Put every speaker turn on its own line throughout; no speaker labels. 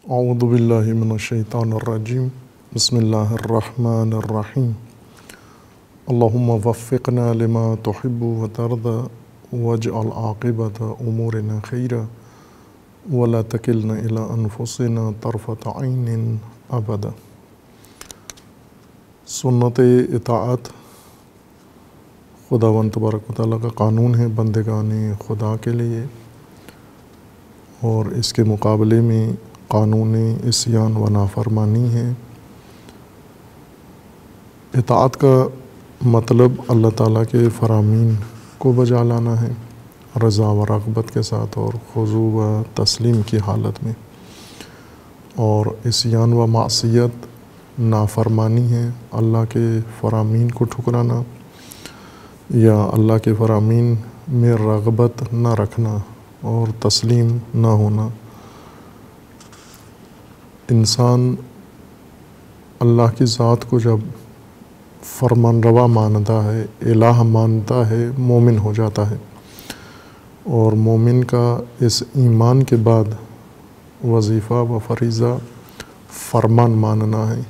اعوذ باللہ من الشیطان الرجیم بسم اللہ الرحمن الرحیم اللہم وفقنا لما تحب وترضى واجعل عاقبۃ امورنا خیرا ولا تکلنا الی انفسنا طرفۃ عین ابدا۔ سنت اطاعت خداوند تبارک و تعالیٰ کا قانون ہے بندگان خدا کے لیے، اور اس کے مقابلے میں قانون عصیان و نافرمانی ہے۔ اطاعت کا مطلب اللہ تعالیٰ کے فرامین کو بجا لانا ہے، رضا و رغبت کے ساتھ اور خضوع و تسلیم کی حالت میں، اور عصیان و معصیت نافرمانی ہے، اللہ کے فرامین کو ٹھکرانا یا اللہ کے فرامین میں رغبت نہ رکھنا اور تسلیم نہ ہونا۔ انسان اللہ کی ذات کو جب فرمان روا مانتا ہے، الہ مانتا ہے، مومن ہو جاتا ہے، اور مومن کا اس ایمان کے بعد وظیفہ و فریضہ فرمان ماننا ہے،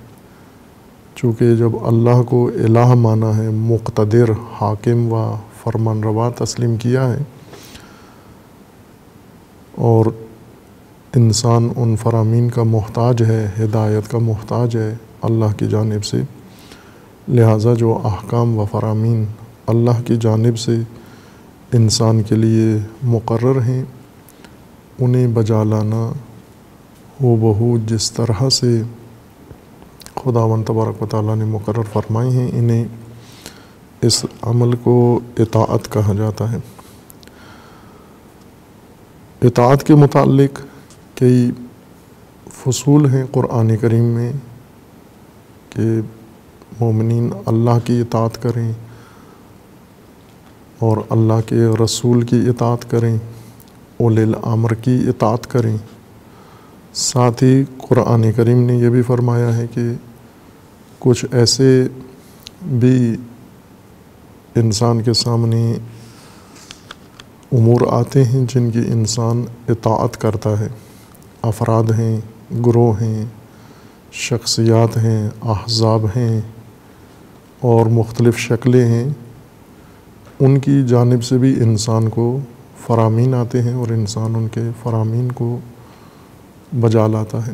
چونکہ جب اللہ کو الہ مانا ہے، مقتدر، حاکم و فرمان روا تسلیم کیا ہے، اور انسان ان فرامین کا محتاج ہے، ہدایت کا محتاج ہے اللہ کی جانب سے، لہٰذا جو احکام و فرامین اللہ کی جانب سے انسان کے لیے مقرر ہیں، انہیں بجا لانا ہو بہو جس طرح سے خداوند تبارک و تعالیٰ نے مقرر فرمائے ہیں، انہیں اس عمل کو اطاعت کہا جاتا ہے۔ اطاعت کے متعلق کئی فصول ہیں قرآن کریم میں کہ مومنین اللہ کی اطاعت کریں اور اللہ کے رسول کی اطاعت کریں، اولی الامر کی اطاعت کریں۔ ساتھ ہی قرآن کریم نے یہ بھی فرمایا ہے کہ کچھ ایسے بھی انسان کے سامنے امور آتے ہیں جن کی انسان اطاعت کرتا ہے، افراد ہیں، گروہ ہیں، شخصیات ہیں، احزاب ہیں اور مختلف شکلیں ہیں، ان کی جانب سے بھی انسان کو فرامین آتے ہیں اور انسان ان کے فرامین کو بجا لاتا ہے۔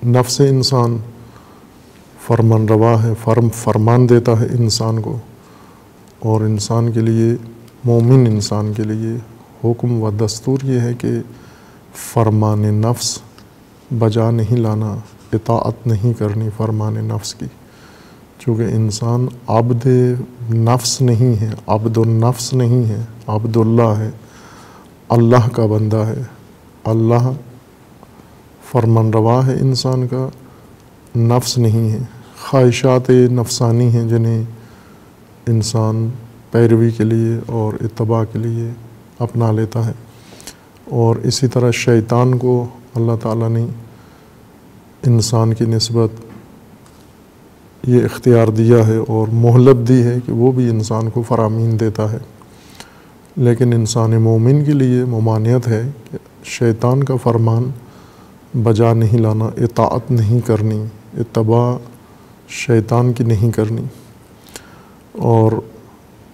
نفس انسان فرمان روا ہے، فرمان دیتا ہے انسان کو، اور انسان کے لیے، مومن انسان کے لیے حکم و دستور یہ ہے کہ فرمان نفس بجا نہیں لانا، اطاعت نہیں کرنی فرمان نفس کی، چونکہ انسان عبد نفس نہیں ہے، عبد النفس نہیں ہے، عبد اللہ ہے، اللہ کا بندہ ہے۔ اللہ فرمان روا ہے انسان کا، نفس نہیں ہے، خواہشات نفسانی ہیں جنہیں انسان پیروی کے لیے اور اتباع کے لیے اپنا لیتا ہے، اور اسی طرح شیطان کو اللہ تعالیٰ نے انسان کی نسبت یہ اختیار دیا ہے اور مہلت دی ہے کہ وہ بھی انسان کو فرامین دیتا ہے، لیکن انسان مومن کے لیے ممانعت ہے کہ شیطان کا فرمان بجا نہیں لانا، اطاعت نہیں کرنی، اتباع شیطان کی نہیں کرنی۔ اور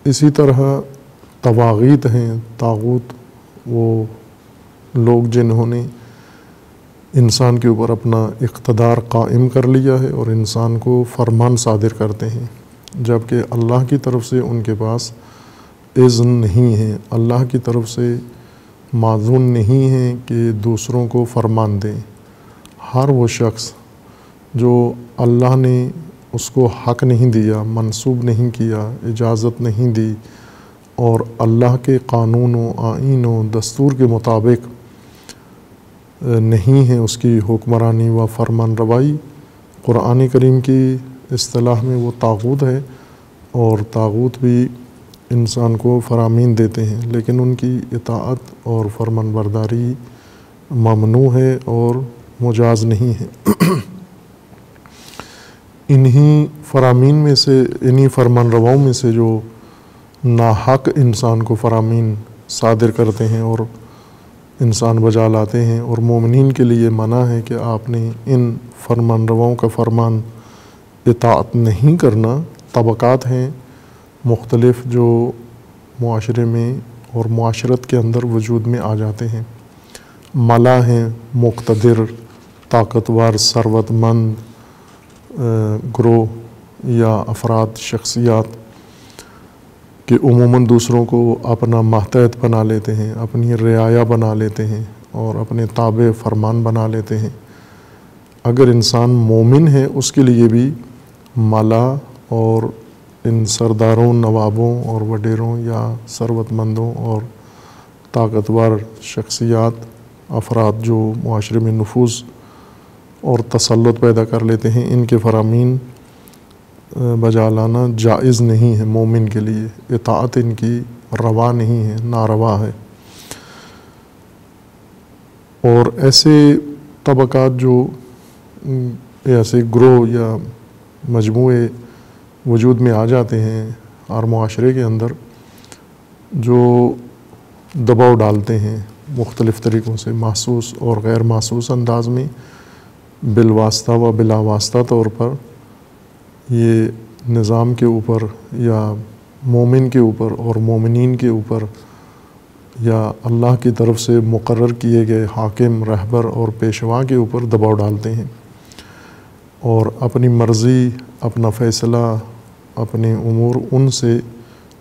اسی طرح طواغیت ہیں، طاغوت، وہ لوگ جنہوں نے انسان کے اوپر اپنا اقتدار قائم کر لیا ہے اور انسان کو فرمان صادر کرتے ہیں، جبکہ اللہ کی طرف سے ان کے پاس اذن نہیں ہے، اللہ کی طرف سے معذون نہیں ہے کہ دوسروں کو فرمان دیں۔ ہر وہ شخص جو اللہ نے اس کو حق نہیں دیا، منسوب نہیں کیا، اجازت نہیں دی، اور اللہ کے قانون و آئین و دستور کے مطابق نہیں ہے اس کی حکمرانی و فرمان روائی، قرآن کریم کی اصطلاح میں وہ طاغوت ہے، اور طاغوت بھی انسان کو فرامین دیتے ہیں، لیکن ان کی اطاعت اور فرمان برداری ممنوع ہے اور مجاز نہیں ہے۔ انہی فرامین میں سے، انہی فرمان رواؤں میں سے جو ناحق انسان کو فرامین صادر کرتے ہیں اور انسان بجا لاتے ہیں، اور مومنین کے لیے منع ہے کہ آپ نے ان فرمان رواؤں کا فرمان اطاعت نہیں کرنا۔ طبقات ہیں مختلف جو معاشرے میں اور معاشرت کے اندر وجود میں آ جاتے ہیں۔ ملا ہیں مقتدر، طاقتور، ثروت مند گروہ یا افراد، شخصیات کہ عموماً دوسروں کو اپنا ماتحت بنا لیتے ہیں، اپنی رعایا بنا لیتے ہیں اور اپنے تابع فرمان بنا لیتے ہیں۔ اگر انسان مومن ہے اس کے لیے بھی ملا اور ان سرداروں، نوابوں اور وڈیروں یا ثروت مندوں اور طاقتور شخصیات، افراد جو معاشرے میں نفوذ اور تسلط پیدا کر لیتے ہیں، ان کے فرامین بجا لانا جائز نہیں ہے مومن کے لیے۔ اطاعت ان کی روا نہیں ہے، ناروا ہے۔ اور ایسے طبقات جو ایسے گروہ یا مجموعے وجود میں آ جاتے ہیں اور معاشرے کے اندر جو دباؤ ڈالتے ہیں مختلف طریقوں سے، محسوس اور غیر محسوس انداز میں، بالواسطہ و بلا واسطہ طور پر، یہ نظام کے اوپر یا مومن کے اوپر اور مومنین کے اوپر یا اللہ کی طرف سے مقرر کیے گئے حاکم، رہبر اور پیشوا کے اوپر دباؤ ڈالتے ہیں اور اپنی مرضی، اپنا فیصلہ، اپنے امور ان سے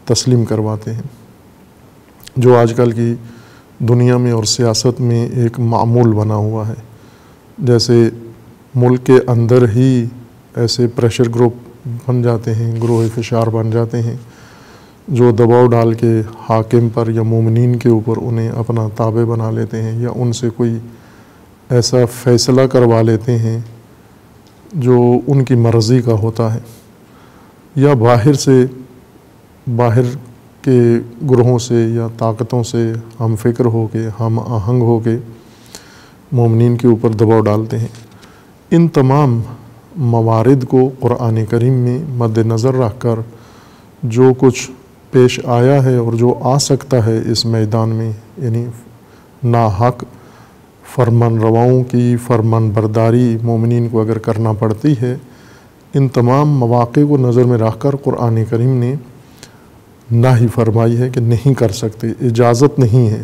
تسلیم کرواتے ہیں، جو آج کل کی دنیا میں اور سیاست میں ایک معمول بنا ہوا ہے۔ جیسے ملک کے اندر ہی ایسے پریشر گروپ بن جاتے ہیں، گروہ فشار بن جاتے ہیں، جو دباؤ ڈال کے حاکم پر یا مومنین کے اوپر انہیں اپنا تابع بنا لیتے ہیں یا ان سے کوئی ایسا فیصلہ کروا لیتے ہیں جو ان کی مرضی کا ہوتا ہے، یا باہر کے گروہوں سے یا طاقتوں سے ہم فکر ہو کے، ہم آہنگ ہو کے مومنین کے اوپر دباؤ ڈالتے ہیں۔ ان تمام موارد کو قرآن کریم میں مد نظر رکھ کر جو کچھ پیش آیا ہے اور جو آ سکتا ہے اس میدان میں، یعنی ناحق فرمان رواؤں کی فرمان برداری مومنین کو اگر کرنا پڑتی ہے، ان تمام مواقع کو نظر میں رکھ کر قرآن کریم نے نہی فرمائی ہے کہ نہیں کر سکتے، اجازت نہیں ہے۔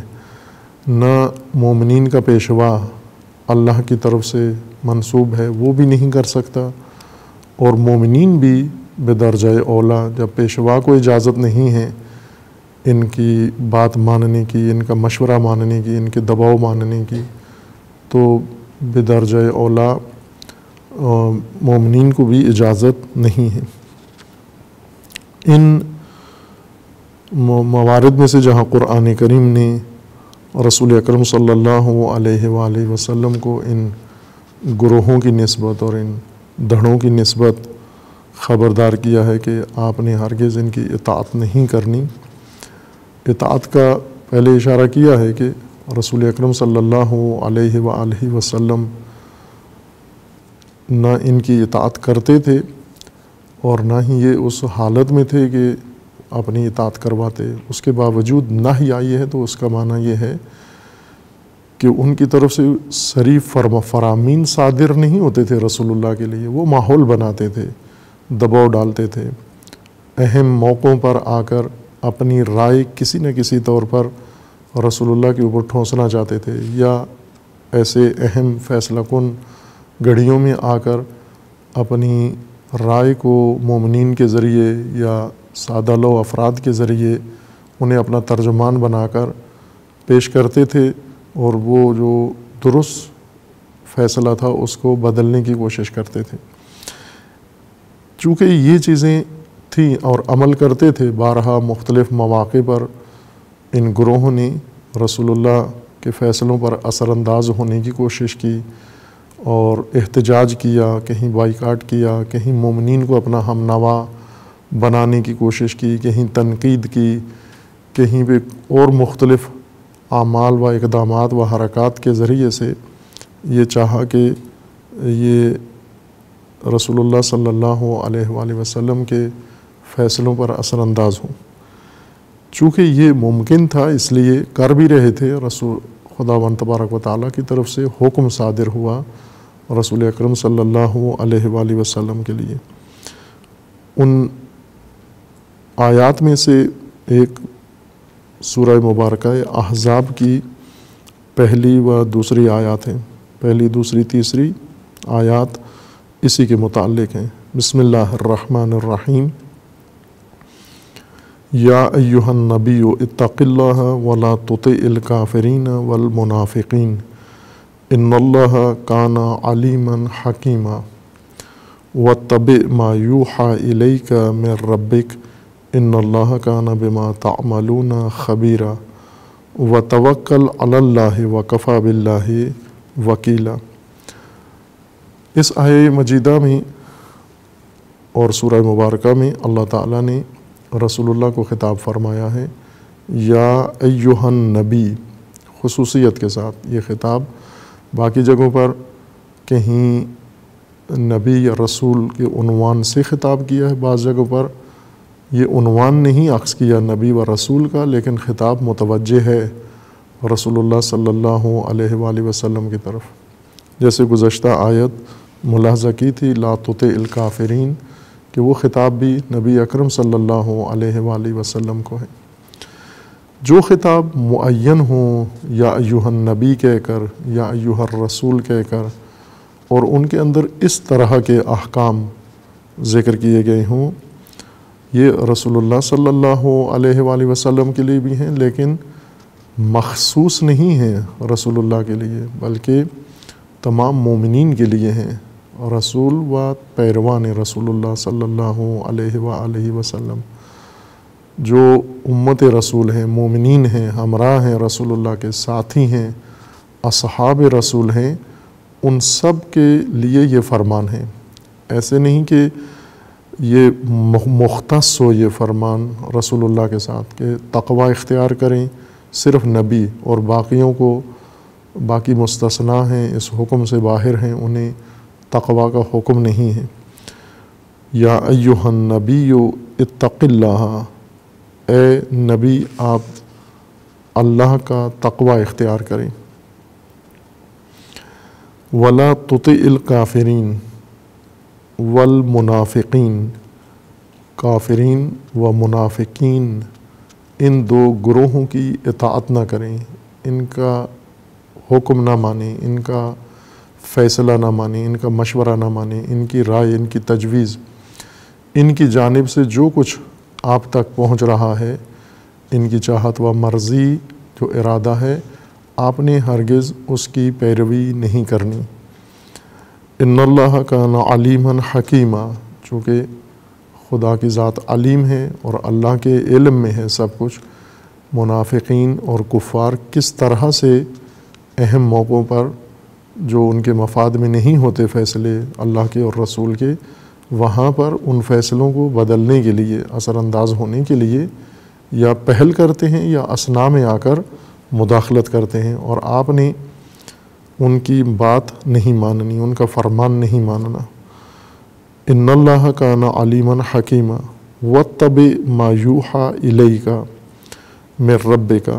نہ مومنین کا پیشوا اللہ کی طرف سے منسوب ہے، وہ بھی نہیں کر سکتا، اور مومنین بھی بدرجہ اولا جب پیشوا کو اجازت نہیں ہے ان کی بات ماننے کی، ان کا مشورہ ماننے کی، ان کے دباؤ ماننے کی، تو بدرجہ اولا مومنین کو بھی اجازت نہیں ہے۔ ان موارد میں سے جہاں قرآن کریم نے رسول اکرم صلی اللہ علیہ وآلہ وسلم کو ان گروہوں کی نسبت اور ان دھڑوں کی نسبت خبردار کیا ہے کہ آپ نے ہرگز ان کی اطاعت نہیں کرنی۔ اطاعت کا پہلے اشارہ کیا ہے کہ رسول اکرم صلی اللہ علیہ وآلہ وسلم نہ ان کی اطاعت کرتے تھے اور نہ ہی یہ اس حالت میں تھے کہ اپنی اطاعت کرواتے۔ اس کے باوجود نہی آئی ہے تو اس کا معنی یہ ہے کہ ان کی طرف سے صریح فرامین صادر نہیں ہوتے تھے رسول اللہ کے لیے، وہ ماحول بناتے تھے، دباؤ ڈالتے تھے، اہم موقعوں پر آ کر اپنی رائے کسی نہ کسی طور پر رسول اللہ کے اوپر ٹھونسنا چاہتے تھے، یا ایسے اہم فیصلہ کن گھڑیوں میں آ کر اپنی رائے کو مومنین کے ذریعے یا سادہ لو افراد کے ذریعے انہیں اپنا ترجمان بنا کر پیش کرتے تھے، اور وہ جو درست فیصلہ تھا اس کو بدلنے کی کوشش کرتے تھے۔ چونکہ یہ چیزیں تھیں اور عمل کرتے تھے، بارہا مختلف مواقع پر ان گروہوں نے رسول اللہ کے فیصلوں پر اثر انداز ہونے کی کوشش کی اور احتجاج کیا، کہیں بائیکاٹ کیا، کہیں مومنین کو اپنا ہم نوا بنانے کی کوشش کی، کہیں تنقید کی، کہیں پہ اور مختلف اعمال و اقدامات و حرکات کے ذریعے سے یہ چاہا کہ یہ رسول اللہ صلی اللہ علیہ وآلہ وسلم کے فیصلوں پر اثر انداز ہوں۔ چونکہ یہ ممکن تھا اس لیے کر بھی رہے تھے، خداوند تبارک و تعالیٰ کی طرف سے حکم صادر ہوا رسول اکرم صلی اللہ علیہ وآلہ وسلم کے لیے۔ ان آیات میں سے ایک سورہ مبارکہ احزاب کی پہلی و دوسری آیات ہیں، پہلی، دوسری، تیسری آیات اسی کے متعلق ہیں۔ بسم اللہ الرحمن الرحیم۔ یا ایہا النبی اتق اللہ ولا تطع الکافرین والمنافقین ان اللہ کان علیما حکیما واتبع ما یوحی الیک من ربک ان اللہ کان بما تعملون خبیرا وتوکل علی اللہ وکفی باللہ وکیلا۔ اس آیہ مجیدہ میں اور سورہ مبارکہ میں اللہ تعالیٰ نے رسول اللہ کو خطاب فرمایا ہے، یا ایہا النبی، خصوصیت کے ساتھ۔ یہ خطاب باقی جگہوں پر کہیں نبی یا رسول کے عنوان سے خطاب کیا ہے، بعض جگہوں پر یہ عنوان نہیں اخذ کیا نبی و رسول کا، لیکن خطاب متوجہ ہے رسول اللہ صلی اللہ علیہ وآلہ وسلم کی طرف۔ جیسے گزشتہ آیت ملاحظہ کی تھی، لا تطع الکافرین، کہ وہ خطاب بھی نبی اکرم صلی اللہ علیہ وآلہ وسلم کو ہے۔ جو خطاب معین ہوں یا ایہا النبی کہہ کر یا ایہا الرسول کہہ کر، اور ان کے اندر اس طرح کے احکام ذکر کیے گئے ہوں، یہ رسول اللہ صلی اللہ علیہ وآلہ وسلم کے لیے بھی ہیں، لیکن مخصوص نہیں ہیں رسول اللہ کے لیے، بلکہ تمام مومنین کے لیے ہیں، رسول و پیروان رسول اللہ صلی اللہ علیہ وآلہ وسلم۔ جو امت رسول ہیں، مومنین ہیں، ہمراہ ہیں، رسول اللہ کے ساتھی ہیں، اصحاب رسول ہیں، ان سب کے لیے یہ فرمان ہے۔ ایسے نہیں کہ یہ مختص ہو یہ فرمان رسول اللہ کے ساتھ کہ تقوی اختیار کریں صرف نبی، اور باقیوں کو، باقی مستثنیٰ ہیں، اس حکم سے باہر ہیں، انہیں تقوی کا حکم نہیں ہے۔ یا ایہا النبی اتق اللہ، اے نبی آپ اللہ کا تقوی اختیار کریں۔ ولا تطع الکافرین والمنافقین، کافرین و منافقین، ان دو گروہوں کی اطاعت نہ کریں، ان کا حکم نہ مانیں، ان کا فیصلہ نہ مانیں، ان کا مشورہ نہ مانیں، ان کی رائے، ان کی تجویز، ان کی جانب سے جو کچھ آپ تک پہنچ رہا ہے، ان کی چاہت و مرضی جو ارادہ ہے، آپ نے ہرگز اس کی پیروی نہیں کرنی۔ ان اللہ کان علیما حکیما، چونکہ خدا کی ذات علیم ہے اور اللہ کے علم میں ہے سب کچھ، منافقین اور کفار کس طرح سے اہم موقعوں پر جو ان کے مفاد میں نہیں ہوتے فیصلے اللہ کے اور رسول کے، وہاں پر ان فیصلوں کو بدلنے کے لیے، اثر انداز ہونے کے لیے یا پہل کرتے ہیں یا اثناء میں آ کر مداخلت کرتے ہیں، اور آپ نے ان کی بات نہیں ماننی، ان کا فرمان نہیں ماننا۔ ان اللہ کان علیما حکیما واتبع ما یوحی الیک من ربک،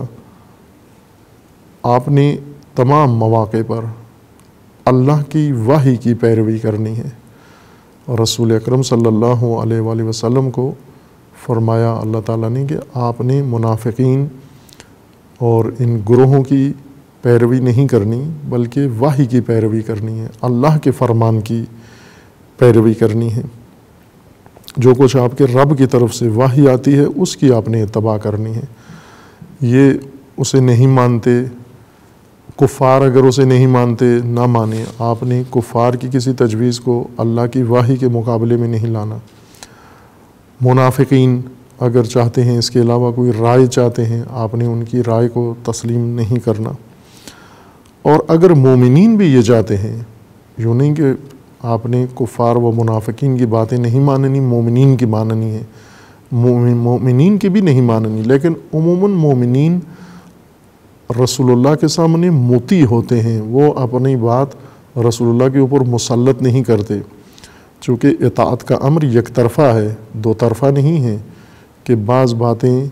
آپ نے تمام مواقع پر اللہ کی وحی کی پیروی کرنی ہے۔ رسول اکرم صلی اللہ علیہ وآلہ وسلم کو فرمایا اللہ تعالیٰ نے کہ آپ نے منافقین اور ان گروہوں کی پیروی نہیں کرنی، بلکہ وحی کی پیروی کرنی ہے، اللہ کے فرمان کی پیروی کرنی ہے۔ جو کچھ آپ کے رب کی طرف سے وحی آتی ہے اس کی آپ نے اتباع کرنی ہے۔ یہ اسے نہیں مانتے، کفار اگر اسے نہیں مانتے نہ مانیں، آپ نے کفار کی کسی تجویز کو اللہ کی وحی کے مقابلے میں نہیں لانا۔ منافقین اگر چاہتے ہیں اس کے علاوہ کوئی رائے چاہتے ہیں، آپ نے ان کی رائے کو تسلیم نہیں کرنا۔ اور اگر مومنین بھی یہ چاہتے ہیں، یوں نہیں کہ آپ نے کفار و منافقین کی باتیں نہیں ماننی، مومنین کی ماننی ہے، مومنین کی بھی نہیں ماننی، لیکن عموماً مومنین رسول اللہ کے سامنے مطیع ہوتے ہیں، وہ اپنی بات رسول اللہ کے اوپر مسلط نہیں کرتے، چونکہ اطاعت کا امر یک طرفہ ہے، دو طرفہ نہیں ہے کہ بعض باتیں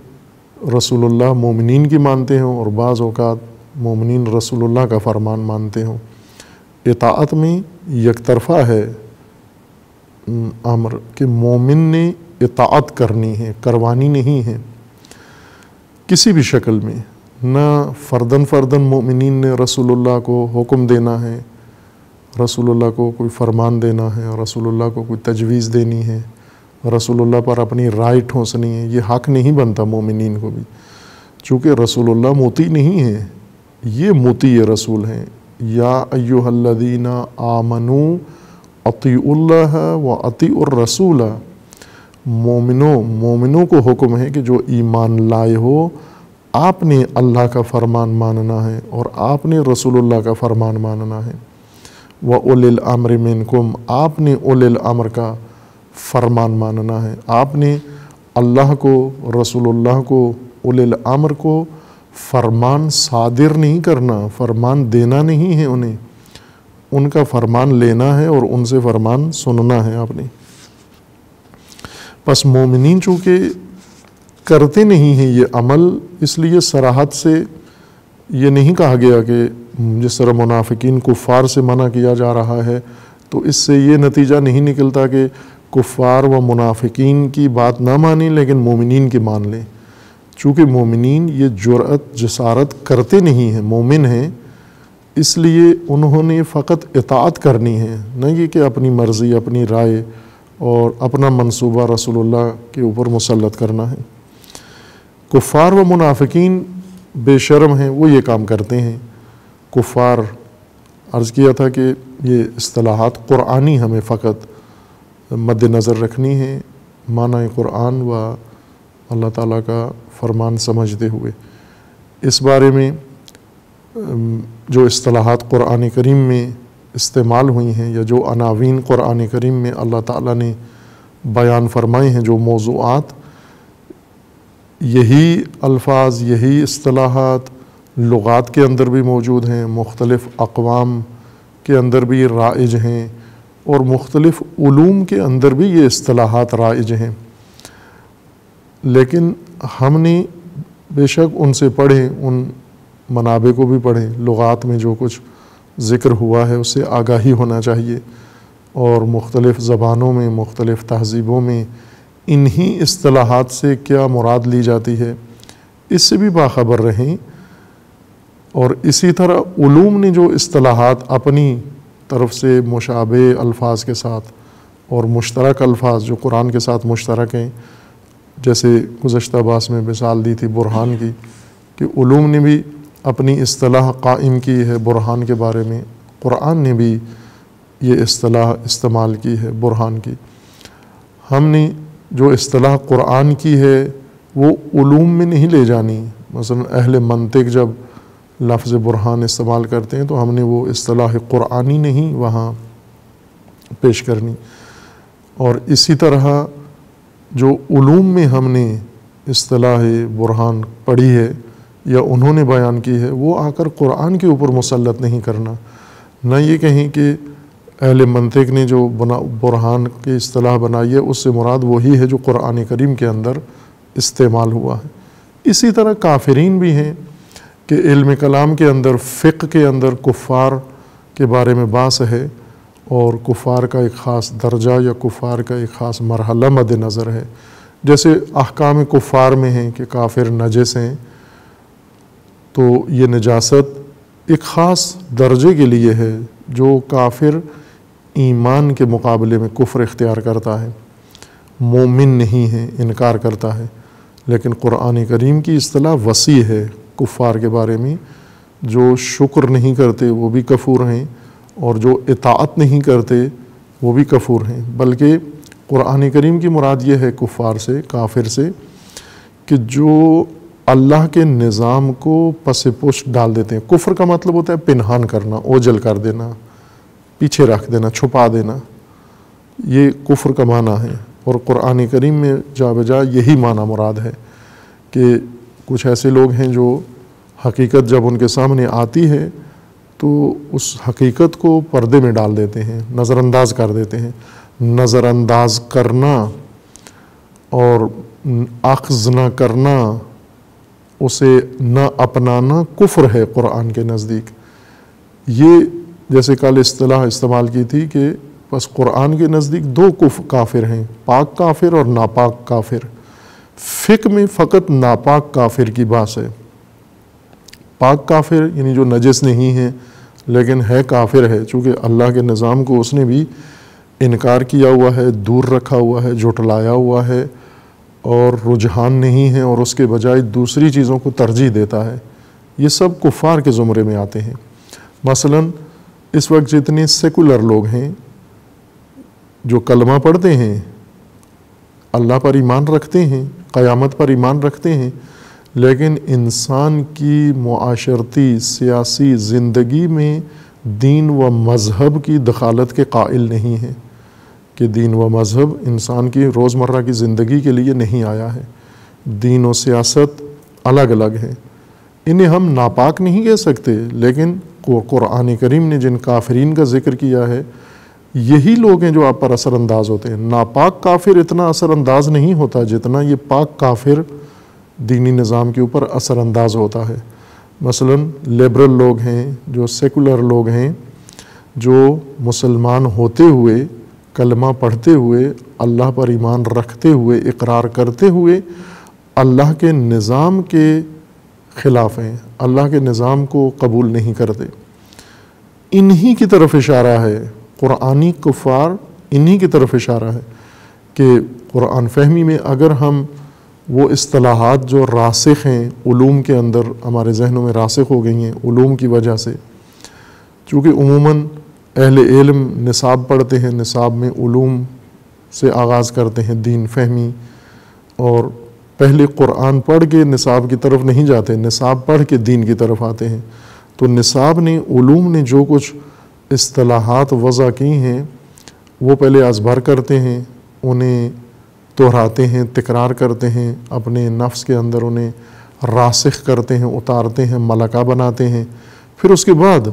رسول اللہ مومنین کی مانتے ہیں اور بعض اوقات مومنین رسول اللہ کا فرمان مانتے ہوں۔ اطاعت میں یک طرفہ ہے امر کہ مومن نے اطاعت کرنی ہے، کروانی نہیں ہے کسی بھی شکل میں، نہ فرداً مومنین نے رسول اللہ کو حکم دینا ہے، رسول اللہ کو کوئی فرمان دینا ہے، رسول اللہ کو کوئی تجویز دینی ہے، رسول اللہ پر اپنی رائے ٹھونسنی ہے، یہ حق نہیں بنتا مومنین کو بھی، چونکہ رسول اللہ مطیع نہیں ہے، یہ مطیع رسول ہیں۔ یا ایھا الذین آمنوا اطیعوا اللہ و اطیعوا الرسول، مومنوں کو حکم ہے کہ جو ایمان لائے ہو آپ نے اللہ کا فرمان ماننا ہے اور آپ نے رسول اللہ کا فرمان ماننا ہے۔ وَأُولِي الْأَمْرِ مِنْكُمْ، آپ نے اولی الامر کا فرمان ماننا ہے، آپ نے اللہ کو، رسول اللہ کو، اولی الامر کو فرمان صادر نہیں کرنا، فرمان دینا نہیں ہے انہیں، ان کا فرمان لینا ہے اور ان سے فرمان سننا ہے آپ نے۔ پس مومنین چونکہ کرتے نہیں ہیں یہ عمل، اس لیے صراحت سے یہ نہیں کہا گیا کہ جس طرح منافقین کفار سے منع کیا جا رہا ہے، تو اس سے یہ نتیجہ نہیں نکلتا کہ کفار و منافقین کی بات نہ مانیں لیکن مومنین کی مان لیں، چونکہ مومنین یہ جرأت جسارت کرتے نہیں ہیں، مومن ہیں، اس لیے انہوں نے فقط اطاعت کرنی ہے، نہ یہ کہ اپنی مرضی، اپنی رائے اور اپنا منصوبہ رسول اللہ کے اوپر مسلط کرنا ہے۔ کفار و منافقین بے شرم ہیں، وہ یہ کام کرتے ہیں۔ کفار، عرض کیا تھا کہ یہ اصطلاحات قرآنی ہمیں فقط مد نظر رکھنی ہے، معنی قرآن و اللہ تعالیٰ کا فرمان سمجھتے ہوئے۔ اس بارے میں جو اصطلاحات قرآن کریم میں استعمال ہوئی ہیں یا جو عناوین قرآن کریم میں اللہ تعالیٰ نے بیان فرمائے ہیں، جو موضوعات، یہی الفاظ، یہی اصطلاحات لغات کے اندر بھی موجود ہیں، مختلف اقوام کے اندر بھی رائج ہیں اور مختلف علوم کے اندر بھی یہ اصطلاحات رائج ہیں، لیکن ہم نے بے شک ان سے پڑھیں، ان منابع کو بھی پڑھیں، لغات میں جو کچھ ذکر ہوا ہے اس سے آگاہی ہونا چاہیے، اور مختلف زبانوں میں، مختلف تہذیبوں میں انہی اصطلاحات سے کیا مراد لی جاتی ہے اس سے بھی باخبر رہیں۔ اور اسی طرح علوم نے جو اصطلاحات اپنی طرف سے مشابہ الفاظ کے ساتھ اور مشترک الفاظ جو قرآن کے ساتھ مشترک ہیں، جیسے گزشتہ باس میں مثال دی تھی برہان کی، کہ علوم نے بھی اپنی اصطلاح قائم کی ہے برہان کے بارے میں، قرآن نے بھی یہ اصطلاح استعمال کی ہے برہان کی۔ ہم نے جو اصطلاح قرآن کی ہے وہ علوم میں نہیں لے جانی، مثلا اہل منطق جب لفظ برہان استعمال کرتے ہیں تو ہم نے وہ اصطلاح قرآنی نہیں وہاں پیش کرنی، اور اسی طرح جو علوم میں ہم نے اصطلاح برہان پڑھی ہے یا انہوں نے بیان کی ہے وہ آ کر قرآن کے اوپر مسلط نہیں کرنا، نہ یہ کہیں کہ اہل منطق نے جو برہان کی اصطلاح بنائی ہے اس سے مراد وہی ہے جو قرآن کریم کے اندر استعمال ہوا ہے۔ اسی طرح کافرین بھی ہیں کہ علم کلام کے اندر، فقہ کے اندر کفار کے بارے میں بحث ہے، اور کفار کا ایک خاص درجہ یا کفار کا ایک خاص مرحلہ مد نظر ہے، جیسے احکام کفار میں ہیں کہ کافر نجس ہیں، تو یہ نجاست ایک خاص درجے کے لیے ہے، جو کافر ایمان کے مقابلے میں کفر اختیار کرتا ہے، مومن نہیں ہے، انکار کرتا ہے، لیکن قرآن کریم کی اصطلاح وسیع ہے کفار کے بارے میں، جو شکر نہیں کرتے وہ بھی کفور ہیں، اور جو اطاعت نہیں کرتے وہ بھی کفور ہیں۔ بلکہ قرآن کریم کی مراد یہ ہے کفار سے، کافر سے، کہ جو اللہ کے نظام کو پس پشت ڈال دیتے ہیں۔ کفر کا مطلب ہوتا ہے پنہان کرنا، اوجھل کر دینا، پیچھے رکھ دینا، چھپا دینا، یہ کفر کا معنی ہے، اور قرآن کریم میں جا بجا یہی معنی مراد ہے کہ کچھ ایسے لوگ ہیں جو حقیقت جب ان کے سامنے آتی ہے تو اس حقیقت کو پردے میں ڈال دیتے ہیں، نظر انداز کر دیتے ہیں۔ نظر انداز کرنا اور اخذ نہ کرنا اسے نہ اپنانا کفر ہے قرآن کے نزدیک۔ یہ جیسے کل اصطلاح استعمال کی تھی کہ بس قرآن کے نزدیک دو کافر ہیں، پاک کافر اور ناپاک کافر۔ فقہ میں فقط ناپاک کافر کی بات ہے۔ پاک کافر یعنی جو نجس نہیں ہے لیکن ہے کافر ہے، چونکہ اللہ کے نظام کو اس نے بھی انکار کیا ہوا ہے، دور رکھا ہوا ہے، جھٹلایا ہوا ہے اور رجحان نہیں ہے، اور اس کے بجائے دوسری چیزوں کو ترجیح دیتا ہے۔ یہ سب کفار کے زمرے میں آتے ہیں۔ مثلا اس وقت جتنے سیکولر لوگ ہیں جو کلمہ پڑھتے ہیں، اللہ پر ایمان رکھتے ہیں، قیامت پر ایمان رکھتے ہیں، لیکن انسان کی معاشرتی سیاسی زندگی میں دین و مذہب کی دخالت کے قائل نہیں ہیں، کہ دین و مذہب انسان کی روزمرہ کی زندگی کے لیے نہیں آیا ہے۔ دین و سیاست الگ الگ ہے۔ انہیں ہم ناپاک نہیں کہہ سکتے، لیکن قرآن کریم نے جن کافرین کا ذکر کیا ہے یہی لوگ ہیں جو آپ پر اثر انداز ہوتے ہیں۔ ناپاک کافر اتنا اثر انداز نہیں ہوتا جتنا یہ پاک کافر دینی نظام کے اوپر اثر انداز ہوتا ہے۔ مثلا لیبرل لوگ ہیں، جو سیکولر لوگ ہیں، جو مسلمان ہوتے ہوئے، کلمہ پڑھتے ہوئے، اللہ پر ایمان رکھتے ہوئے، اقرار کرتے ہوئے اللہ کے نظام کے خلاف ہیں، اللہ کے نظام کو قبول نہیں کرتے، انہی کی طرف اشارہ ہے قرآنی کفار، انہی کی طرف اشارہ ہے کہ قرآن فہمی میں اگر ہم وہ اصطلاحات جو راسخ ہیں علوم کے اندر ہمارے ذہنوں میں راسخ ہو گئی ہیں علوم کی وجہ سے، چونکہ عموماً اہل علم نصاب پڑھتے ہیں، نصاب میں علوم سے آغاز کرتے ہیں دین فہمی، اور پہلے قرآن پڑھ کے نصاب کی طرف نہیں جاتے، نصاب پڑھ کے دین کی طرف آتے ہیں۔ تو نصاب نے، علوم نے جو کچھ اصطلاحات وضع کی ہیں وہ پہلے ازبر کرتے ہیں، انہیں دہراتے ہیں، تکرار کرتے ہیں، اپنے نفس کے اندر انہیں راسخ کرتے ہیں، اتارتے ہیں، ملکہ بناتے ہیں، پھر اس کے بعد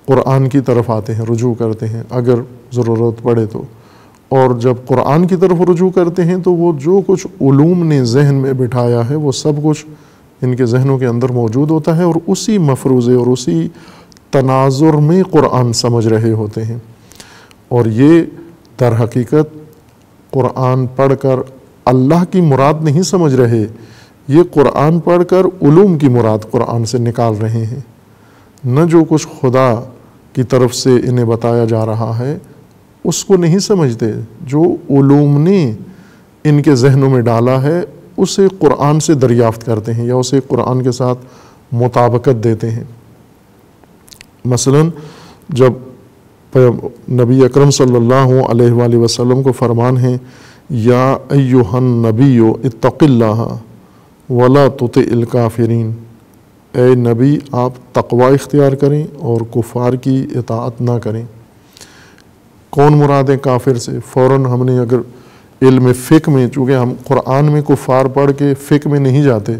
قرآن کی طرف آتے ہیں، رجوع کرتے ہیں اگر ضرورت پڑے تو۔ اور جب قرآن کی طرف رجوع کرتے ہیں تو وہ جو کچھ علوم نے ذہن میں بٹھایا ہے وہ سب کچھ ان کے ذہنوں کے اندر موجود ہوتا ہے، اور اسی مفروضے اور اسی تناظر میں قرآن سمجھ رہے ہوتے ہیں۔ اور یہ در حقیقت قرآن پڑھ کر اللہ کی مراد نہیں سمجھ رہے، یہ قرآن پڑھ کر علوم کی مراد قرآن سے نکال رہے ہیں، نہ جو کچھ خدا کی طرف سے انہیں بتایا جا رہا ہے اس کو نہیں سمجھتے، جو علوم نے ان کے ذہنوں میں ڈالا ہے اسے قرآن سے دریافت کرتے ہیں یا اسے قرآن کے ساتھ مطابقت دیتے ہیں۔ مثلا جب نبی اکرم صلی اللہ علیہ وآلہ وسلم کو فرمان ہے یا ایہا النبی اتق اللہ ولا تطع الکافرین، اے نبی آپ تقوی اختیار کریں اور کفار کی اطاعت نہ کریں۔ کون مراد ہے کافر سے؟ فوراً ہم نے اگر علم فقہ میں، چونکہ ہم قرآن میں کفار پڑھ کے فقہ میں نہیں جاتے،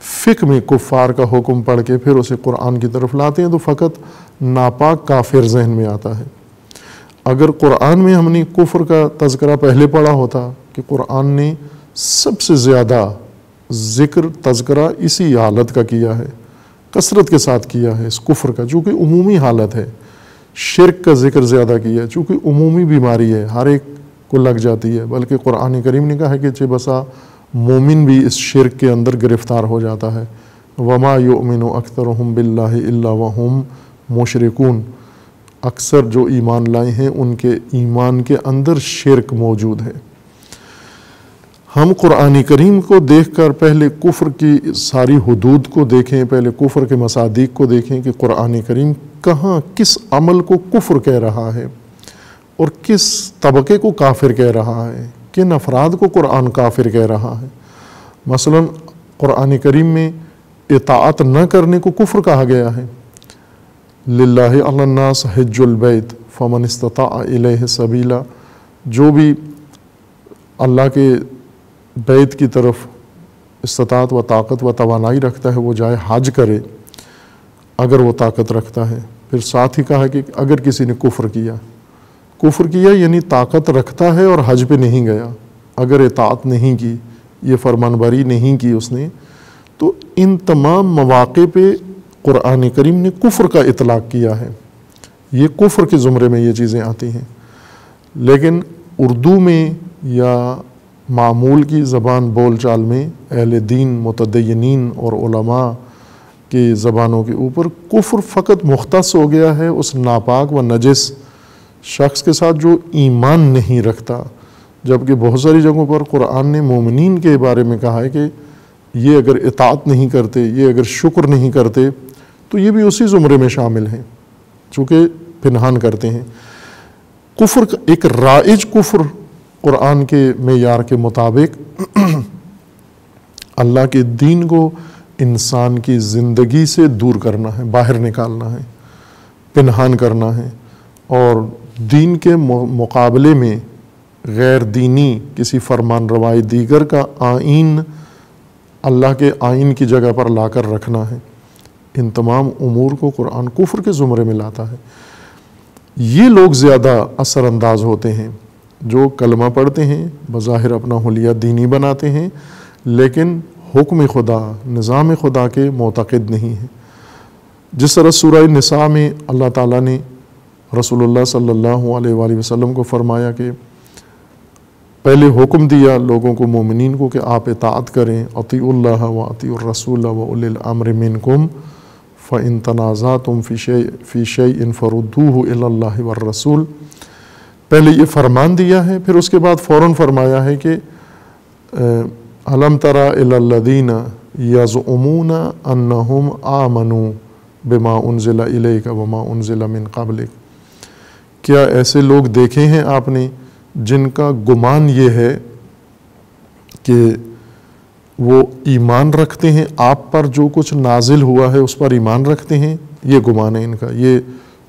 فقہ میں کفار کا حکم پڑھ کے پھر اسے قرآن کی طرف لاتے ہیں تو فقط ناپاک کافر ذہن میں آتا ہے۔ اگر قرآن میں ہم نے کفر کا تذکرہ پہلے پڑھا ہوتا کہ قرآن نے سب سے زیادہ ذکر تذکرہ اسی حالت کا کیا ہے، کثرت کے ساتھ کیا ہے اس کفر کا، چونکہ عمومی حالت ہے، شرک کا ذکر زیادہ کیا ہے چونکہ عمومی بیماری ہے، ہر ایک کو لگ جاتی ہے، بلکہ قرآن کریم نے کہا ہے کہ چہ بسا مومن بھی اس شرک کے اندر گرفتار ہو جاتا ہے۔ وَمَا يُؤْمِنُ أَكْثَرُهُمْ بِاللَّهِ إِلَّا وَهُمْ مُشْرِكُونَ، اکثر جو ایمان لائے ہیں ان کے ایمان کے اندر شرک موجود ہے۔ ہم قرآن کریم کو دیکھ کر پہلے کفر کی ساری حدود کو دیکھیں، پہلے کفر کے مصادیق کو دیکھیں کہ قرآن کریم کہاں کس عمل کو کفر کہہ رہا ہے اور کس طبقے کو کافر کہہ رہا ہے، کن افراد کو قرآن کافر کہہ رہا ہے۔ مثلا قرآن کریم میں اطاعت نہ کرنے کو کفر کہا گیا ہے۔ للہ علی الناس حج البیت فمن استطاع الیہ سبیلا، جو بھی اللہ کے بیت کی طرف استطاعت و طاقت و توانائی رکھتا ہے وہ جائے حج کرے اگر وہ طاقت رکھتا ہے۔ پھر ساتھ ہی کہا کہ اگر کسی نے کفر کیا یعنی طاقت رکھتا ہے اور حج پہ نہیں گیا، اگر اطاعت نہیں کی، یہ فرمان باری نہیں کی اس نے، تو ان تمام مواقع پہ قرآن کریم نے کفر کا اطلاق کیا ہے، یہ کفر کے زمرے میں یہ چیزیں آتی ہیں۔ لیکن اردو میں یا معمول کی زبان بول چال میں اہل دین، متدینین اور علماء کی زبانوں کے اوپر کفر فقط مختص ہو گیا ہے اس ناپاک و نجس شخص کے ساتھ جو ایمان نہیں رکھتا، جبکہ بہت ساری جگہوں پر قرآن نے مومنین کے بارے میں کہا ہے کہ یہ اگر اطاعت نہیں کرتے، یہ اگر شکر نہیں کرتے تو یہ بھی اسی زمرے میں شامل ہیں، چونکہ پنہان کرتے ہیں۔ کفر ایک رائج کفر قرآن کے معیار کے مطابق اللہ کے دین کو انسان کی زندگی سے دور کرنا ہے، باہر نکالنا ہے، پنہان کرنا ہے، اور دین کے مقابلے میں غیر دینی کسی فرمان روائی دیگر کا آئین اللہ کے آئین کی جگہ پر لا کر رکھنا ہے۔ ان تمام امور کو قرآن کفر کے زمرے میں لاتا ہے۔ یہ لوگ زیادہ اثر انداز ہوتے ہیں جو کلمہ پڑھتے ہیں، بظاہر اپنا حلیہ دینی بناتے ہیں، لیکن حکم خدا، نظام خدا کے معتقد نہیں ہیں۔ جس طرح سورہ نساء میں اللہ تعالیٰ نے رسول اللہ صلی اللہ علیہ وآلہ وسلم کو فرمایا کہ پہلے حکم دیا لوگوں کو، مومنین کو، کہ آپ اطاعت کریں، اطیعوا اللہ و اطیعوا الرسول و اولی الامر منکم فإن تنازعتم فی شیء فردوہ الی اللہ والرسول۔ پہلے یہ فرمان دیا ہے، پھر اس کے بعد فوراً فرمایا ہے کہ الم تر الی الذین یزعمون انہم آمنوا بما انزل الیک وما انزل من قبلک۔ کیا ایسے لوگ دیکھے ہیں آپ نے جن کا گمان یہ ہے کہ وہ ایمان رکھتے ہیں، آپ پر جو کچھ نازل ہوا ہے اس پر ایمان رکھتے ہیں؟ یہ گمان ہے ان کا، یہ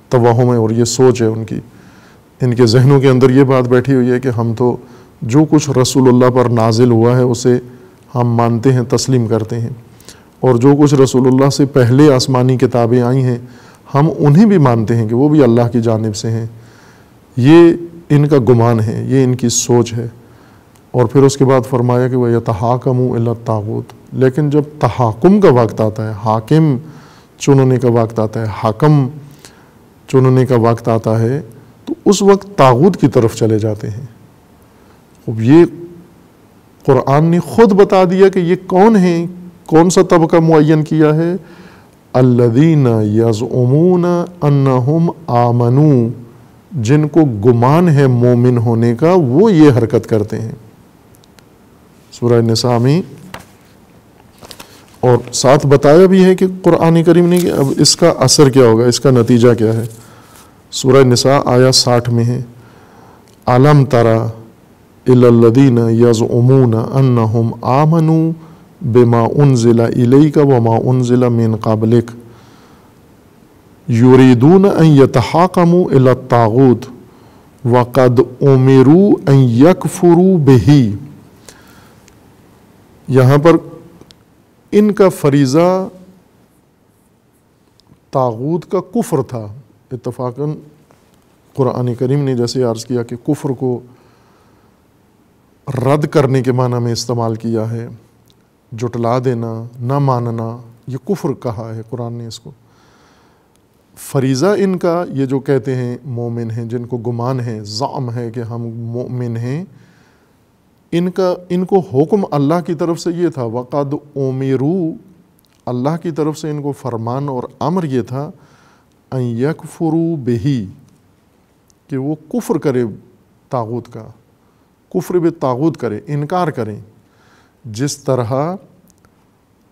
توہم ہے اور یہ سوچ ہے ان کی، ان کے ذہنوں کے اندر یہ بات بیٹھی ہوئی ہے کہ ہم تو جو کچھ رسول اللہ پر نازل ہوا ہے اسے ہم مانتے ہیں، تسلیم کرتے ہیں، اور جو کچھ رسول اللہ سے پہلے آسمانی کتابیں آئی ہیں ہم انہیں بھی مانتے ہیں کہ وہ بھی اللہ کی جانب سے ہیں۔ یہ ان کا گمان ہے، یہ ان کی سوچ ہے۔ اور پھر اس کے بعد فرمایا کہ وَيَتَحَاكَمُوا إِلَى الطَّاغُوتِ، لیکن جب تحاکم کا وقت آتا ہے، حاکم چننے کا وقت آتا ہے، حاکم چننے کا وقت آتا ہے، تو اس وقت طاغوت کی طرف چلے جاتے ہیں۔ اب یہ قرآن نے خود بتا دیا کہ یہ کون ہیں، کون سا طبقہ معین کیا ہے، الذین یزعمون انہم آمنوا، جن کو گمان ہے مومن ہونے کا، وہ یہ حرکت کرتے ہیں۔ سورہ نساء میں اور ساتھ بتایا بھی ہے کہ قرآن کریم نے کہ اب اس کا اثر کیا ہوگا، اس کا نتیجہ کیا ہے۔ سورہ نساء آیہ 60 میں ہے، الم تر الی الذین یزعمون انہم آمنوا بما انزل الیک وما انزل من قبلک یریدون ان یتحاکموا الی الطاغوت وقد امروا ان یکفروا بہ۔ یہاں پر ان کا فریضہ طاغوت کا کفر تھا۔ اتفاقاً قرآن کریم نے جیسے عرض کیا کہ کفر کو رد کرنے کے معنی میں استعمال کیا ہے، جھٹلا دینا، نہ ماننا، یہ کفر کہا ہے قرآن نے اس کو۔ فریضہ ان کا، یہ جو کہتے ہیں مومن ہیں، جن کو گمان ہے، زعم ہے کہ ہم مومن ہیں، ان کو حکم اللہ کی طرف سے یہ تھا، وقد امروا، اللہ کی طرف سے ان کو فرمان اور امر یہ تھا، ان یکفروا بہ، کہ وہ کفر کرے طاغوت کا، کفر بالطاغوت کرے، انکار کریں۔ جس طرح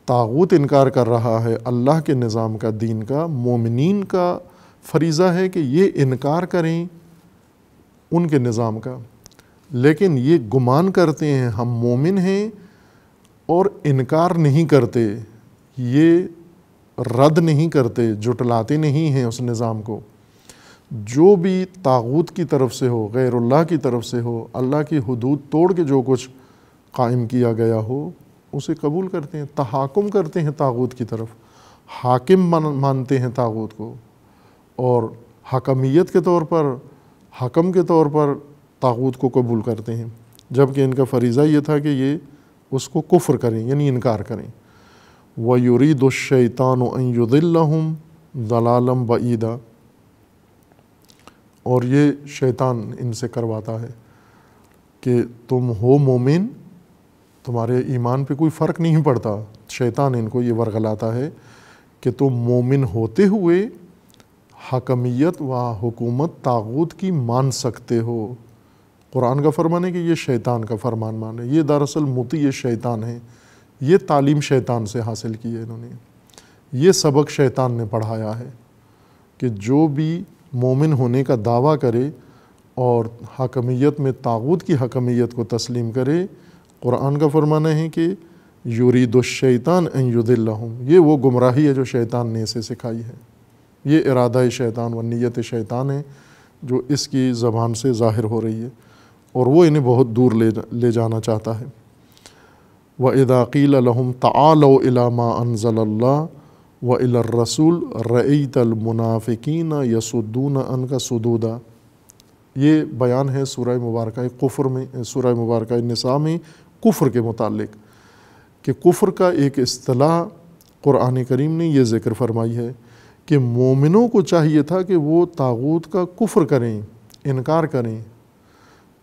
طاغوت انکار کر رہا ہے اللہ کے نظام کا، دین کا، مومنین کا فریضہ ہے کہ یہ انکار کریں ان کے نظام کا، لیکن یہ گمان کرتے ہیں ہم مومن ہیں اور انکار نہیں کرتے، یہ رد نہیں کرتے، جھٹلاتے نہیں ہیں اس نظام کو۔ جو بھی طاغوت کی طرف سے ہو، غیر اللہ کی طرف سے ہو، اللہ کی حدود توڑ کے جو کچھ قائم کیا گیا ہو اسے قبول کرتے ہیں، تحاکم کرتے ہیں طاغوت کی طرف، حاکم مانتے ہیں طاغوت کو، اور حکمیت کے طور پر، حکم کے طور پر طاغوت کو قبول کرتے ہیں، جبکہ ان کا فریضہ یہ تھا کہ یہ اس کو کفر کریں، یعنی انکار کریں۔ وَيُرِيدُ الشَّيْطَانُ أَن يُضِلَّهُمْ ضَلَالًا بَعِيدًا، اور یہ شیطان ان سے کرواتا ہے کہ تم ہو مومن، تمہارے ایمان پہ کوئی فرق نہیں پڑتا، شیطان ان کو یہ ورغلاتا ہے کہ تم مومن ہوتے ہوئے حکمیت و حکومت طاغوت کی مان سکتے ہو۔ قرآن کا فرمان ہے کہ یہ شیطان کا فرمان مانے، یہ دراصل مطیع شیطان ہے، یہ تعلیم شیطان سے حاصل کی ہے انہوں نے، یہ سبق شیطان نے پڑھایا ہے کہ جو بھی مومن ہونے کا دعویٰ کرے اور حکمیت میں طاغوت کی حکمیت کو تسلیم کرے، قرآن کا فرمانا ہے کہ یرید الشیطان ان یضلہم، یہ وہ گمراہی ہے جو شیطان نے اسے سکھائی ہے، یہ ارادہ شیطان و نیت شیطان ہے جو اس کی زبان سے ظاہر ہو رہی ہے، اور وہ انہیں بہت دور لے جانا چاہتا ہے۔ وَإِذَا قِيلَ لَهُمْ تَعَالَوْا إِلَى مَا أَنزَلَ اللَّهُ وَإِلَى الرَّسُولِ رَأَيْتَ الْمُنَافِقِينَ يَصُدُّونَ عَنْكَ صُدُودًا، یہ بیان ہے سورہ مبارکہ کفر میں، سورہ مبارکہ نساء میں کفر کے متعلق، کہ کفر کا ایک اصطلاح قرآن کریم نے یہ ذکر فرمائی ہے کہ مومنوں کو چاہیے تھا کہ وہ طاغوت کا کفر کریں، انکار کریں،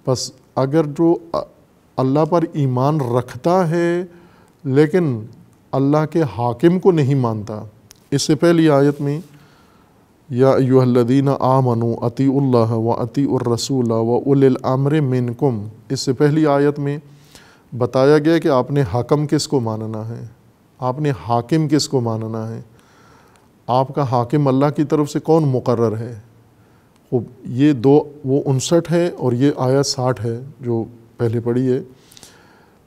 بس اگر جو اللہ پر ایمان رکھتا ہے لیکن اللہ کے حاکم کو نہیں مانتا، اس سے پہلی آیت میں یا ایھا الذین آمنوا اطیعوا اللہ واطیعوا الرسول واولی الامر منکم، اس سے پہلی آیت میں بتایا گیا کہ آپ نے حاکم کس کو ماننا ہے، آپ نے حاکم کس کو ماننا ہے، آپ کا حاکم اللہ کی طرف سے کون مقرر ہے۔ یہ دو، وہ 59 ہے اور یہ آیت 60 ہے جو پہلے پڑھی ہے۔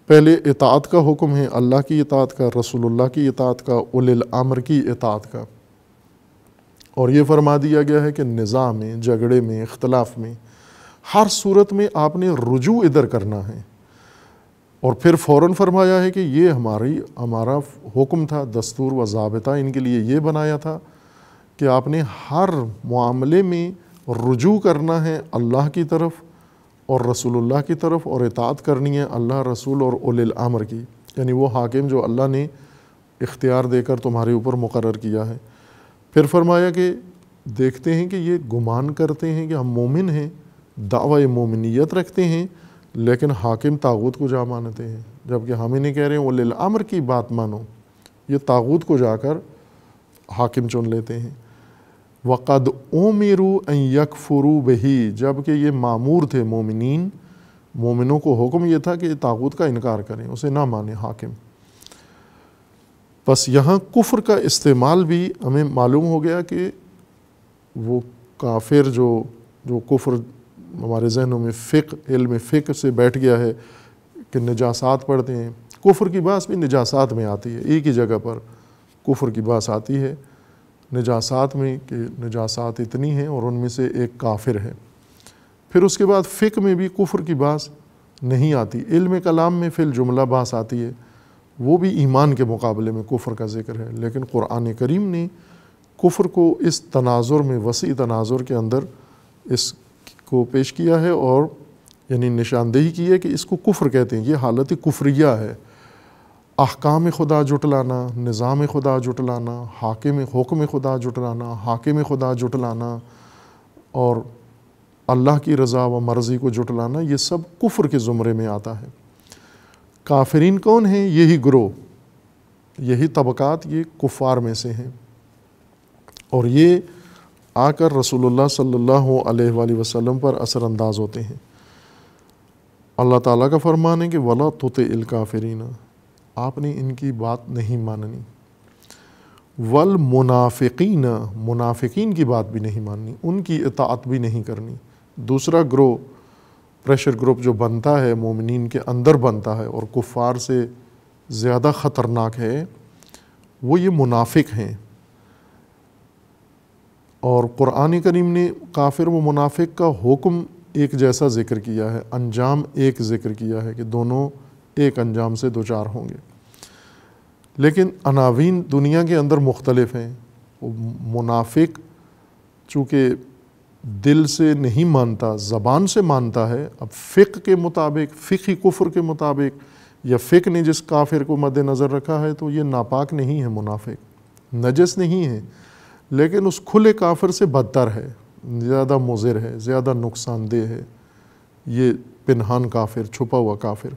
پہلے اطاعت کا حکم ہے، اللہ کی اطاعت کا، رسول اللہ کی اطاعت کا، اولی الامر کی اطاعت کا، اور یہ فرما دیا گیا ہے کہ نزاع میں، جھگڑے میں، اختلاف میں، ہر صورت میں آپ نے رجوع ادھر کرنا ہے، اور پھر فوراً فرمایا ہے کہ یہ ہمارا حکم تھا، دستور و ضابطہ ان کے لیے یہ بنایا تھا کہ آپ نے ہر معاملے میں رجوع کرنا ہے اللہ کی طرف اور رسول اللہ کی طرف، اور اطاعت کرنی ہے اللہ، رسول اور اولی الامر کی، یعنی وہ حاکم جو اللہ نے اختیار دے کر تمہارے اوپر مقرر کیا ہے۔ پھر فرمایا کہ دیکھتے ہیں کہ یہ گمان کرتے ہیں کہ ہم مومن ہیں، دعوی مومنیت رکھتے ہیں، لیکن حاکم طاغوت کو جا مانتے ہیں، جبکہ ہم انہیں کہہ رہے ہیں اولی الامر کی بات مانو، یہ طاغوت کو جا کر حاکم چن لیتے ہیں۔ وَقَدْ أُمِرُوا أَن يَكْفُرُوا بِهِ، جبکہ یہ مامور تھے مومنوں کو حکم یہ تھا کہ طاغوت کا انکار کریں، اسے نہ مانیں حاکم۔ بس یہاں کفر کا استعمال بھی ہمیں معلوم ہو گیا کہ وہ کافر جو کفر ہمارے ذہنوں میں علم فقہ سے بیٹھ گیا ہے کہ نجاسات پڑھتے ہیں، کفر کی بات بھی نجاسات میں آتی ہے، ایک ہی جگہ پر کفر کی بات آتی ہے نجاسات میں کہ نجاسات اتنی ہیں اور ان میں سے ایک کافر ہے۔ پھر اس کے بعد فقہ میں بھی کفر کی بات نہیں آتی، علم کلام میں فی الجملہ بات آتی ہے، وہ بھی ایمان کے مقابلے میں کفر کا ذکر ہے، لیکن قرآن کریم نے کفر کو اس تناظر میں، وسیع تناظر کے اندر اس کو پیش کیا ہے، اور یعنی نشاندہی کی ہے کہ اس کو کفر کہتے ہیں، یہ حالت کفریہ ہے، احکام خدا جٹلانا، نظام خدا جٹلانا، حکم خدا جٹلانا، حاکم خدا جٹلانا، اور اللہ کی رضا و مرضی کو جٹلانا، یہ سب کفر کے زمرے میں آتا ہے۔ کافرین کون ہیں؟ یہی گروہ، یہی طبقات، یہ کفار میں سے ہیں، اور یہ آ کر رسول اللہ صلی اللہ علیہ وآلہ وسلم پر اثر انداز ہوتے ہیں۔ اللہ تعالیٰ کا فرمان ہے کہ وَلَا تُطِعِ الْكَافِرِينَ، آپ نے ان کی بات نہیں ماننی، وَالْمُنَافِقِينَ، منافقین کی بات بھی نہیں ماننی، ان کی اطاعت بھی نہیں کرنی۔ دوسرا گروہ، پریشر گروپ جو بنتا ہے، مومنین کے اندر بنتا ہے اور کفار سے زیادہ خطرناک ہے، وہ یہ منافق ہیں، اور قرآن کریم نے کافر و منافق کا حکم ایک جیسا ذکر کیا ہے، انجام ایک ذکر کیا ہے کہ دونوں ایک انجام سے دوچار ہوں گے، لیکن عناوین دنیا کے اندر مختلف ہیں۔ منافق چونکہ دل سے نہیں مانتا، زبان سے مانتا ہے، اب فقہ کے مطابق، فقہی کفر کے مطابق یا فقہ نے جس کافر کو مد نظر رکھا ہے تو یہ ناپاک نہیں ہے، منافق نجس نہیں ہے، لیکن اس کھلے کافر سے بدتر ہے، زیادہ مضر ہے، زیادہ نقصان دہ ہے یہ پنہان کافر، چھپا ہوا کافر۔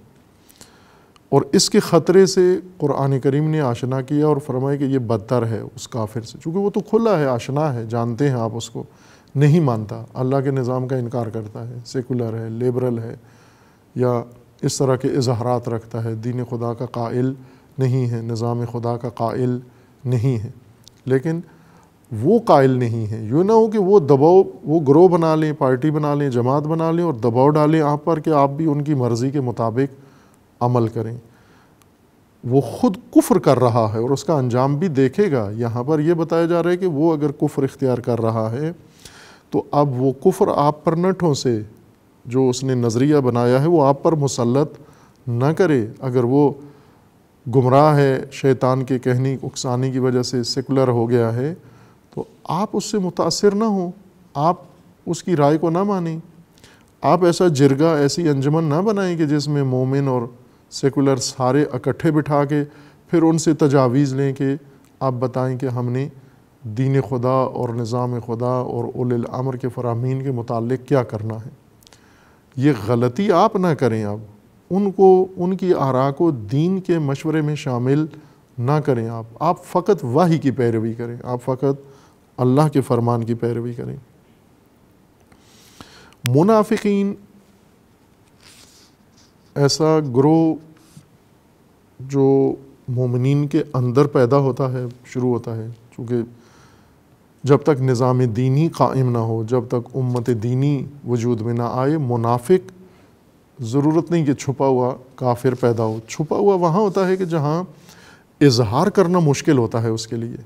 اور اس کے خطرے سے قرآن کریم نے آشنا کیا اور فرمایا کہ یہ بدتر ہے اس کافر سے، چونکہ وہ تو کھلا ہے، آشنا ہے، جانتے ہیں آپ اس کو، نہیں مانتا، اللہ کے نظام کا انکار کرتا ہے، سیکولر ہے، لیبرل ہے، یا اس طرح کے اظہارات رکھتا ہے، دین خدا کا قائل نہیں ہے، نظام خدا کا قائل نہیں ہے۔ لیکن وہ قائل نہیں ہے، یوں نہ ہو کہ وہ دباؤ، وہ گروہ بنا لیں، پارٹی بنا لیں، جماعت بنا لیں اور دباؤ ڈالیں آپ پر کہ آپ بھی ان کی مرضی کے مطابق عمل کریں۔ وہ خود کفر کر رہا ہے اور اس کا انجام بھی دیکھے گا۔ یہاں پر یہ بتایا جا رہا ہے کہ وہ اگر کفر اختیار کر رہا ہے تو اب وہ کفر آپ پر نہ ٹھونسے، جو اس نے نظریہ بنایا ہے وہ آپ پر مسلط نہ کرے۔ اگر وہ گمراہ ہے، شیطان کے کہنی اکسانے کی وجہ سے سیکولر ہو گیا ہے، تو آپ اس سے متاثر نہ ہوں، آپ اس کی رائے کو نہ مانیں، آپ ایسا جرگہ، ایسی انجمن نہ بنائیں کہ جس میں مومن اور سیکولر سارے اکٹھے بٹھا کے پھر ان سے تجاویز لیں کہ آپ بتائیں کہ ہم نے دین خدا اور نظام خدا اور اولی الامر کے فرامین کے متعلق کیا کرنا ہے۔ یہ غلطی آپ نہ کریں، اب ان کو، ان کی آراء کو دین کے مشورے میں شامل نہ کریں، آپ فقط وحی کی پیروی کریں، آپ فقط اللہ کے فرمان کی پیروی کریں۔ منافقین ایسا گروہ جو مومنین کے اندر پیدا ہوتا ہے، شروع ہوتا ہے، چونکہ جب تک نظام دینی قائم نہ ہو، جب تک امت دینی وجود میں نہ آئے، منافق ضرورت نہیں کہ چھپا ہوا کافر پیدا ہو۔ چھپا ہوا وہاں ہوتا ہے کہ جہاں اظہار کرنا مشکل ہوتا ہے اس کے لیے،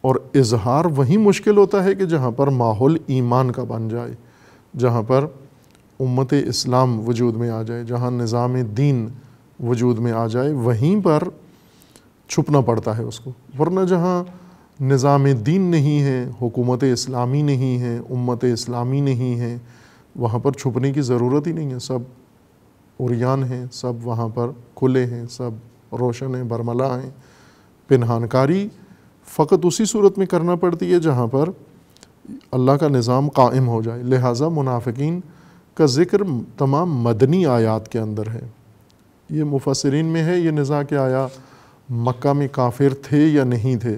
اور اظہار وہیں مشکل ہوتا ہے کہ جہاں پر ماحول ایمان کا بن جائے، جہاں پر امت اسلام وجود میں آ جائے، جہاں نظام دین وجود میں آ جائے، وہیں پر چھپنا پڑتا ہے اس کو۔ ورنہ جہاں نظام دین نہیں ہے، حکومت اسلامی نہیں ہے، امت اسلامی نہیں ہے، وہاں پر چھپنے کی ضرورت ہی نہیں ہے، سب عریان ہیں، سب وہاں پر کھلے ہیں، سب روشن ہیں، برملا ہیں۔ پنہان کاری فقط اسی صورت میں کرنا پڑتی ہے جہاں پر اللہ کا نظام قائم ہو جائے۔ لہٰذا منافقین کا ذکر تمام مدنی آیات کے اندر ہے۔ یہ مفسرین میں ہے یہ نزاع کہ آیا مکہ میں کافر تھے یا نہیں تھے،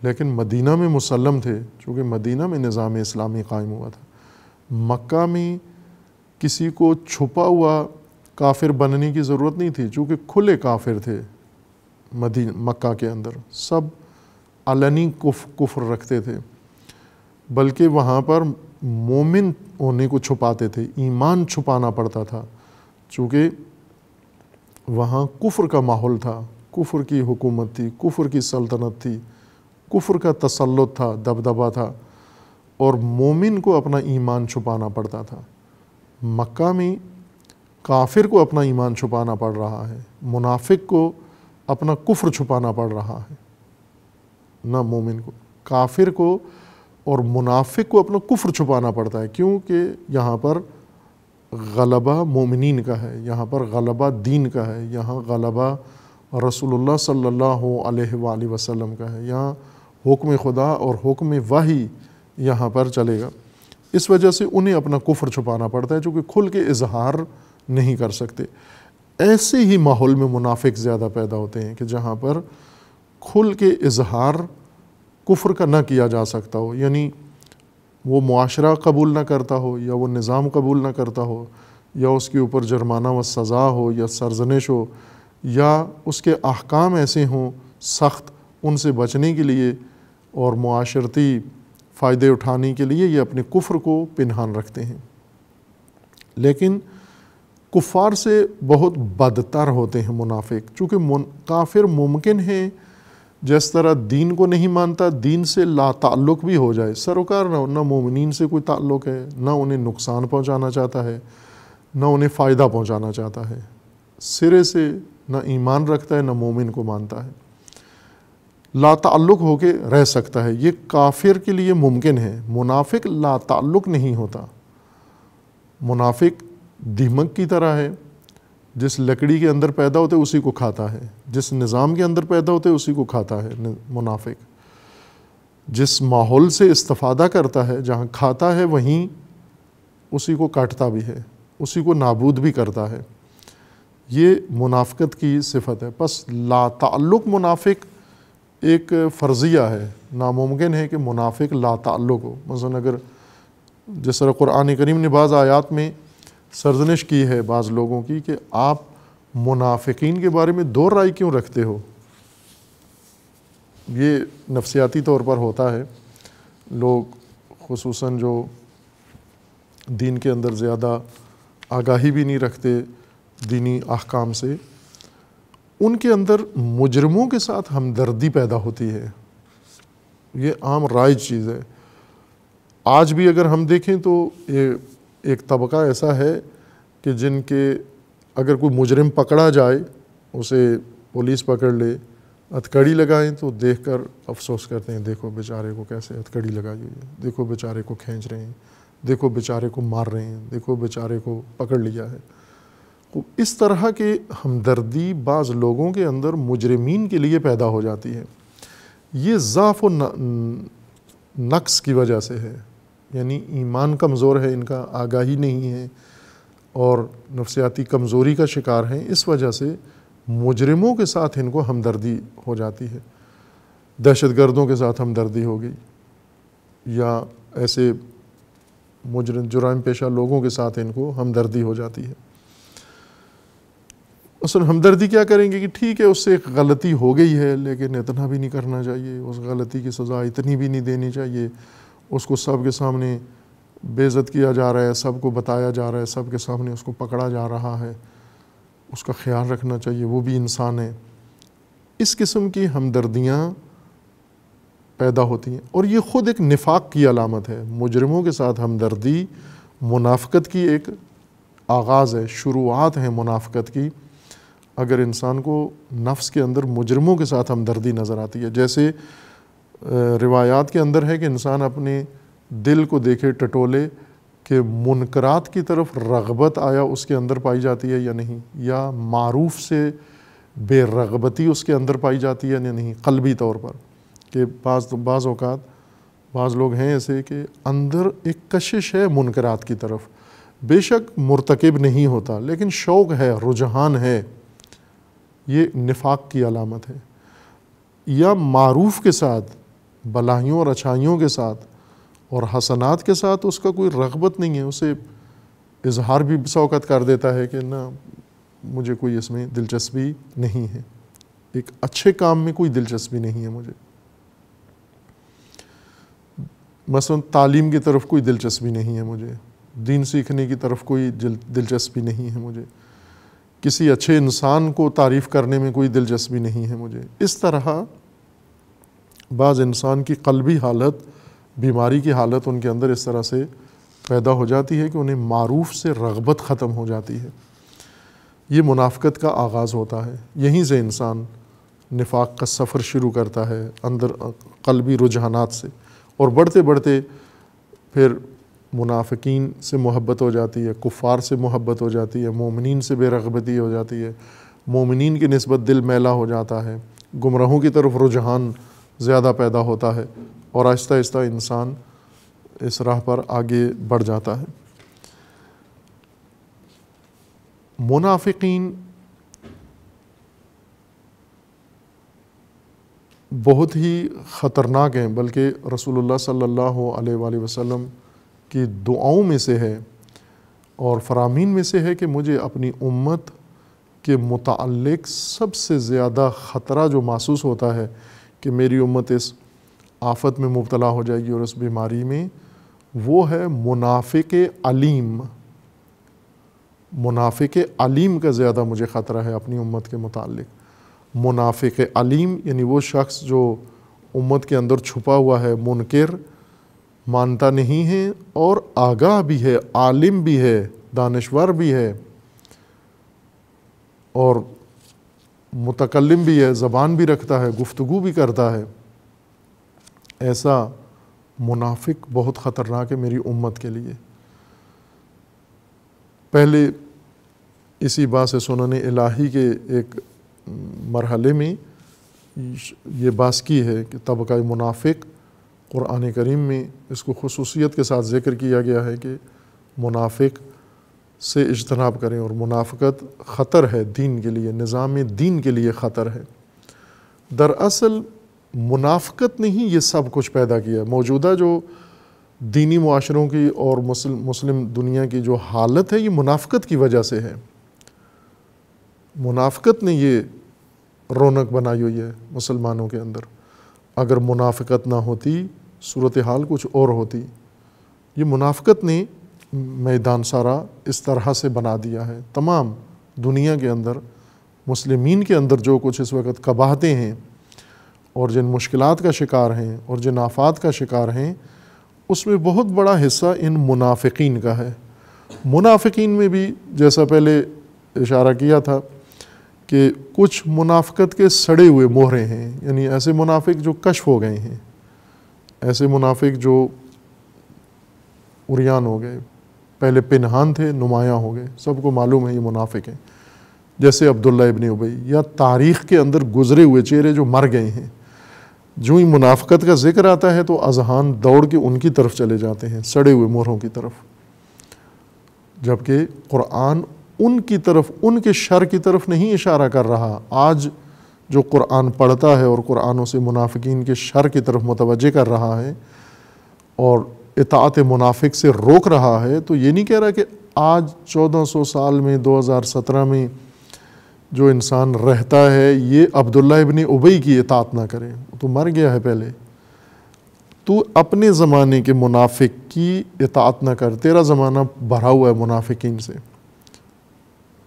لیکن مدینہ میں مسلم تھے، چونکہ مدینہ میں نظام اسلامی قائم ہوا تھا۔ مکہ میں کسی کو چھپا ہوا کافر بننے کی ضرورت نہیں تھی، چونکہ کھلے کافر تھے۔ مکہ کے اندر سب علنی کفر رکھتے تھے، بلکہ وہاں پر مومن ہونے کو چھپاتے تھے، ایمان چھپانا پڑتا تھا، چونکہ وہاں کفر کا ماحول تھا، کفر کی حکومت تھی، کفر کی سلطنت تھی، کفر کا تسلط تھا، دبدبہ تھا، اور مومن کو اپنا ایمان چھپانا پڑتا تھا۔ مکہ میں کافر کو اپنا ایمان چھپانا پڑ رہا ہے، منافق کو اپنا کفر چھپانا پڑ رہا ہے، نہ مومن کو۔ کافر کو اور منافق کو اپنا کفر چھپانا پڑتا ہے، کیونکہ یہاں پر غلبہ مومنین کا ہے، یہاں پر غلبہ دین کا ہے، یہاں غلبہ رسول اللہ صلی اللہ علیہ وآلہ وسلم کا ہے، یہاں حکم خدا اور حکم وحی یہاں پر چلے گا۔ اس وجہ سے انہیں اپنا کفر چھپانا پڑتا ہے، چونکہ کھل کے اظہار نہیں کر سکتے۔ ایسے ہی ماحول میں منافق زیادہ پیدا ہوتے ہیں کہ جہاں پر کھل کے اظہار کفر کا نہ کیا جا سکتا ہو، یعنی وہ معاشرہ قبول نہ کرتا ہو، یا وہ نظام قبول نہ کرتا ہو، یا اس کے اوپر جرمانہ و سزا ہو، یا سرزنش ہو، یا اس کے احکام ایسے ہوں سخت، ان سے بچنے کے لیے اور معاشرتی فائدے اٹھانے کے لیے یہ اپنے کفر کو پنہان رکھتے ہیں۔ لیکن کفار سے بہت بدتر ہوتے ہیں منافق، چونکہ کافر ممکن ہے جس طرح دین کو نہیں مانتا، دین سے لا تعلق بھی ہو جائے، سروکار نہ مومنین سے کوئی تعلق ہے، نہ انہیں نقصان پہنچانا چاہتا ہے، نہ انہیں فائدہ پہنچانا چاہتا ہے، سرے سے نہ ایمان رکھتا ہے، نہ مومن کو مانتا ہے، لا تعلق ہو کے رہ سکتا ہے۔ یہ کافر کے لیے ممکن ہے، منافق لا تعلق نہیں ہوتا۔ منافق دیمک کی طرح ہے، جس لکڑی کے اندر پیدا ہوتے اسی کو کھاتا ہے، جس نظام کے اندر پیدا ہوتے اسی کو کھاتا ہے منافق، جس ماحول سے استفادہ کرتا ہے، جہاں کھاتا ہے وہیں اسی کو کاٹتا بھی ہے، اسی کو نابود بھی کرتا ہے۔ یہ منافقت کی صفت ہے۔ پس لا تعلق منافق ایک فرضیہ ہے، ناممکن ہے کہ منافق لا تعلق ہو۔ مثلا اگر جس طرح قرآن کریم نے بعض آیات میں سرزنش کی ہے بعض لوگوں کی کہ آپ منافقین کے بارے میں دو رائے کیوں رکھتے ہو، یہ نفسیاتی طور پر ہوتا ہے۔ لوگ خصوصاً جو دین کے اندر زیادہ آگاہی بھی نہیں رکھتے دینی احکام سے، ان کے اندر مجرموں کے ساتھ ہمدردی پیدا ہوتی ہے۔ یہ عام رائج چیز ہے۔ آج بھی اگر ہم دیکھیں تو یہ ایک طبقہ ایسا ہے کہ جن کے اگر کوئی مجرم پکڑا جائے، اسے پولیس پکڑ لے، ہتھکڑی لگائیں تو دیکھ کر افسوس کرتے ہیں، دیکھو بیچارے کو کیسے ہتھکڑی لگائی ہوئی ہے، دیکھو بیچارے کو کھینچ رہے ہیں، دیکھو بیچارے کو مار رہے ہیں، دیکھو بیچارے کو پکڑ لیا ہے۔ اس طرح کے ہمدردی بعض لوگوں کے اندر مجرمین کے لیے پیدا ہو جاتی ہے۔ یہ ضعف و نقص کی وجہ سے ہے، یعنی ایمان کمزور ہے، ان کا آگاہی نہیں ہے اور نفسیاتی کمزوری کا شکار ہیں، اس وجہ سے مجرموں کے ساتھ ان کو ہمدردی ہو جاتی ہے۔ دہشت گردوں کے ساتھ ہمدردی ہو گئی، یا ایسے جرائم پیشہ لوگوں کے ساتھ ان کو ہمدردی ہو جاتی ہے۔ اصل ہمدردی کیا کریں گے کہ ٹھیک ہے اس سے ایک غلطی ہو گئی ہے لیکن اتنا بھی نہیں کرنا چاہیے، اس غلطی کی سزا اتنی بھی نہیں دینی چاہیے، اس کو سب کے سامنے بے عزت کیا جا رہا ہے، سب کو بتایا جا رہا ہے، سب کے سامنے اس کو پکڑا جا رہا ہے، اس کا خیال رکھنا چاہیے، وہ بھی انسان ہے۔ اس قسم کی ہمدردیاں پیدا ہوتی ہیں، اور یہ خود ایک نفاق کی علامت ہے۔ مجرموں کے ساتھ ہمدردی منافقت کی ایک آغاز ہے، شروعات ہیں منافقت کی۔ اگر انسان کو نفس کے اندر مجرموں کے ساتھ ہمدردی نظر آتی ہے، جیسے روایات کے اندر ہے کہ انسان اپنے دل کو دیکھے ٹٹولے کہ منکرات کی طرف رغبت آیا اس کے اندر پائی جاتی ہے یا نہیں، یا معروف سے بے رغبتی اس کے اندر پائی جاتی ہے یا نہیں، قلبی طور پر۔ کہ بعض اوقات بعض لوگ ہیں ایسے کہ اندر ایک کشش ہے منکرات کی طرف، بے شک مرتکب نہیں ہوتا لیکن شوق ہے، رجحان ہے، یہ نفاق کی علامت ہے۔ یا معروف کے ساتھ، بلائیوں اور اچھائیوں کے ساتھ اور حسنات کے ساتھ اس کا کوئی رغبت نہیں ہے، اسے اظہار بھی بسا اوقات کر دیتا ہے کہ نہ مجھے کوئی اس میں دلچسپی نہیں ہے، ایک اچھے کام میں کوئی دلچسپی نہیں ہے مجھے، مثلا تعلیم کی طرف کوئی دلچسپی نہیں ہے مجھے، دین سیکھنے کی طرف کوئی دلچسپی نہیں ہے مجھے، کسی اچھے انسان کو تعریف کرنے میں کوئی دلچسپی نہیں ہے مجھے۔ اس طرح بعض انسان کی قلبی حالت، بیماری کی حالت ان کے اندر اس طرح سے پیدا ہو جاتی ہے کہ انہیں معروف سے رغبت ختم ہو جاتی ہے۔ یہ منافقت کا آغاز ہوتا ہے، یہیں سے انسان نفاق کا سفر شروع کرتا ہے اندر قلبی رجحانات سے، اور بڑھتے بڑھتے پھر منافقین سے محبت ہو جاتی ہے، کفار سے محبت ہو جاتی ہے، مومنین سے بے رغبتی ہو جاتی ہے، مومنین کی نسبت دل میلا ہو جاتا ہے، گمراہوں کی طرف رجحان زیادہ پیدا ہوتا ہے، اور آہستہ آہستہ انسان اس راہ پر آگے بڑھ جاتا ہے۔ منافقین بہت ہی خطرناک ہیں، بلکہ رسول اللہ صلی اللہ علیہ وآلہ وسلم کی دعاؤں میں سے ہے اور فرامین میں سے ہے کہ مجھے اپنی امت کے متعلق سب سے زیادہ خطرہ جو محسوس ہوتا ہے کہ میری امت اس آفت میں مبتلا ہو جائے گی اور اس بیماری میں، وہ ہے منافق علیم۔ منافق علیم کا زیادہ مجھے خطرہ ہے اپنی امت کے متعلق۔ منافق علیم یعنی وہ شخص جو امت کے اندر چھپا ہوا ہے، منکر، مانتا نہیں ہے اور آگاہ بھی ہے، عالم بھی ہے، دانشور بھی ہے اور متکلم بھی ہے، زبان بھی رکھتا ہے، گفتگو بھی کرتا ہے۔ ایسا منافق بہت خطرناک ہے میری امت کے لیے۔ پہلے اسی باعث سنن الہی کے ایک مرحلے میں یہ بات کی ہے کہ طبقہ منافق قرآن کریم میں اس کو خصوصیت کے ساتھ ذکر کیا گیا ہے کہ منافق سے اجتناب کریں، اور منافقت خطر ہے دین کے لیے، نظام دین کے لیے خطر ہے۔ دراصل منافقت نے ہی یہ سب کچھ پیدا کیا ہے۔ موجودہ جو دینی معاشروں کی اور مسلم دنیا کی جو حالت ہے، یہ منافقت کی وجہ سے ہے۔ منافقت نے یہ رونق بنائی ہوئی ہے مسلمانوں کے اندر۔ اگر منافقت نہ ہوتی صورتحال کچھ اور ہوتی۔ یہ منافقت نے میدان سارا اس طرح سے بنا دیا ہے۔ تمام دنیا کے اندر مسلمین کے اندر جو کچھ اس وقت قباحتیں ہیں اور جن مشکلات کا شکار ہیں اور جن آفات کا شکار ہیں، اس میں بہت بڑا حصہ ان منافقین کا ہے۔ منافقین میں بھی جیسا پہلے اشارہ کیا تھا کہ کچھ منافقت کے سڑے ہوئے مہرے ہیں، یعنی ایسے منافق جو کشف ہو گئے ہیں، ایسے منافق جو عریان ہو گئے، پہلے پنہان تھے نمایاں ہو گئے، سب کو معلوم ہے یہ منافق ہیں، جیسے عبداللہ ابن ابی، یا تاریخ کے اندر گزرے ہوئے چہرے جو مر گئے ہیں۔ جو ہی منافقت کا ذکر آتا ہے تو اذہان دوڑ کے ان کی طرف چلے جاتے ہیں، سڑے ہوئے مہروں کی طرف، جبکہ قرآن ان کی طرف، ان کے شر کی طرف نہیں اشارہ کر رہا۔ آج جو قرآن پڑھتا ہے اور قرآنوں سے منافقین کے شر کی طرف متوجہ کر رہا ہے اور اطاعت منافق سے روک رہا ہے، تو یہ نہیں کہہ رہا کہ آج 1400 سال میں 2017 میں جو انسان رہتا ہے یہ عبداللہ ابن ابی کی اطاعت نہ کرے، وہ تو مر گیا ہے پہلے۔ تو اپنے زمانے کے منافق کی اطاعت نہ کر، تیرا زمانہ بھرا ہوا ہے منافقین سے،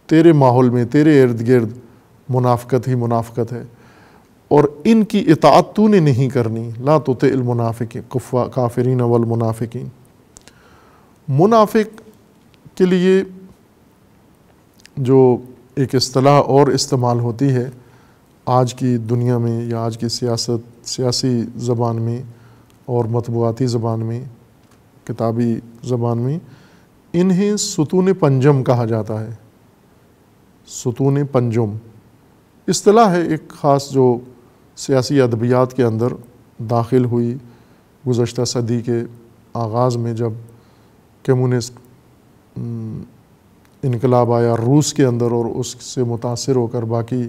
تیرے ماحول میں، تیرے ارد گرد منافقت ہی منافقت ہے، اور ان کی اطاعت تو نے نہیں کرنی۔ لا تطع المنافقین کافرین والمنافقین۔ منافق کے لیے جو ایک اصطلاح اور استعمال ہوتی ہے آج کی دنیا میں یا آج کی سیاسی زبان میں اور مطبوعاتی زبان میں، کتابی زبان میں، انہیں ستون پنجم کہا جاتا ہے۔ ستون پنجم اصطلاح ہے ایک خاص جو سیاسی ادبیات کے اندر داخل ہوئی گزشتہ صدی کے آغاز میں، جب کمیونسٹ انقلاب آیا روس کے اندر اور اس سے متاثر ہو کر باقی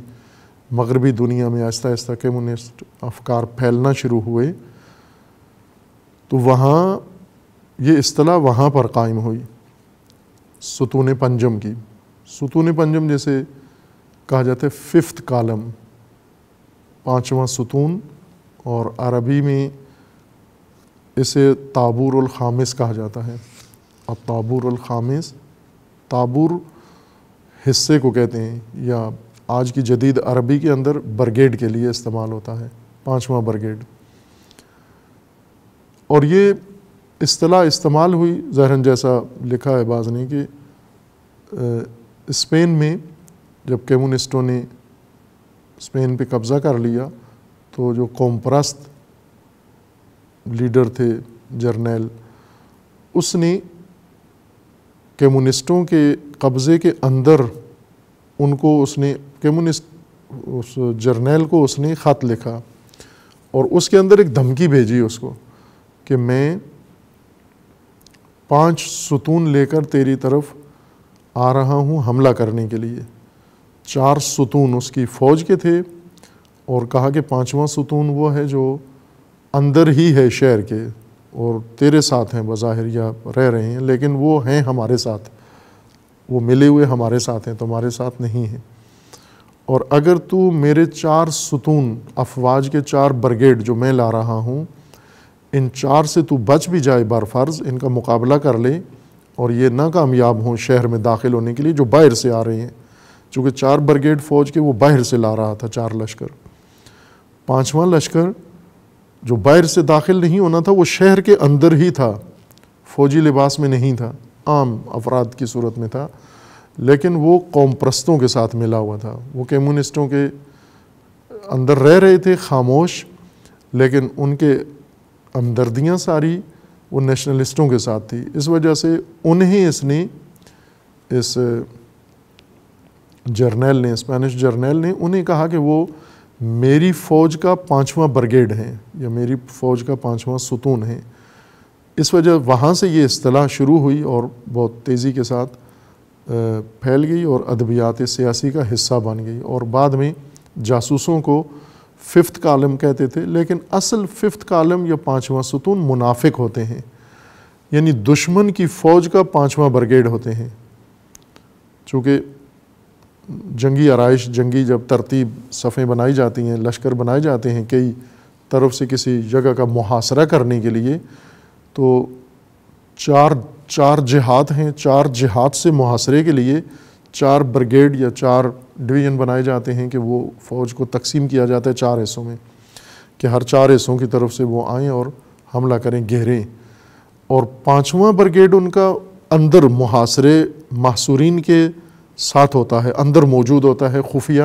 مغربی دنیا میں آہستہ آہستہ کمیونسٹ افکار پھیلنا شروع ہوئے، تو وہاں یہ اصطلاح وہاں پر قائم ہوئی ستون پنجم کی۔ ستون پنجم جیسے کہا جاتا ہے ففتھ کالم، پانچواں ستون، اور عربی میں اسے طابور الخامس کہا جاتا ہے۔ الطابور الخامس، طابور حصے کو کہتے ہیں، یا آج کی جدید عربی کے اندر برگیڈ کے لیے استعمال ہوتا ہے، پانچواں برگیڈ۔ اور یہ اصطلاح استعمال ہوئی ظاہراً جیسا لکھا ہے بعض نے کہ اسپین میں جب کمیونسٹوں نے اسپین پہ قبضہ کر لیا تو جو قوم پرست لیڈر تھے جرنیل، اس نے کمیونسٹوں کے قبضے کے اندر ان کو، اس نے اس جرنیل کو اس نے خط لکھا اور اس کے اندر ایک دھمکی بھیجی اس کو کہ میں 5 ستون لے کر تیری طرف آ رہا ہوں حملہ کرنے کے لیے۔ 4 ستون اس کی فوج کے تھے، اور کہا کہ 5واں ستون وہ ہے جو اندر ہی ہے شہر کے، اور تیرے ساتھ ہیں بظاہر یا رہ رہے ہیں، لیکن وہ ہیں ہمارے ساتھ، وہ ملے ہوئے ہمارے ساتھ ہیں، تمہارے ساتھ نہیں ہیں۔ اور اگر تو میرے 4 ستون افواج کے 4 برگیڈ جو میں لا رہا ہوں، ان 4 سے تو بچ بھی جائے برفرض، ان کا مقابلہ کر لے اور یہ نہ کامیاب ہوں شہر میں داخل ہونے کے لیے جو باہر سے آ رہے ہیں، چونکہ 4 برگیڈ فوج کے وہ باہر سے لا رہا تھا 4 لشکر، 5واں لشکر جو باہر سے داخل نہیں ہونا تھا وہ شہر کے اندر ہی تھا، فوجی لباس میں نہیں تھا، عام افراد کی صورت میں تھا، لیکن وہ قوم پرستوں کے ساتھ ملا ہوا تھا، وہ کمیونسٹوں کے اندر رہ رہے تھے خاموش، لیکن ان کے ہمدردیاں ساری وہ نیشنلسٹوں کے ساتھ تھی۔ اس وجہ سے انہیں اس نے اس جرنیل نے، اسپینش جرنیل نے انہیں کہا کہ وہ میری فوج کا 5واں برگیڈ ہیں یا میری فوج کا 5واں ستون ہیں. اس وجہ وہاں سے یہ اصطلاح شروع ہوئی اور بہت تیزی کے ساتھ پھیل گئی اور ادبیات سیاسی کا حصہ بن گئی، اور بعد میں جاسوسوں کو 5th کالم کہتے تھے. لیکن اصل 5th کالم یا 5واں ستون منافق ہوتے ہیں، یعنی دشمن کی فوج کا 5واں برگیڈ ہوتے ہیں. چونکہ جنگی آرائش، جنگی جب ترتیب صفیں بنائی جاتی ہیں، لشکر بنائے جاتے ہیں کئی طرف سے کسی جگہ کا محاصرہ کرنے کے لیے، تو چار جہات ہیں. 4 جہات سے محاصرے کے لیے 4 برگیڈ یا 4 ڈویژن بنائے جاتے ہیں کہ وہ فوج کو تقسیم کیا جاتا ہے 4 حصوں میں، کہ ہر 4 حصوں کی طرف سے وہ آئیں اور حملہ کریں، گھیریں. اور 5واں برگیڈ ان کا اندر محاصرے محصورین کے ساتھ ہوتا ہے، اندر موجود ہوتا ہے، خفیہ،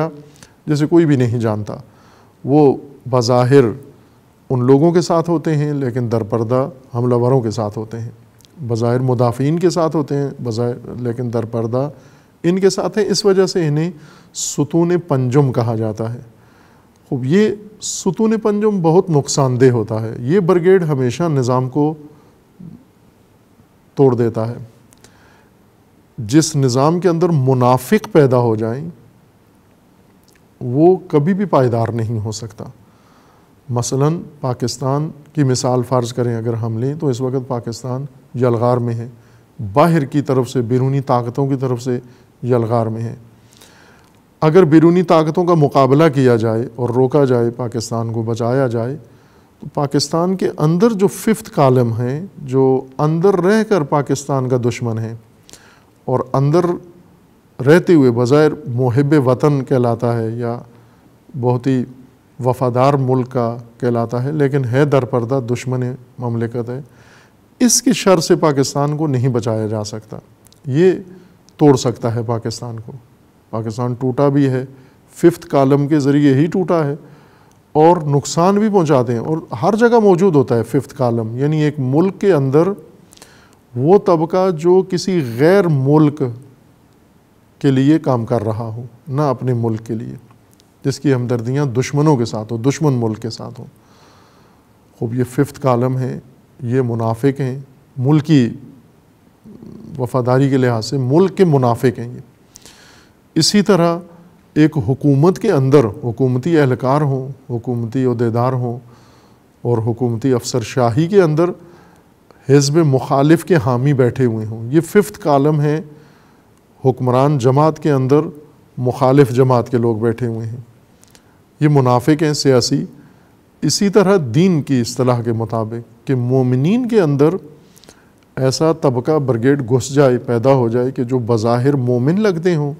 جیسے کوئی بھی نہیں جانتا. وہ بظاہر ان لوگوں کے ساتھ ہوتے ہیں لیکن در پردہ حملہ وروں کے ساتھ ہوتے ہیں. بظاہر مدافعین کے ساتھ ہوتے ہیں بظاہر، لیکن در پردہ ان کے ساتھ ہیں. اس وجہ سے انہیں ستون پنجم کہا جاتا ہے. خوب، یہ ستون پنجم بہت نقصان دہ ہوتا ہے. یہ برگیڈ ہمیشہ نظام کو توڑ دیتا ہے. جس نظام کے اندر منافق پیدا ہو جائیں وہ کبھی بھی پائیدار نہیں ہو سکتا. مثلا پاکستان کی مثال فرض کریں اگر ہم لیں تو اس وقت پاکستان یلغار میں ہے، باہر کی طرف سے، بیرونی طاقتوں کی طرف سے یلغار میں ہے. اگر بیرونی طاقتوں کا مقابلہ کیا جائے اور روکا جائے، پاکستان کو بچایا جائے، تو پاکستان کے اندر جو 5th کالم ہیں، جو اندر رہ کر پاکستان کا دشمن ہے اور اندر رہتے ہوئے بظاہر محب وطن کہلاتا ہے یا بہت ہی وفادار ملک کا کہلاتا ہے، لیکن ہے در پردہ دشمن مملکت ہے، اس کی شر سے پاکستان کو نہیں بچایا جا سکتا. یہ توڑ سکتا ہے پاکستان کو. پاکستان ٹوٹا بھی ہے، 5th کالم کے ذریعے ہی ٹوٹا ہے، اور نقصان بھی پہنچاتے ہیں، اور ہر جگہ موجود ہوتا ہے 5th کالم. یعنی ایک ملک کے اندر وہ طبقہ جو کسی غیر ملک کے لیے کام کر رہا ہو، نہ اپنے ملک کے لیے، جس کی ہمدردیاں دشمنوں کے ساتھ ہو، دشمن ملک کے ساتھ ہوں. خوب، یہ 5th کالم ہے، یہ منافق ہیں، ملکی وفاداری کے لحاظ سے ملک کے منافق ہیں یہ. اسی طرح ایک حکومت کے اندر حکومتی اہلکار ہوں، حکومتی عہدیدار ہوں، اور حکومتی افسر شاہی کے اندر حزب مخالف کے حامی بیٹھے ہوئے ہوں. یہ 5th کالم ہے. حکمران جماعت کے اندر مخالف جماعت کے لوگ بیٹھے ہوئے ہیں، یہ منافق ہیں سیاسی. اسی طرح دین کی اصطلاح کے مطابق کہ مومنین کے اندر ایسا طبقہ برگیڈ گھس جائے، پیدا ہو جائے کہ جو بظاہر مومن لگتے ہوں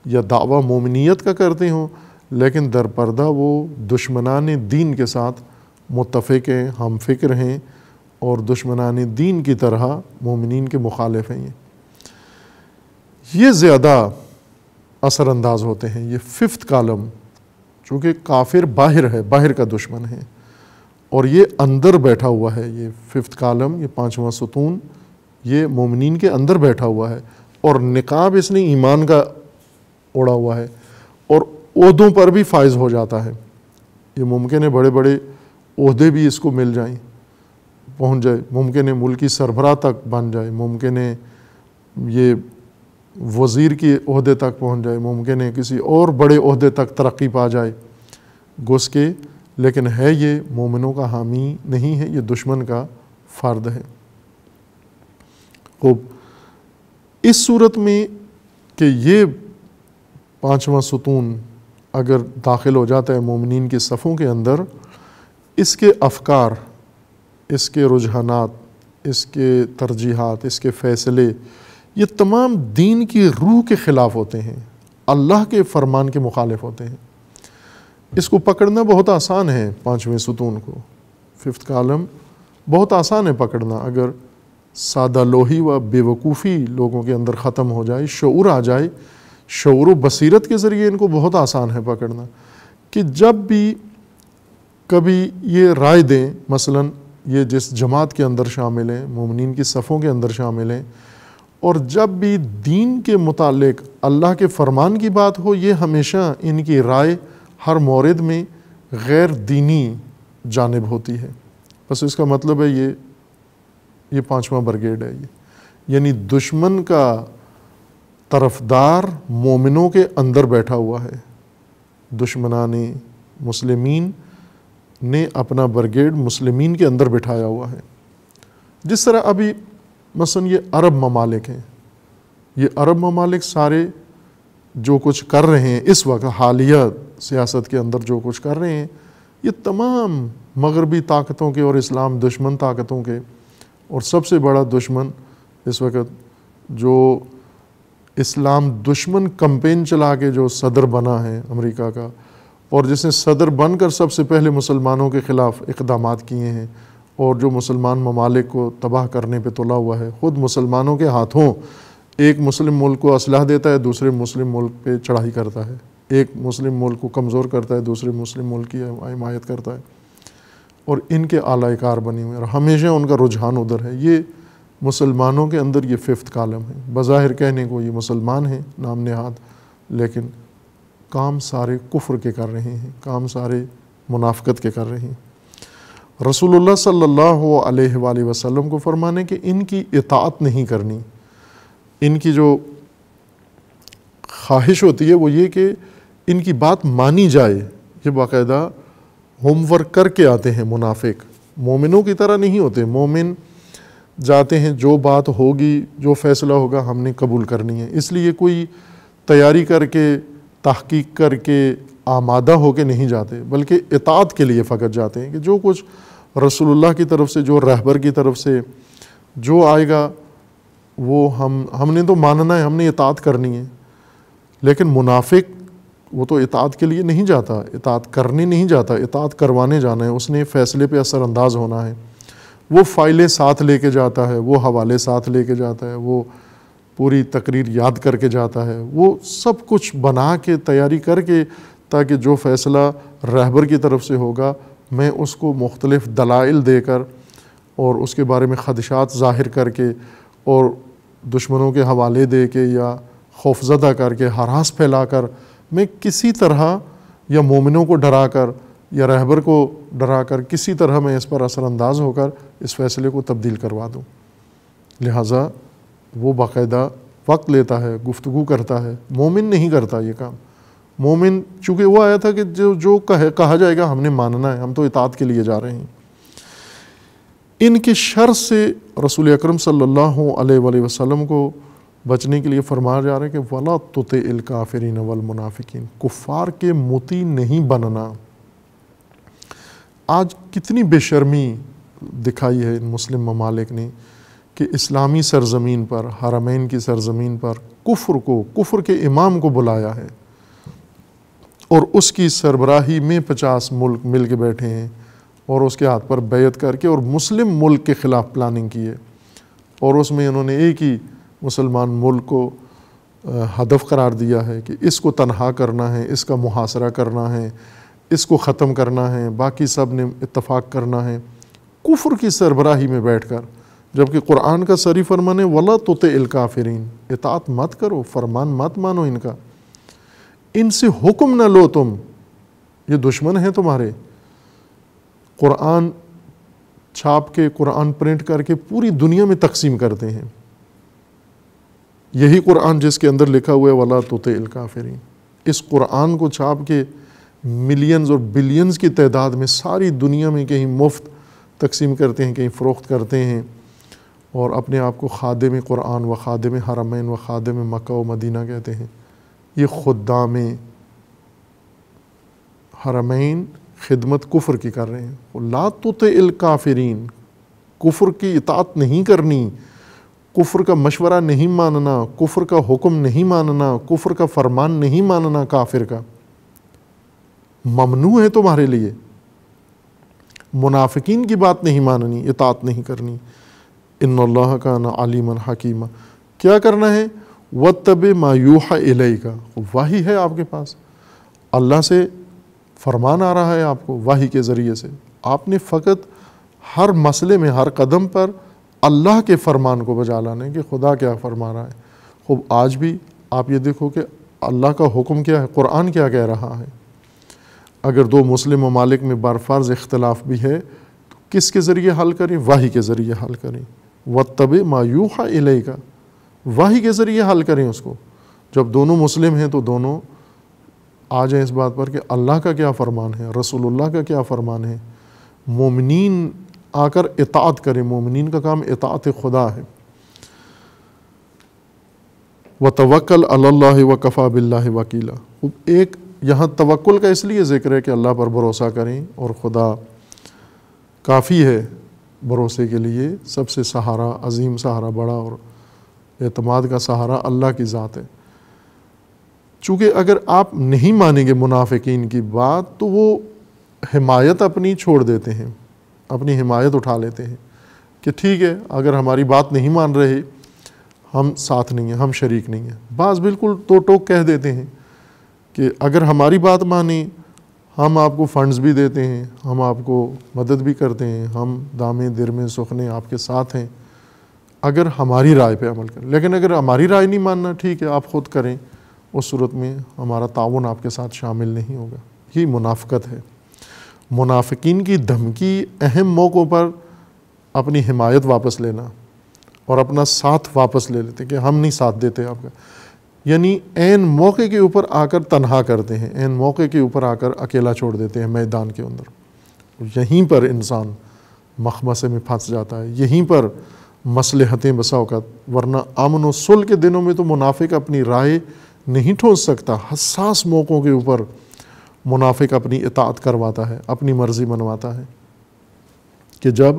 یا دعویٰ مومنیت کا کرتے ہوں، لیکن در پردہ وہ دشمنان دین کے ساتھ متفق ہیں، ہم فکر ہیں، اور دشمنان دین کی طرح مومنین کے مخالف ہیں. یہ زیادہ اثر انداز ہوتے ہیں. یہ 5th کالم چونکہ کافر باہر ہے، باہر کا دشمن ہے، اور یہ اندر بیٹھا ہوا ہے. یہ 5th کالم، یہ 5واں ستون، یہ مومنین کے اندر بیٹھا ہوا ہے، اور نقاب اس نے ایمان کا اوڑا ہوا ہے، اور عہدوں پر بھی فائز ہو جاتا ہے. یہ ممکن ہے بڑے بڑے عہدے بھی اس کو مل جائیں، پہنچ جائے، ممکن ہے ملکی سربراہ تک بن جائے، ممکن ہے یہ وزیر کی عہدے تک پہنچ جائے، ممکن ہے کسی اور بڑے عہدے تک ترقی پا جائے گھس کے، لیکن ہے یہ مومنوں کا حامی نہیں ہے، یہ دشمن کا فرد ہے. خوب، اس صورت میں کہ یہ 5واں ستون اگر داخل ہو جاتا ہے مومنین کی صفوں کے اندر، اس کے افکار، اس کے رجحانات، اس کے ترجیحات، اس کے فیصلے، یہ تمام دین کی روح کے خلاف ہوتے ہیں، اللہ کے فرمان کے مخالف ہوتے ہیں. اس کو پکڑنا بہت آسان ہے. 5ویں ستون کو، 5th کالم بہت آسان ہے پکڑنا. اگر سادہ لوحی و بے وقوفی لوگوں کے اندر ختم ہو جائے، شعور آ جائے، شعور و بصیرت کے ذریعے ان کو بہت آسان ہے پکڑنا. کہ جب بھی کبھی یہ رائے دیں، مثلا یہ جس جماعت کے اندر شامل ہیں، مومنین کی صفوں کے اندر شامل ہیں، اور جب بھی دین کے متعلق اللہ کے فرمان کی بات ہو، یہ ہمیشہ ان کی رائے ہر مورد میں غیر دینی جانب ہوتی ہے۔ بس اس کا مطلب ہے یہ 5واں برگیڈ ہے، یعنی دشمن کا طرفدار مومنوں کے اندر بیٹھا ہوا ہے۔ دشمنان مسلمین نے اپنا برگیڈ مسلمین کے اندر بٹھایا ہوا ہے۔ جس طرح ابھی مثلا یہ عرب ممالک ہیں، یہ عرب ممالک سارے جو کچھ کر رہے ہیں اس وقت حالیہ سیاست کے اندر جو کچھ کر رہے ہیں، یہ تمام مغربی طاقتوں کے اور اسلام دشمن طاقتوں کے، اور سب سے بڑا دشمن اس وقت جو اسلام دشمن کمپین چلا کے جو صدر بنا ہے امریکہ کا، اور جس نے صدر بن کر سب سے پہلے مسلمانوں کے خلاف اقدامات کیے ہیں اور جو مسلمان ممالک کو تباہ کرنے پہ تلا ہوا ہے، خود مسلمانوں کے ہاتھوں ایک مسلم ملک کو اسلحہ دیتا ہے، دوسرے مسلم ملک پہ چڑھائی کرتا ہے، ایک مسلم ملک کو کمزور کرتا ہے، دوسرے مسلم ملک کی حمایت کرتا ہے، اور ان کے اعلی کار بنی ہوئے، اور ہمیشہ ان کا رجحان ادھر ہے۔ یہ مسلمانوں کے اندر یہ 5th کالم ہے۔ بظاہر کہنے کو یہ مسلمان ہیں نام نہاد، لیکن کام سارے کفر کے کر رہے ہیں، کام سارے منافقت کے کر رہے ہیں۔ رسول اللہ صلی اللہ علیہ وآلہ وسلم کو فرمانے کہ ان کی اطاعت نہیں کرنی، ان کی جو خواہش ہوتی ہے وہ یہ کہ ان کی بات مانی جائے۔ یہ باقاعدہ ہوم ورک کر کے آتے ہیں منافق، مومنوں کی طرح نہیں ہوتے۔ مومن جاتے ہیں جو بات ہوگی، جو فیصلہ ہوگا ہم نے قبول کرنی ہے، اس لیے کوئی تیاری کر کے تحقیق کر کے آمادہ ہو کے نہیں جاتے، بلکہ اطاعت کے لیے فقط جاتے ہیں کہ جو کچھ رسول اللہ کی طرف سے، جو رہبر کی طرف سے جو آئے گا وہ ہم نے تو ماننا ہے، ہم نے اطاعت کرنی ہے۔ لیکن منافق وہ تو اطاعت کے لیے نہیں جاتا، اطاعت کرنے نہیں جاتا، اطاعت کروانے جانا ہے، اس نے فیصلے پہ اثر انداز ہونا ہے۔ وہ فائلیں ساتھ لے کے جاتا ہے، وہ حوالے ساتھ لے کے جاتا ہے، وہ پوری تقریر یاد کر کے جاتا ہے، وہ سب کچھ بنا کے تیاری کر کے، تاکہ جو فیصلہ رہبر کی طرف سے ہوگا میں اس کو مختلف دلائل دے کر اور اس کے بارے میں خدشات ظاہر کر کے اور دشمنوں کے حوالے دے کے یا خوفزدہ کر کے ہراس پھیلا کر میں کسی طرح یا مومنوں کو ڈرا کر یا رہبر کو ڈرا کر کسی طرح میں اس پر اثر انداز ہو کر اس فیصلے کو تبدیل کروا دوں۔ لہٰذا وہ باقاعدہ وقت لیتا ہے، گفتگو کرتا ہے۔ مومن نہیں کرتا یہ کام۔ مومن چونکہ وہ آیا تھا کہ جو کہا جائے گا ہم نے ماننا ہے، ہم تو اطاعت کے لیے جا رہے ہیں۔ ان کے شر سے رسول اکرم صلی اللہ علیہ وآلہ وسلم کو بچنے کے لیے فرمایا جا رہا ہے کہ وَلَا تُطِعِ الْكَافِرِينَ وَالْمُنَافِقِينَ، کفار کے مطیع نہیں بننا۔ آج کتنی بے شرمی دکھائی ہے ان مسلم ممالک نے کہ اسلامی سرزمین پر، حرمین کی سرزمین پر کفر کے امام کو بلایا ہے، اور اس کی سربراہی میں 50 ملک مل کے بیٹھے ہیں اور اس کے ہاتھ پر بیعت کر کے اور مسلم ملک کے خلاف پلاننگ کی ہے، اور اس میں انہوں نے ایک ہی مسلمان ملک کو ہدف قرار دیا ہے کہ اس کو تنہا کرنا ہے، اس کا محاصرہ کرنا ہے، اس کو ختم کرنا ہے، باقی سب نے اتفاق کرنا ہے کفر کی سربراہی میں بیٹھ کر، جبکہ قرآن کا صریح فرمان ہے وَلَا تُطِعِ الْكَافِرِينَ، اطاعت مت کرو، فرمان مت مانو ان کا، ان سے حکم نہ لو تم، یہ دشمن ہیں تمہارے۔ قرآن چھاپ کے، قرآن پرنٹ کر کے پوری دنیا میں تقسیم کرتے ہیں، یہی قرآن جس کے اندر لکھا ہوا ہے وَلَا تُطِعِ الْكَافِرِينَ، اس قرآن کو چھاپ کے ملینز اور بلینز کی تعداد میں ساری دنیا میں کہیں مفت تقسیم کرتے ہیں، کہیں فروخت کرتے ہیں، اور اپنے آپ کو خادم قرآن و خادم حرمین و خادم مکہ و مدینہ کہتے ہیں۔ یہ خدام حرمین خدمت کفر کی کر رہے ہیں۔ لا تطع الکافرین، کفر کی اطاعت نہیں کرنی، کفر کا مشورہ نہیں ماننا، کفر کا حکم نہیں ماننا، کفر کا فرمان نہیں ماننا، کافر کا ممنوع ہے تمہارے لیے۔ منافقین کی بات نہیں ماننی، اطاعت نہیں کرنی۔ ان اللہ کان علیما حکیما، کیا کرنا ہے؟ وَاتَّبِعْ مَا یوحیٰ اِلَیْکَ، وحی ہے آپ کے پاس، اللہ سے فرمان آ رہا ہے آپ کو وحی کے ذریعے سے، آپ نے فقط ہر مسئلے میں، ہر قدم پر اللہ کے فرمان کو بجا لانے کہ خدا کیا فرما رہا ہے۔ خوب آج بھی آپ یہ دیکھو کہ اللہ کا حکم کیا ہے، قرآن کیا کہہ رہا ہے۔ اگر دو مسلم ممالک میں برفرض اختلاف بھی ہے تو کس کے ذریعے حل کریں؟ وحی کے ذریعے حل کریں۔ وَاتَّبِعْ مَا يُوحَىٰ إِلَيْكَ، وحی کے ذریعے حل کریں اس کو۔ جب دونوں مسلم ہیں تو دونوں آ جائیں اس بات پر کہ اللہ کا کیا فرمان ہے، رسول اللہ کا کیا فرمان ہے، مومنین آ کر اطاعت کریں۔ مومنین کا کام اطاعت خدا ہے۔ وَتَوَكَّلْ عَلَى اللَّهِ وَكَفَىٰ بِاللَّهِ وَكِيلًا۔ ایک یہاں توکل کا اس لیے ذکر ہے کہ اللہ پر بھروسہ کریں اور خدا کافی ہے بھروسے کے لیے، سب سے سہارا، عظیم سہارا، بڑا اور اعتماد کا سہارا اللہ کی ذات ہے۔ چونکہ اگر آپ نہیں مانیں گے منافقین کی بات تو وہ حمایت اپنی چھوڑ دیتے ہیں، اپنی حمایت اٹھا لیتے ہیں کہ ٹھیک ہے اگر ہماری بات نہیں مان رہے ہم ساتھ نہیں ہیں، ہم شریک نہیں ہیں۔ بعض بالکل تو ٹوک کہہ دیتے ہیں کہ اگر ہماری بات مانیں ہم آپ کو فنڈز بھی دیتے ہیں، ہم آپ کو مدد بھی کرتے ہیں، ہم دامیں درمیں سخنے آپ کے ساتھ ہیں اگر ہماری رائے پہ عمل کریں۔ لیکن اگر ہماری رائے نہیں ماننا، ٹھیک ہے آپ خود کریں، اس صورت میں ہمارا تعاون آپ کے ساتھ شامل نہیں ہوگا۔ یہ منافقت ہے۔ منافقین کی دھمکی اہم موقعوں پر اپنی حمایت واپس لینا اور اپنا ساتھ واپس لے لیتے کہ ہم نہیں ساتھ دیتے آپ کا، یعنی عین موقع کے اوپر آ کر تنہا کرتے ہیں، عین موقع کے اوپر آ کر اکیلا چھوڑ دیتے ہیں میدان کے اندر۔ یہیں پر انسان مخمصے میں پھنس جاتا ہے، یہیں پر مصلحتیں بسا اوقات، ورنہ امن و صلح کے دنوں میں تو منافق اپنی رائے نہیں ٹھونس سکتا۔ حساس موقعوں کے اوپر منافق اپنی اطاعت کرواتا ہے، اپنی مرضی منواتا ہے کہ جب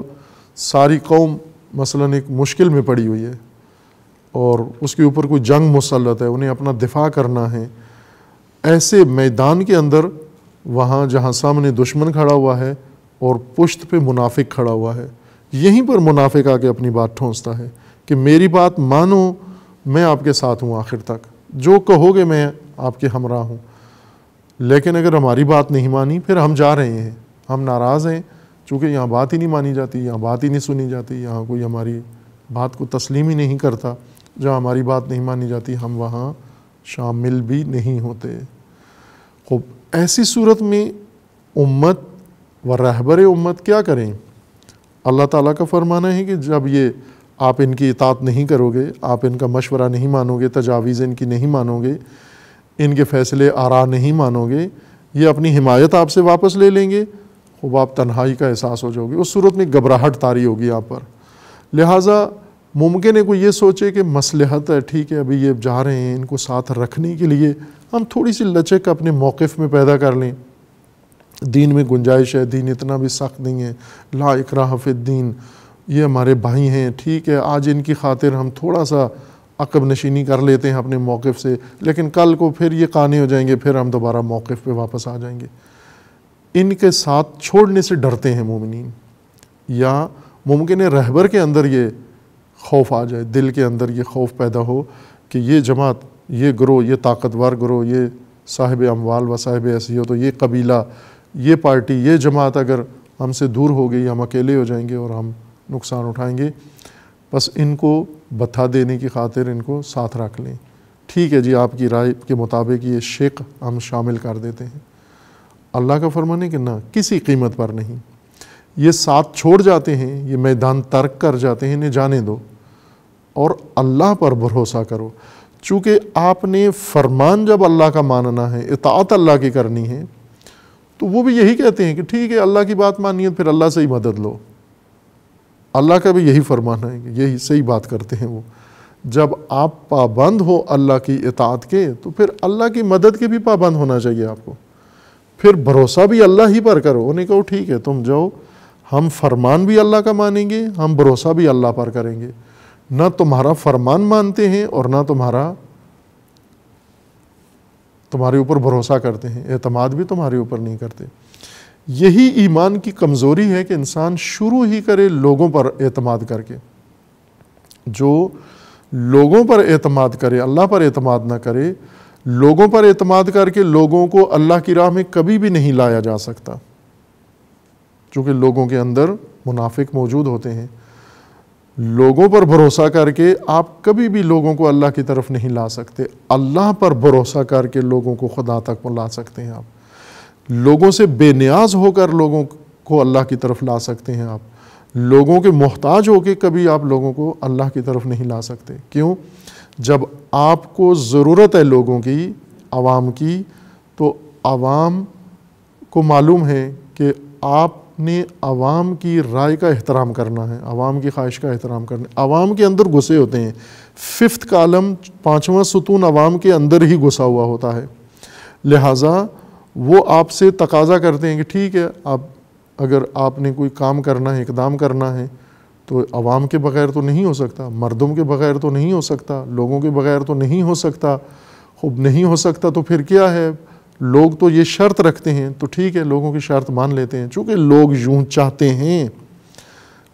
ساری قوم مثلاً ایک مشکل میں پڑی ہوئی ہے اور اس کے اوپر کوئی جنگ مسلط ہے، انہیں اپنا دفاع کرنا ہے، ایسے میدان کے اندر وہاں جہاں سامنے دشمن کھڑا ہوا ہے اور پشت پہ منافق کھڑا ہوا ہے، یہیں پر منافق آ کے اپنی بات ٹھونستا ہے کہ میری بات مانو، میں آپ کے ساتھ ہوں آخر تک، جو کہو گے میں آپ کے ہمراہ ہوں۔ لیکن اگر ہماری بات نہیں مانی پھر ہم جا رہے ہیں، ہم ناراض ہیں چونکہ یہاں بات ہی نہیں مانی جاتی، یہاں بات ہی نہیں سنی جاتی، یہاں کوئی ہماری بات کو تسلیم ہی نہیں کرتا، جہاں ہماری بات نہیں مانی جاتی ہم وہاں شامل بھی نہیں ہوتے۔ خوب ایسی صورت میں امت و رہبر امت کیا کریں؟ اللہ تعالیٰ کا فرمانا ہے کہ جب یہ آپ ان کی اطاعت نہیں کرو گے، آپ ان کا مشورہ نہیں مانو گے، تجاویز ان کی نہیں مانو گے، ان کے فیصلے آراء نہیں مانو گے، یہ اپنی حمایت آپ سے واپس لے لیں گے، خوب آپ تنہائی کا احساس ہو جاؤ گے۔ اس صورت میں گھبراہٹ طاری ہوگی آپ پر۔ لہٰذا ممکن ہے کوئی یہ سوچے کہ مصلحت ہے، ٹھیک ہے ابھی یہ جا رہے ہیں، ان کو ساتھ رکھنے کے لیے ہم تھوڑی سی لچک اپنے موقف میں پیدا کر لیں، دین میں گنجائش ہے، دین اتنا بھی سخت نہیں ہے، لا اکراہ فی الدین، یہ ہمارے بھائی ہیں، ٹھیک ہے آج ان کی خاطر ہم تھوڑا سا عقب نشینی کر لیتے ہیں اپنے موقف سے، لیکن کل کو پھر یہ قانے ہو جائیں گے، پھر ہم دوبارہ موقف پہ واپس آ جائیں گے۔ ان کے ساتھ چھوڑنے سے ڈرتے ہیں مومنین، یا ممکن ہے رہبر کے اندر یہ خوف آ جائے، دل کے اندر یہ خوف پیدا ہو کہ یہ جماعت، یہ گروہ، یہ طاقتور گروہ، یہ صاحب اموال و صاحب حیثیت و یہ قبیلہ، یہ پارٹی، یہ جماعت اگر ہم سے دور ہو گئی، ہم اکیلے ہو جائیں گے اور ہم نقصان اٹھائیں گے، بس ان کو بتا دینے کی خاطر ان کو ساتھ رکھ لیں۔ ٹھیک ہے جی آپ کی رائے کے مطابق یہ شق ہم شامل کر دیتے ہیں۔ اللہ کا فرمان ہے کہ نہ، کسی قیمت پر نہیں، یہ ساتھ چھوڑ جاتے ہیں، یہ میدان ترک کر جاتے ہیں، انہیں جانے دو اور اللہ پر بھروسہ کرو۔ چونکہ آپ نے فرمان جب اللہ کا ماننا ہے، اطاعت اللہ کی کرنی ہے، تو وہ بھی یہی کہتے ہیں کہ ٹھیک ہے اللہ کی بات مانیے پھر اللہ سے ہی مدد لو۔ اللہ کا بھی یہی فرمان ہے کہ یہی صحیح بات کرتے ہیں وہ، جب آپ پابند ہو اللہ کی اطاعت کے تو پھر اللہ کی مدد کے بھی پابند ہونا چاہیے آپ کو، پھر بھروسہ بھی اللہ ہی پر کرو۔ انہیں کہو ٹھیک ہے تم جاؤ، ہم فرمان بھی اللہ کا مانیں گے، ہم بھروسہ بھی اللہ پر کریں گے، نہ تمہارا فرمان مانتے ہیں اور نہ تمہارے اوپر بھروسہ کرتے ہیں، اعتماد بھی تمہارے اوپر نہیں کرتے۔ یہی ایمان کی کمزوری ہے کہ انسان شروع ہی کرے لوگوں پر اعتماد کر کے۔ جو لوگوں پر اعتماد کرے، اللہ پر اعتماد نہ کرے، لوگوں پر اعتماد کر کے لوگوں کو اللہ کی راہ میں کبھی بھی نہیں لایا جا سکتا، چونکہ لوگوں کے اندر منافق موجود ہوتے ہیں۔ لوگوں پر بھروسہ کر کے آپ کبھی بھی لوگوں کو اللہ کی طرف نہیں لا سکتے، اللہ پر بھروسہ کر کے لوگوں کو خدا تک لا سکتے ہیں آپ، لوگوں سے بے نیاز ہو کر لوگوں کو اللہ کی طرف لا سکتے ہیں آپ، لوگوں کے محتاج ہو کے کبھی آپ لوگوں کو اللہ کی طرف نہیں لا سکتے۔ کیوں؟ جب آپ کو ضرورت ہے لوگوں کی، عوام کی، تو عوام کو معلوم ہے کہ آپ نے عوام کی رائے کا احترام کرنا ہے، عوام کی خواہش کا احترام کرنا ہے۔ عوام کے اندر گھسے ہوتے ہیں، 5th کالم 5واں ستون عوام کے اندر ہی گھسا ہوا ہوتا ہے، لہٰذا وہ آپ سے تقاضا کرتے ہیں کہ ٹھیک ہے، اگر آپ نے کوئی کام کرنا ہے، اقدام کرنا ہے تو عوام کے بغیر تو نہیں ہو سکتا، مردم کے بغیر تو نہیں ہو سکتا، لوگوں کے بغیر تو نہیں ہو سکتا۔ خوب نہیں ہو سکتا تو پھر کیا ہے؟ لوگ تو یہ شرط رکھتے ہیں، تو ٹھیک ہے، لوگوں کی شرط مان لیتے ہیں، چونکہ لوگ یوں چاہتے ہیں،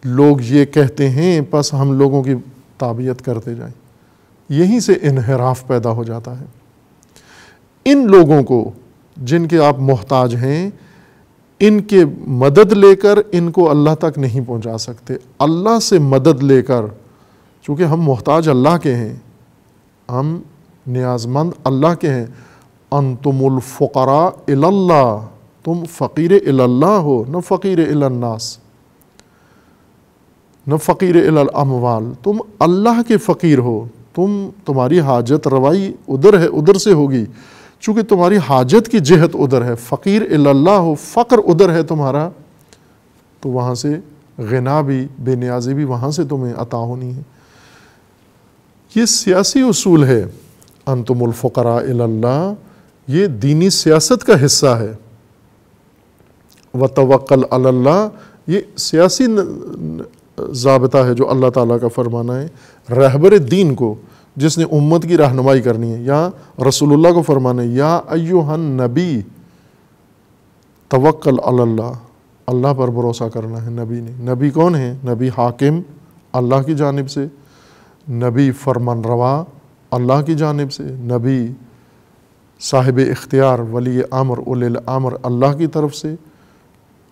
لوگ یہ کہتے ہیں، بس ہم لوگوں کی تابعیت کرتے جائیں۔ یہیں سے انحراف پیدا ہو جاتا ہے۔ ان لوگوں کو جن کے آپ محتاج ہیں، ان کے مدد لے کر ان کو اللہ تک نہیں پہنچا سکتے۔ اللہ سے مدد لے کر، چونکہ ہم محتاج اللہ کے ہیں، ہم نیاز مند اللہ کے ہیں۔ انتم الفقراء الی اللہ، تم فقیر الی اللہ ہو، نہ فقیر الی الناس، نہ فقیر الی الاموال، تم اللہ کے فقیر ہو، تمہاری حاجت روائی ادھر ہے، ادھر سے ہوگی، چونکہ تمہاری حاجت کی جہت ادھر ہے، فقیر الی اللہ ہو، فقر ادھر ہے تمہارا، تو وہاں سے غنا بھی، بے نیازی بھی وہاں سے تمہیں عطا ہونی ہے۔ یہ سیاسی اصول ہے، انتم الفقراء الی اللہ، یہ دینی سیاست کا حصہ ہے۔ وتوکل علی اللہ، یہ سیاسی ضابطہ ہے جو اللہ تعالیٰ کا فرمانا ہے رہبر دین کو، جس نے امت کی رہنمائی کرنی ہے، یا رسول اللہ کو فرمانا ہے یا ایھا النبی توکل علی اللہ، اللہ پر بھروسہ کرنا ہے نبی نے۔ نبی کون ہے؟ نبی حاکم اللہ کی جانب سے، نبی فرمان روا اللہ کی جانب سے، نبی صاحب اختیار ولی امر اولی الامر اللہ کی طرف سے،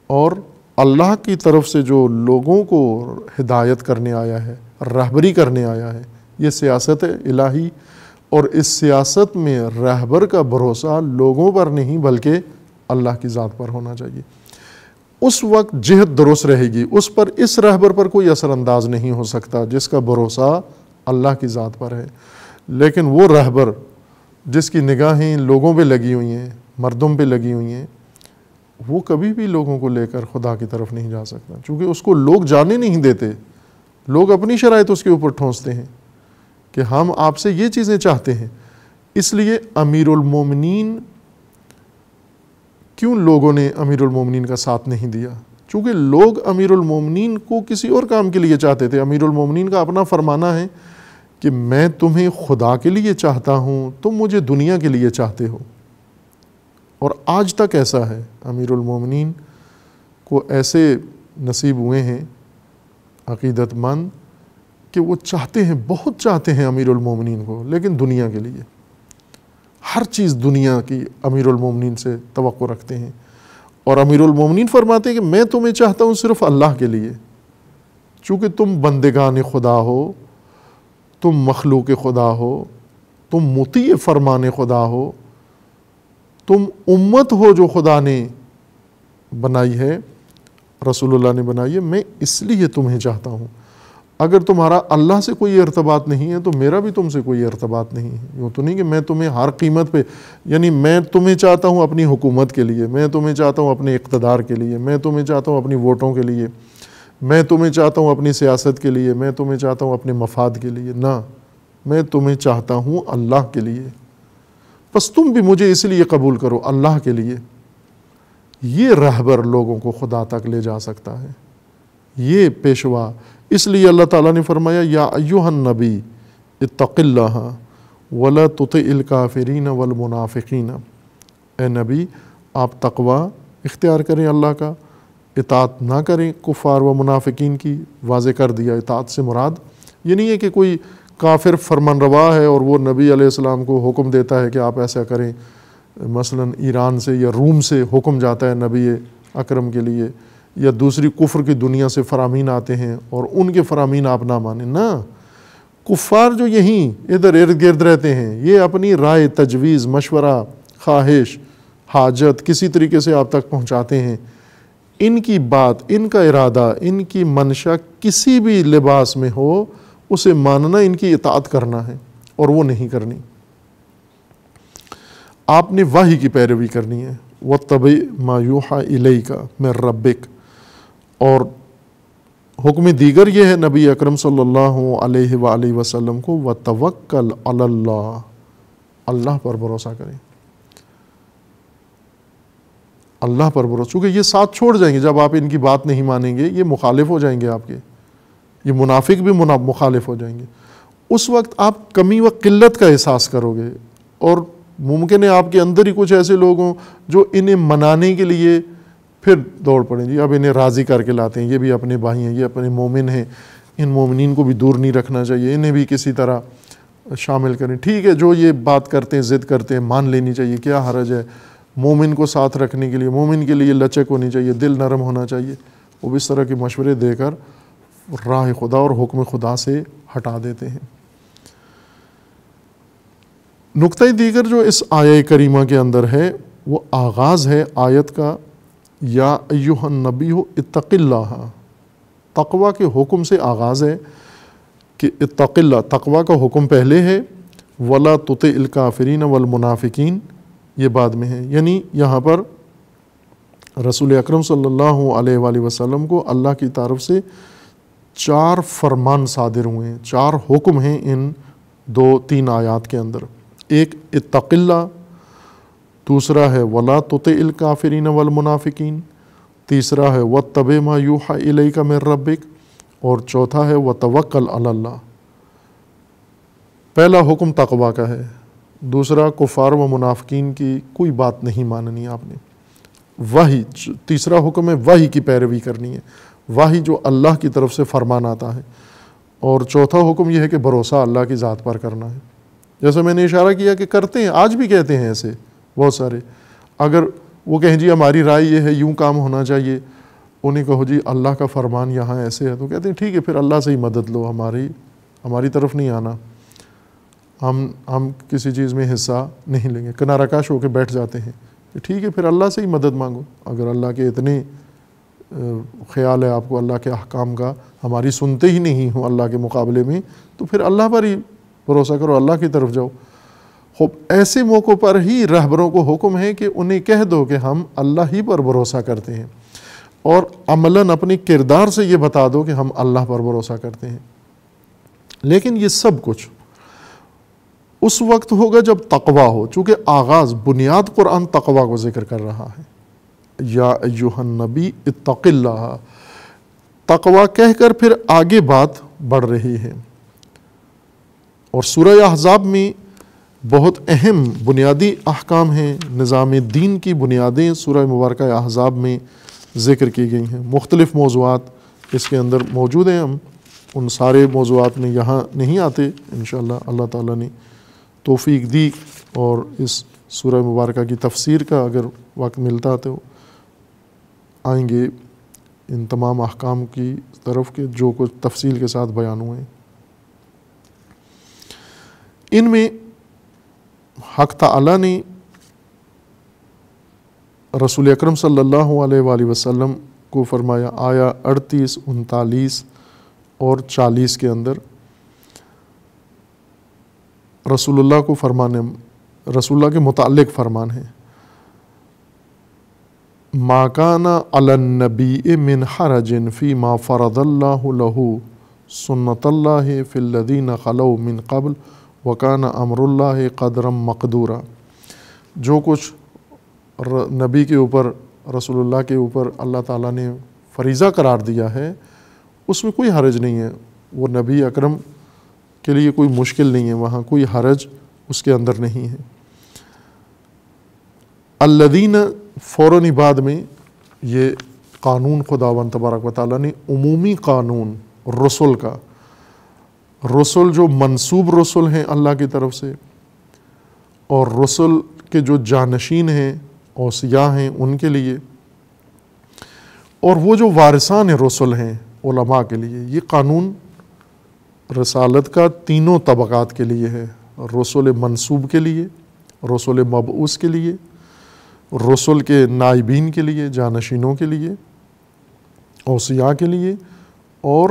اور اللہ کی طرف سے جو لوگوں کو ہدایت کرنے آیا ہے، رہبری کرنے آیا ہے، یہ سیاست ہے الہی۔ اور اس سیاست میں رہبر کا بھروسہ لوگوں پر نہیں بلکہ اللہ کی ذات پر ہونا چاہیے۔ اس وقت جہت درست رہے گی، اس پر، اس رہبر پر کوئی اثر انداز نہیں ہو سکتا جس کا بھروسہ اللہ کی ذات پر ہے۔ لیکن وہ رہبر جس کی نگاہیں لوگوں پہ لگی ہوئی ہیں، مردوں پہ لگی ہوئی ہیں، وہ کبھی بھی لوگوں کو لے کر خدا کی طرف نہیں جا سکتا، چونکہ اس کو لوگ جانے نہیں دیتے، لوگ اپنی شرائط اس کے اوپر ٹھونستے ہیں کہ ہم آپ سے یہ چیزیں چاہتے ہیں۔ اس لیے امیر المومنین، کیوں لوگوں نے امیر المومنین کا ساتھ نہیں دیا؟ چونکہ لوگ امیر المومنین کو کسی اور کام کے لیے چاہتے تھے۔ امیر المومنین کا اپنا فرمانا ہے کہ میں تمہیں خدا کے لیے چاہتا ہوں، تم مجھے دنیا کے لیے چاہتے ہو۔ اور آج تک ایسا ہے، امیر المومنین کو ایسے نصیب ہوئے ہیں عقیدت مند کہ وہ چاہتے ہیں، بہت چاہتے ہیں امیر المومنین کو، لیکن دنیا کے لیے، ہر چیز دنیا کی امیر المومنین سے توقع رکھتے ہیں۔ اور امیر المومنین فرماتے ہیں کہ میں تمہیں چاہتا ہوں صرف اللہ کے لیے، چونکہ تم بندگان خدا ہو، تم مخلوق خدا ہو، تم مطیع فرمان خدا ہو، تم امت ہو جو خدا نے بنائی ہے، رسول اللہ نے بنائی ہے، میں اس لیے تمہیں چاہتا ہوں۔ اگر تمہارا اللہ سے کوئی ارتباط نہیں ہے تو میرا بھی تم سے کوئی ارتباط نہیں ہے۔ یوں تو نہیں کہ میں تمہیں ہر قیمت پہ، یعنی میں تمہیں چاہتا ہوں اپنی حکومت کے لیے، میں تمہیں چاہتا ہوں اپنے اقتدار کے لیے، میں تمہیں چاہتا ہوں اپنی ووٹوں کے لیے، میں تمہیں چاہتا ہوں اپنی سیاست کے لیے، میں تمہیں چاہتا ہوں اپنے مفاد کے لیے، نہ، میں تمہیں چاہتا ہوں اللہ کے لیے، بس تم بھی مجھے اس لیے قبول کرو، اللہ کے لیے۔ یہ رہبر لوگوں کو خدا تک لے جا سکتا ہے، یہ پیشوا۔ اس لیے اللہ تعالیٰ نے فرمایا یا ایھا النبی اتق اللہ ولا تطع الکافرین والمنافقین، اے نبی آپ تقوی اختیار کریں اللہ کا، اطاعت نہ کریں کفار و منافقین کی۔ واضح کر دیا اطاعت سے مراد یہ نہیں ہے کہ کوئی کافر فرمان روا ہے اور وہ نبی علیہ السلام کو حکم دیتا ہے کہ آپ ایسا کریں، مثلا ایران سے یا روم سے حکم جاتا ہے نبی اکرم کے لیے یا دوسری کفر کی دنیا سے فرامین آتے ہیں اور ان کے فرامین آپ نہ مانیں. نہ، کفار جو یہیں ادھر ارد گرد رہتے ہیں یہ اپنی رائے، تجویز، مشورہ، خواہش، حاجت کسی طریقے سے آپ تک پہنچاتے ہیں. ان کی بات، ان کا ارادہ، ان کی منشا کسی بھی لباس میں ہو اسے ماننا، ان کی اطاعت کرنا ہے اور وہ نہیں کرنی. آپ نے وحی کی پیروی کرنی ہے. وَاتَّبِعْ مَا يُوحَىٰ إِلَيْكَ مِن رَبِّكَ. اور حکم دیگر یہ ہے نبی اکرم صلی اللہ علیہ وآلہ وسلم کو وَتَوَكَّلْ عَلَى اللَّهِ، اللہ پر بھروسہ کریں، اللہ پر بھروسہ. چونکہ یہ ساتھ چھوڑ جائیں گے جب آپ ان کی بات نہیں مانیں گے، یہ مخالف ہو جائیں گے آپ کے، یہ منافق بھی مخالف ہو جائیں گے. اس وقت آپ کمی و قلت کا احساس کرو گے اور ممکن ہے آپ کے اندر ہی کچھ ایسے لوگ ہوں جو انہیں منانے کے لیے پھر دوڑ پڑیں. جی اب انہیں راضی کر کے لاتے ہیں، یہ بھی اپنے بھائی ہیں، یہ اپنے مومن ہیں، ان مومنین کو بھی دور نہیں رکھنا چاہیے، انہیں بھی کسی طرح شامل کریں. ٹھیک ہے، جو یہ بات کرتے ہیں، ضد کرتے ہیں، مان لینی چاہیے، کیا حرج ہے. مومن کو ساتھ رکھنے کے لیے، مومن کے لیے لچک ہونی چاہیے، دل نرم ہونا چاہیے. وہ بھی اس طرح کے مشورے دے کر راہ خدا اور حکم خدا سے ہٹا دیتے ہیں. نقطہ دیگر جو اس آیہ کریمہ کے اندر ہے وہ آغاز ہے آیت کا، یا ایھا النبی اتق اللہ. تقوی کے حکم سے آغاز ہے کہ اتق اللہ، تقوی کا حکم پہلے ہے. ولا تطع الکافرین والمنافقین یہ بعد میں ہے. یعنی یہاں پر رسول اکرم صلی اللہ علیہ وآلہ وسلم کو اللہ کی طرف سے 4 فرمان صادر ہوئے ہیں، 4 حکم ہیں ان 2-3 آیات کے اندر. ایک اتق اللہ، دوسرا ہے ولا تطع الکافرین والمنافقین، تیسرا ہے واتبع ما یوحی الیک من ربک، اور چوتھا ہے وتوکل علی اللہ. پہلا حکم تقوی کا ہے، دوسرا کفار و منافقین کی کوئی بات نہیں ماننی آپ نے. وحی، تیسرا حکم ہے وحی کی پیروی کرنی ہے، وحی جو اللہ کی طرف سے فرمان آتا ہے. اور چوتھا حکم یہ ہے کہ بھروسہ اللہ کی ذات پر کرنا ہے. جیسے میں نے اشارہ کیا کہ کرتے ہیں، آج بھی کہتے ہیں ایسے بہت سارے. اگر وہ کہیں جی ہماری رائے یہ ہے، یوں کام ہونا چاہیے، انہیں کہو جی اللہ کا فرمان یہاں ایسے ہے، تو کہتے ہیں ٹھیک ہے پھر اللہ سے ہی مدد لو، ہماری طرف نہیں آنا، ہم کسی چیز میں حصہ نہیں لیں گے. کنارہ کش ہو کے بیٹھ جاتے ہیں کہ ٹھیک ہے پھر اللہ سے ہی مدد مانگو. اگر اللہ کے اتنے خیال ہے آپ کو اللہ کے احکام کا، ہماری سنتے ہی نہیں ہوں اللہ کے مقابلے میں، تو پھر اللہ پر ہی بھروسہ کرو، اللہ کی طرف جاؤ. ایسے موقع پر ہی رہبروں کو حکم ہے کہ انہیں کہہ دو کہ ہم اللہ ہی پر بھروسہ کرتے ہیں، اور عملاً اپنی کردار سے یہ بتا دو کہ ہم اللہ پر بھروسہ کرتے ہیں. لیکن یہ سب کچھ اس وقت ہوگا جب تقوی ہو، چونکہ آغاز، بنیاد قرآن تقوی کو ذکر کر رہا ہے. یا ایھا النبی اتق اللہ، تقوی کہہ کر پھر آگے بات بڑھ رہی ہے. اور سورہ احزاب میں بہت اہم بنیادی احکام ہیں، نظام دین کی بنیادیں سورہ مبارکہ احزاب میں ذکر کی گئی ہیں. مختلف موضوعات اس کے اندر موجود ہیں، ہم ان سارے موضوعات میں یہاں نہیں آتے. انشاءاللہ اللہ تعالیٰ نے توفیق دی اور اس سورہ مبارکہ کی تفسیر کا اگر وقت ملتا تو آئیں گے ان تمام احکام کی طرف کے جو کچھ تفصیل کے ساتھ بیان ہوئے. ان میں حق تعالیٰ نے رسول اکرم صلی اللہ علیہ وآلہ وسلم کو فرمایا، آیا 38، 39 اور 40 کے اندر رسول اللہ کو رسول اللہ کے متعلق فرمان ہے، ما کان علی النبی من حرج فیما فرض اللہ لہ سنت اللہ فی الذین خلو من قبل وکان امر اللہ قدرا مقدورا. جو کچھ نبی کے اوپر، رسول اللہ کے اوپر اللہ تعالیٰ نے فریضہ قرار دیا ہے اس میں کوئی حرج نہیں ہے. وہ نبی اکرم کے لیے کوئی مشکل نہیں ہے، وہاں کوئی حرج اس کے اندر نہیں ہے. الذین فوراً بعد میں یہ قانون خداوند تبارک و تعالیٰ نے عمومی قانون رسول کا، رسول جو منسوب رسول ہیں اللہ کی طرف سے، اور رسول کے جو جانشین ہیں اوصیاء ہیں ان کے لیے، اور وہ جو وارثان رسل ہیں علماء کے لیے، یہ قانون رسالت کا تینوں طبقات کے لیے ہے، رسول منصوب کے لیے، رسول مبعوث کے لیے، رسل کے نائبین کے لیے، جانشینوں کے لیے، اوصیاء کے لیے، اور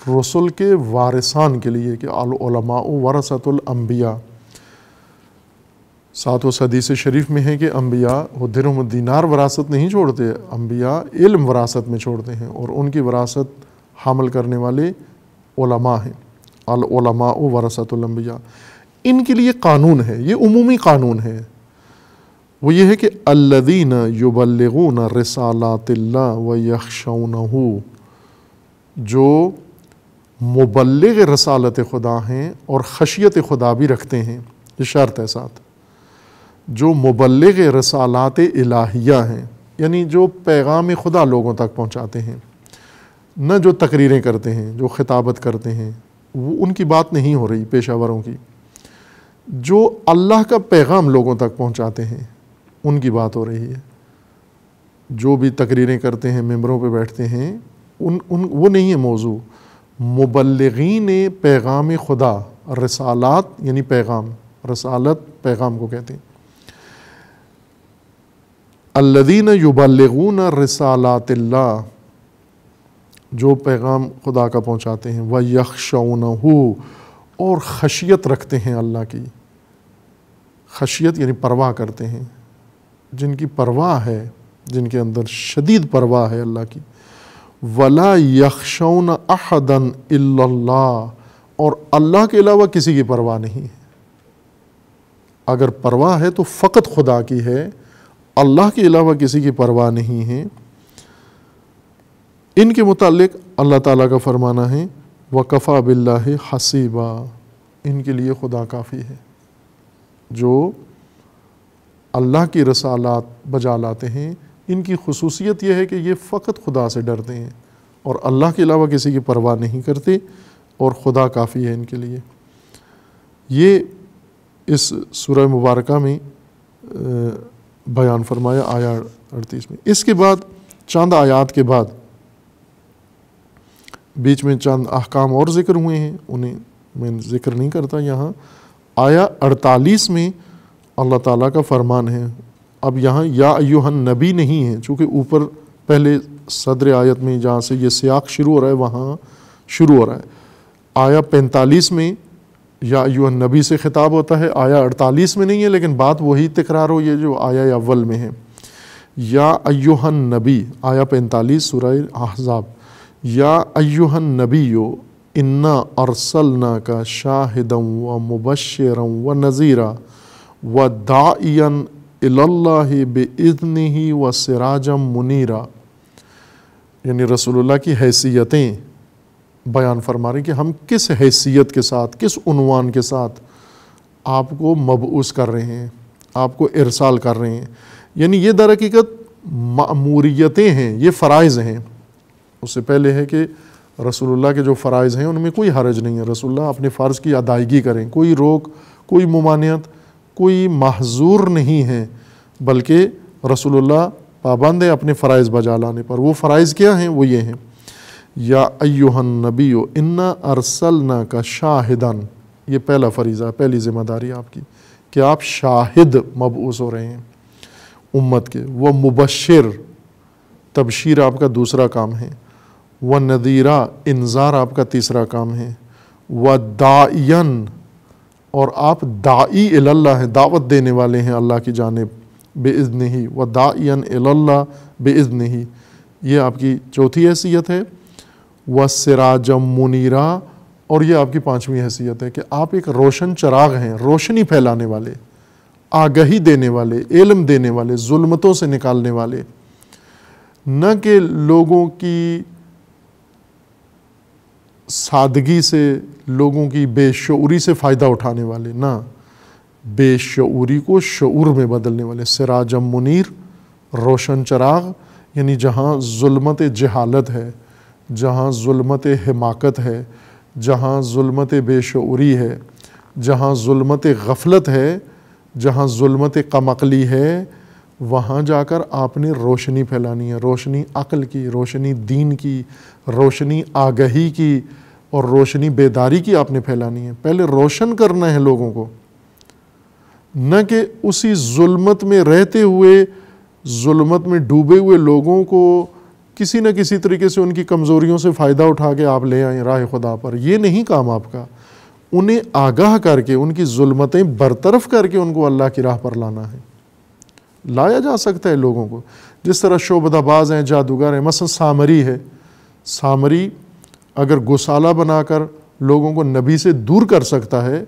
رسل کے وارثان کے لیے کہ العلماء ورثۃ الانبیاء۔ ساتھ اس حدیث شریف میں ہے کہ انبیاء وہ درہم و دینار وراثت نہیں چھوڑتے، انبیاء علم وراثت میں چھوڑتے ہیں، اور ان کی وراثت حامل کرنے والے علماء ہیں، العلماء ورثۃ الانبیاء۔ ان کے لیے قانون ہے، یہ عمومی قانون ہے، وہ یہ ہے کہ الذین یبلغون رسالات اللہ ویخشونہ، جو مبلغ رسالت خدا ہیں اور خشیت خدا بھی رکھتے ہیں، یہ شرط ہے ساتھ، جو مبلغ رسالات الہیہ ہیں، یعنی جو پیغام خدا لوگوں تک پہنچاتے ہیں، نہ جو تقریریں کرتے ہیں، جو خطابت کرتے ہیں، وہ ان کی بات نہیں ہو رہی پیشہ وروں کی، جو اللہ کا پیغام لوگوں تک پہنچاتے ہیں ان کی بات ہو رہی ہے۔ جو بھی تقریریں کرتے ہیں، ممبروں پہ بیٹھتے ہیں، وہ نہیں ہے موضوع۔ مبلغین پیغام خدا، رسالات یعنی پیغام، رسالت پیغام کو کہتے ہیں۔ الذین یبلغون رسالات اللہ، جو پیغام خدا کا پہنچاتے ہیں، وَيَخْشَوْنَهُ، اور خشیت رکھتے ہیں اللہ کی۔ خشیت یعنی پرواہ کرتے ہیں، جن کی پرواہ ہے، جن کے اندر شدید پرواہ ہے اللہ کی۔ وَلَا يَخْشَوْنَ أَحَدًا إِلَّا اللَّهُ، اور اللہ کے علاوہ کسی کی پرواہ نہیں ہے۔ اگر پرواہ ہے تو فقط خدا کی ہے، اللہ کے علاوہ کسی کی پرواہ نہیں ہے۔ ان کے متعلق اللہ تعالیٰ کا فرمانا ہے وَكَفَى بِاللَّهِ حَسِيبًا، ان کے لیے خدا کافی ہے۔ جو اللہ کی رسالات بجا لاتے ہیں، ان کی خصوصیت یہ ہے کہ یہ فقط خدا سے ڈرتے ہیں اور اللہ کے علاوہ کسی کی پرواہ نہیں کرتے، اور خدا کافی ہے ان کے لیے۔ یہ اس سورہ مبارکہ میں بیان فرمایا آیا 38 میں۔ اس کے بعد چند آیات کے بعد بیچ میں چند احکام اور ذکر ہوئے ہیں، انہیں میں ذکر نہیں کرتا یہاں۔ آیا 48 میں اللہ تعالیٰ کا فرمان ہے۔ اب یہاں یا ایھا النبی نہیں ہے، چونکہ اوپر پہلے صدر آیت میں جہاں سے یہ سیاق شروع ہو رہا ہے وہاں شروع ہو رہا ہے۔ آیا 45 میں یا ایھا النبی سے خطاب ہوتا ہے، آیا 48 میں نہیں ہے، لیکن بات وہی تکرار ہو، یہ جو آیا اول میں ہے۔ یا ایھا النبی، آیا 45 سورہ احزاب، یا ایھا النبی انا ارسلناک شاہدا ومبشرا ونذیرا وداعیا الی اللہ باذنہ وسراجا منیرا، یعنی رسول اللہ کی حیثیتیں بیان فرما رہے ہیں کہ ہم کس حیثیت کے ساتھ، کس عنوان کے ساتھ آپ کو مبعوث کر رہے ہیں، آپ کو ارسال کر رہے ہیں۔ یعنی یہ در حقیقت مأموریتیں ہیں، یہ فرائض ہیں۔ اس سے پہلے ہے کہ رسول اللہ کے جو فرائض ہیں ان میں کوئی حرج نہیں ہے، رسول اللہ اپنے فرض کی ادائیگی کریں، کوئی روک، کوئی ممانعت، کوئی محظور نہیں ہے، بلکہ رسول اللہ پابند ہے اپنے فرائض بجا لانے پر۔ وہ فرائض کیا ہیں؟ وہ یہ ہیں یا ایھا النبی انا ارسلناک شاہدا، یہ پہلا فریضہ، پہلی ذمہ داری آپ کی کہ آپ شاہد مبعوث ہو رہے ہیں امت کے۔ وہ مبشر، تبشیر آپ کا دوسرا کام ہے۔ وہ نذیرا، انذار آپ کا تیسرا کام ہے۔ وہ داعین، اور آپ داعی الی اللہ ہیں، دعوت دینے والے ہیں اللہ کی جانب، باذنہ، و داعیا الی اللہ باذنہ، یہ آپ کی چوتھی حیثیت ہے۔ وسراجا منیرا، اور یہ آپ کی پانچویں حیثیت ہے کہ آپ ایک روشن چراغ ہیں، روشنی پھیلانے والے، آگہی دینے والے، علم دینے والے، ظلمتوں سے نکالنے والے، نہ کہ لوگوں کی سادگی سے، لوگوں کی بے شعوری سے فائدہ اٹھانے والے، نہ، بے شعوری کو شعور میں بدلنے والے۔ سراج منیر، روشن چراغ، یعنی جہاں ظلمت جہالت ہے، جہاں ظلمت حماقت ہے، جہاں ظلمت بے شعوری ہے، جہاں ظلمت غفلت ہے، جہاں ظلمت کم عقلی ہے، وہاں جا کر آپ نے روشنی پھیلانی ہے، روشنی عقل کی، روشنی دین کی، روشنی آگہی کی اور روشنی بیداری کی آپ نے پھیلانی ہے۔ پہلے روشن کرنا ہے لوگوں کو، نہ کہ اسی ظلمت میں رہتے ہوئے، ظلمت میں ڈوبے ہوئے لوگوں کو کسی نہ کسی طریقے سے ان کی کمزوریوں سے فائدہ اٹھا کے آپ لے آئیں راہ خدا پر۔ یہ نہیں کام آپ کا، انہیں آگاہ کر کے، ان کی ظلمتیں برطرف کر کے ان کو اللہ کی راہ پر لانا ہے۔ لایا جا سکتا ہے لوگوں کو، جس طرح شعبدہ باز ہیں، جادوگر ہیں، مثلا سامری ہے۔ سامری اگر گسالہ بنا کر لوگوں کو نبی سے دور کر سکتا ہے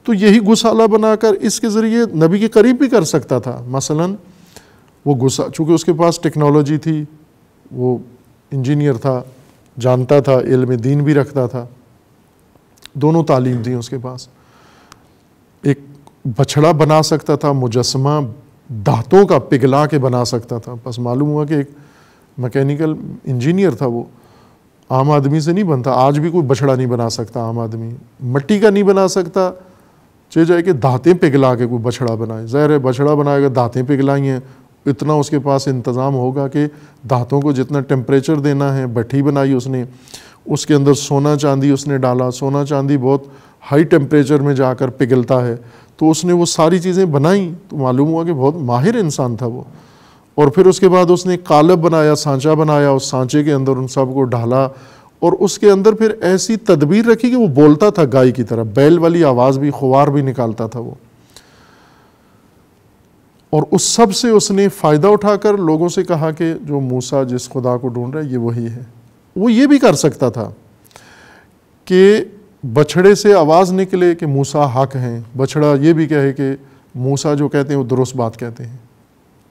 تو یہی گسالہ بنا کر اس کے ذریعے نبی کے قریب بھی کر سکتا تھا۔ مثلا وہ چونکہ اس کے پاس ٹیکنالوجی تھی، وہ انجینئر تھا، جانتا تھا، علم دین بھی رکھتا تھا، دونوں تعلیم تھی اس کے پاس، ایک بچھڑا بنا سکتا تھا، مجسمہ دھاتوں کا پگھلا کے بنا سکتا تھا۔ بس معلوم ہوا کہ ایک میکینیکل انجینئر تھا، وہ عام آدمی سے نہیں بنتا۔ آج بھی کوئی بچھڑا نہیں بنا سکتا عام آدمی، مٹی کا نہیں بنا سکتا، چاہے جائے کہ دھاتیں پگھلا کے کوئی بچھڑا بنائے۔ ظاہر ہے بچھڑا بنائے گا، دھاتیں پگھلائی ہیں، اتنا اس کے پاس انتظام ہوگا کہ دھاتوں کو جتنا ٹیمپریچر دینا ہے۔ بھٹی بنائی اس نے، اس کے اندر سونا چاندی اس نے ڈالا، سونا چاندی بہت ہائی ٹیمپریچر میں جا کر پگھلتا ہے، تو اس نے وہ ساری چیزیں بنائیں، تو معلوم ہوا کہ بہت ماہر انسان تھا وہ۔ اور پھر اس کے بعد اس نے قالب بنایا، سانچہ بنایا، اس سانچے کے اندر ان سب کو ڈھالا، اور اس کے اندر پھر ایسی تدبیر رکھی کہ وہ بولتا تھا گائے کی طرح، بیل والی آواز بھی، خوار بھی نکالتا تھا وہ۔ اور اس سب سے اس نے فائدہ اٹھا کر لوگوں سے کہا کہ جو موسیٰ جس خدا کو ڈھونڈ رہا ہے یہ وہی ہے۔ وہ یہ بھی کر سکتا تھا کہ بچھڑے سے آواز نکلے کہ موسیٰ حق ہیں، بچھڑا یہ بھی کہے کہ موسیٰ جو کہتے ہیں وہ درست بات کہتے ہیں،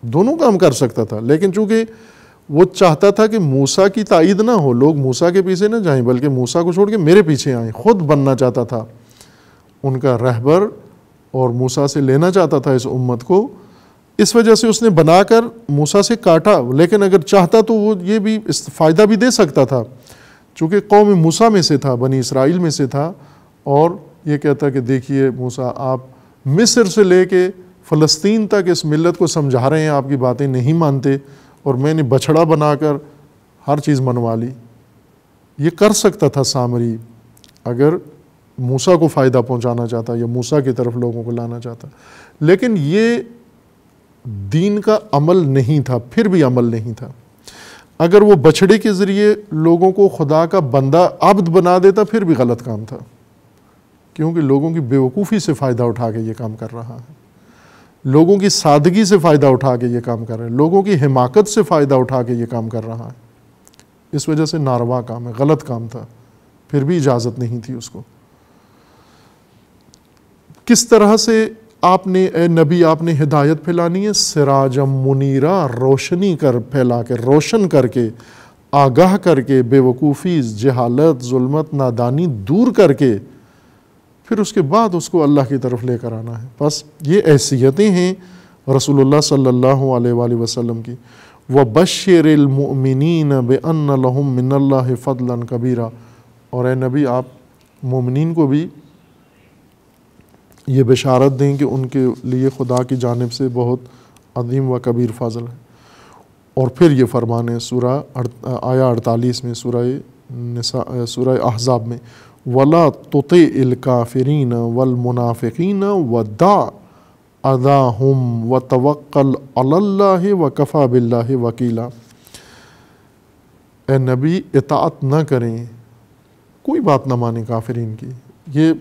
دونوں کام کر سکتا تھا۔ لیکن چونکہ وہ چاہتا تھا کہ موسیٰ کی تائید نہ ہو، لوگ موسیٰ کے پیچھے نہ جائیں بلکہ موسیٰ کو چھوڑ کے میرے پیچھے آئیں، خود بننا چاہتا تھا ان کا رہبر، اور موسیٰ سے لینا چاہتا تھا اس امت کو۔ اس وجہ سے اس نے بنا کر موسیٰ سے کاٹا، لیکن اگر چاہتا تو وہ یہ بھی فائدہ بھی دے سکتا تھا، چونکہ قوم موسیٰ میں سے تھا، بنی اسرائیل میں سے تھا، اور یہ کہتا کہ دیکھیے موسیٰ، آپ مصر سے لے کے فلسطین تک اس ملت کو سمجھا رہے ہیں، آپ کی باتیں نہیں مانتے، اور میں نے بچھڑا بنا کر ہر چیز منوا لی۔ یہ کر سکتا تھا سامری اگر موسیٰ کو فائدہ پہنچانا چاہتا یا موسیٰ کی طرف لوگوں کو لانا چاہتا، لیکن یہ دین کا عمل نہیں تھا، پھر بھی عمل نہیں تھا۔ اگر وہ بچھڑے کے ذریعے لوگوں کو خدا کا بندہ عبد بنا دیتا پھر بھی غلط کام تھا، کیونکہ لوگوں کی بیوقوفی سے فائدہ اٹھا کے یہ کام کر رہا ہے، لوگوں کی سادگی سے فائدہ اٹھا کے یہ کام کر رہا ہے، لوگوں کی حماقت سے فائدہ اٹھا کے یہ کام کر رہا ہے۔ اس وجہ سے ناروا کام ہے، غلط کام تھا، پھر بھی اجازت نہیں تھی اس کو۔ کس طرح سے آپ نے اے نبی آپ نے ہدایت پھیلانی ہے؟ سراجم منیرا، روشنی کر پھیلا کے، روشن کر کے، آگاہ کر کے، بے وقوفی، جہالت، ظلمت، نادانی دور کر کے، پھر اس کے بعد اس کو اللہ کی طرف لے کر آنا ہے۔ بس یہ حیثیتیں ہیں رسول اللہ صلی اللہ علیہ وآلہ وسلم کی۔ وَبَشِّرِ الْمُؤْمِنِينَ بِأَنَّ لَهُم مِّنَ اللَّهِ فَضْلًا كَبِيرًا، اور اے نبی آپ مومنین کو بھی یہ بشارت دیں کہ ان کے لیے خدا کی جانب سے بہت عظیم و کبیر فضل ہے۔ اور پھر یہ فرمان ہے سورہ آیا 48 میں، سورہ احزاب میں، وَلَا تُطِعِ الْكَافِرِينَ وَالْمُنَافِقِينَ وَدَعْ أَذَاهُمْ وَتَوَكَّلْ عَلَى اللَّهِ وَكَفَى بِاللَّهِ وَكِيلًا۔ اے نبی اطاعت نہ کریں، کوئی بات نہ مانیں کافرین کی، یہ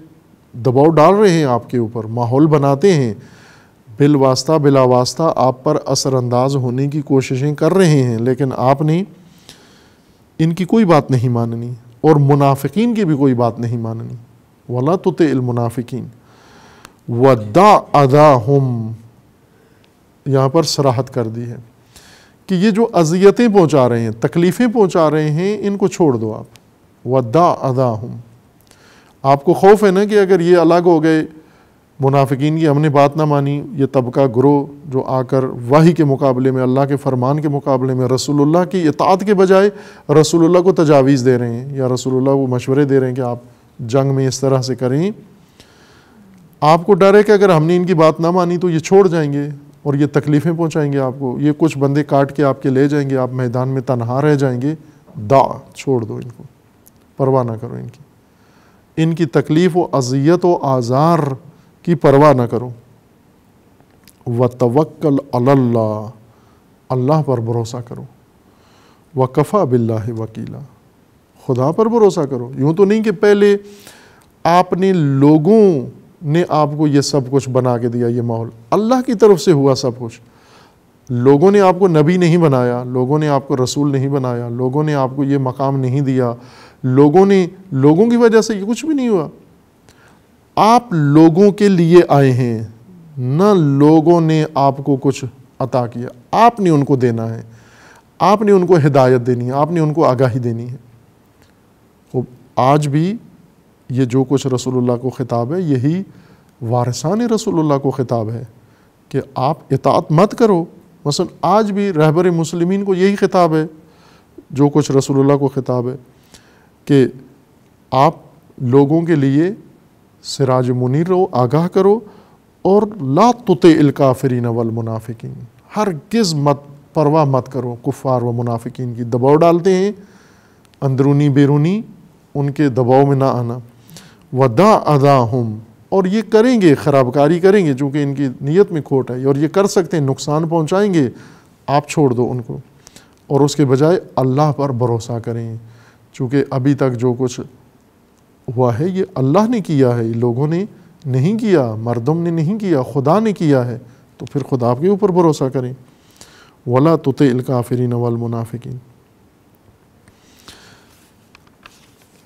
دباؤ ڈال رہے ہیں آپ کے اوپر، ماحول بناتے ہیں، بالواسطہ بلا واسطہ آپ پر اثر انداز ہونے کی کوششیں کر رہے ہیں، لیکن آپ نے ان کی کوئی بات نہیں ماننی، اور منافقین کی بھی کوئی بات نہیں ماننی۔ وَلَا تُطِعِ الْمُنَافِقِينَ وَدَعْ أَذَاهُمْ، یہاں پر صراحت کر دی ہے کہ یہ جو اذیتیں پہنچا رہے ہیں، تکلیفیں پہنچا رہے ہیں، ان کو چھوڑ دو آپ۔ وَدَعْ أَذَاهُمْ، آپ کو خوف ہے نا کہ اگر یہ الگ ہو گئے، منافقین کی ہم نے بات نہ مانی، یہ طبقہ گروہ جو آ کر وحی کے مقابلے میں، اللہ کے فرمان کے مقابلے میں رسول اللہ کی اطاعت کے بجائے رسول اللہ کو تجاویز دے رہے ہیں، یا رسول اللہ کو مشورے دے رہے ہیں کہ آپ جنگ میں اس طرح سے کریں، آپ کو ڈر ہے کہ اگر ہم نے ان کی بات نہ مانی تو یہ چھوڑ جائیں گے اور یہ تکلیفیں پہنچائیں گے آپ کو، یہ کچھ بندے کاٹ کے آپ کے لے جائیں گے، آپ میدان میں تنہا رہ جائیں گے، چھوڑ دو ان کو، پرواہ نہ کرو ان کی تکلیف و اذیت و آزار کی پرواہ نہ کرو۔ وَتَوَكَّلْ عَلَى اللَّهِ، اللہ پر بھروسہ کرو۔ وَكَفَى بِاللَّهِ وَكِيلًا، خدا پر بھروسہ کرو۔ یوں تو نہیں کہ پہلے آپ نے لوگوں نے آپ کو یہ سب کچھ بنا کے دیا، یہ ماحول اللہ کی طرف سے ہوا سب کچھ۔ لوگوں نے آپ کو نبی نہیں بنایا، لوگوں نے آپ کو رسول نہیں بنایا، لوگوں نے آپ کو یہ مقام نہیں دیا، لوگوں کی وجہ سے یہ کچھ بھی نہیں ہوا۔ آپ لوگوں کے لیے آئے ہیں، نہ لوگوں نے آپ کو کچھ عطا کیا، آپ نے ان کو دینا ہے، آپ نے ان کو ہدایت دینی ہے، آپ نے ان کو آگاہی دینی ہے۔ آج بھی یہ جو کچھ رسول اللہ کو خطاب ہے، یہی وارثان رسول اللہ کو خطاب ہے کہ آپ اطاعت مت کرو۔ مثلا آج بھی رہبر مسلمین کو یہی خطاب ہے، جو کچھ رسول اللہ کو خطاب ہے کہ آپ لوگوں کے لیے سراج منیر رہو، آگاہ کرو، اور لا تطع الکافرین والمنافقین، ہرگز مت پرواہ مت کرو کفار و منافقین کی، دباؤ ڈالتے ہیں اندرونی بیرونی، ان کے دباؤ میں نہ آنا۔ وَدَعْ أَذَاهُمْ، اور یہ کریں گے، خراب کاری کریں گے، چونکہ ان کی نیت میں کھوٹ ہے، اور یہ کر سکتے ہیں، نقصان پہنچائیں گے، آپ چھوڑ دو ان کو، اور اس کے بجائے اللہ پر بھروسہ کریں، چونکہ ابھی تک جو کچھ ہوا ہے یہ اللہ نے کیا ہے، لوگوں نے نہیں کیا، مردم نے نہیں کیا، خدا نے کیا ہے، تو پھر خدا کے اوپر بھروسہ کریں۔ وَلَا تُطِعِ الْكَافِرِينَ وَالْمُنَافِقِينَ۔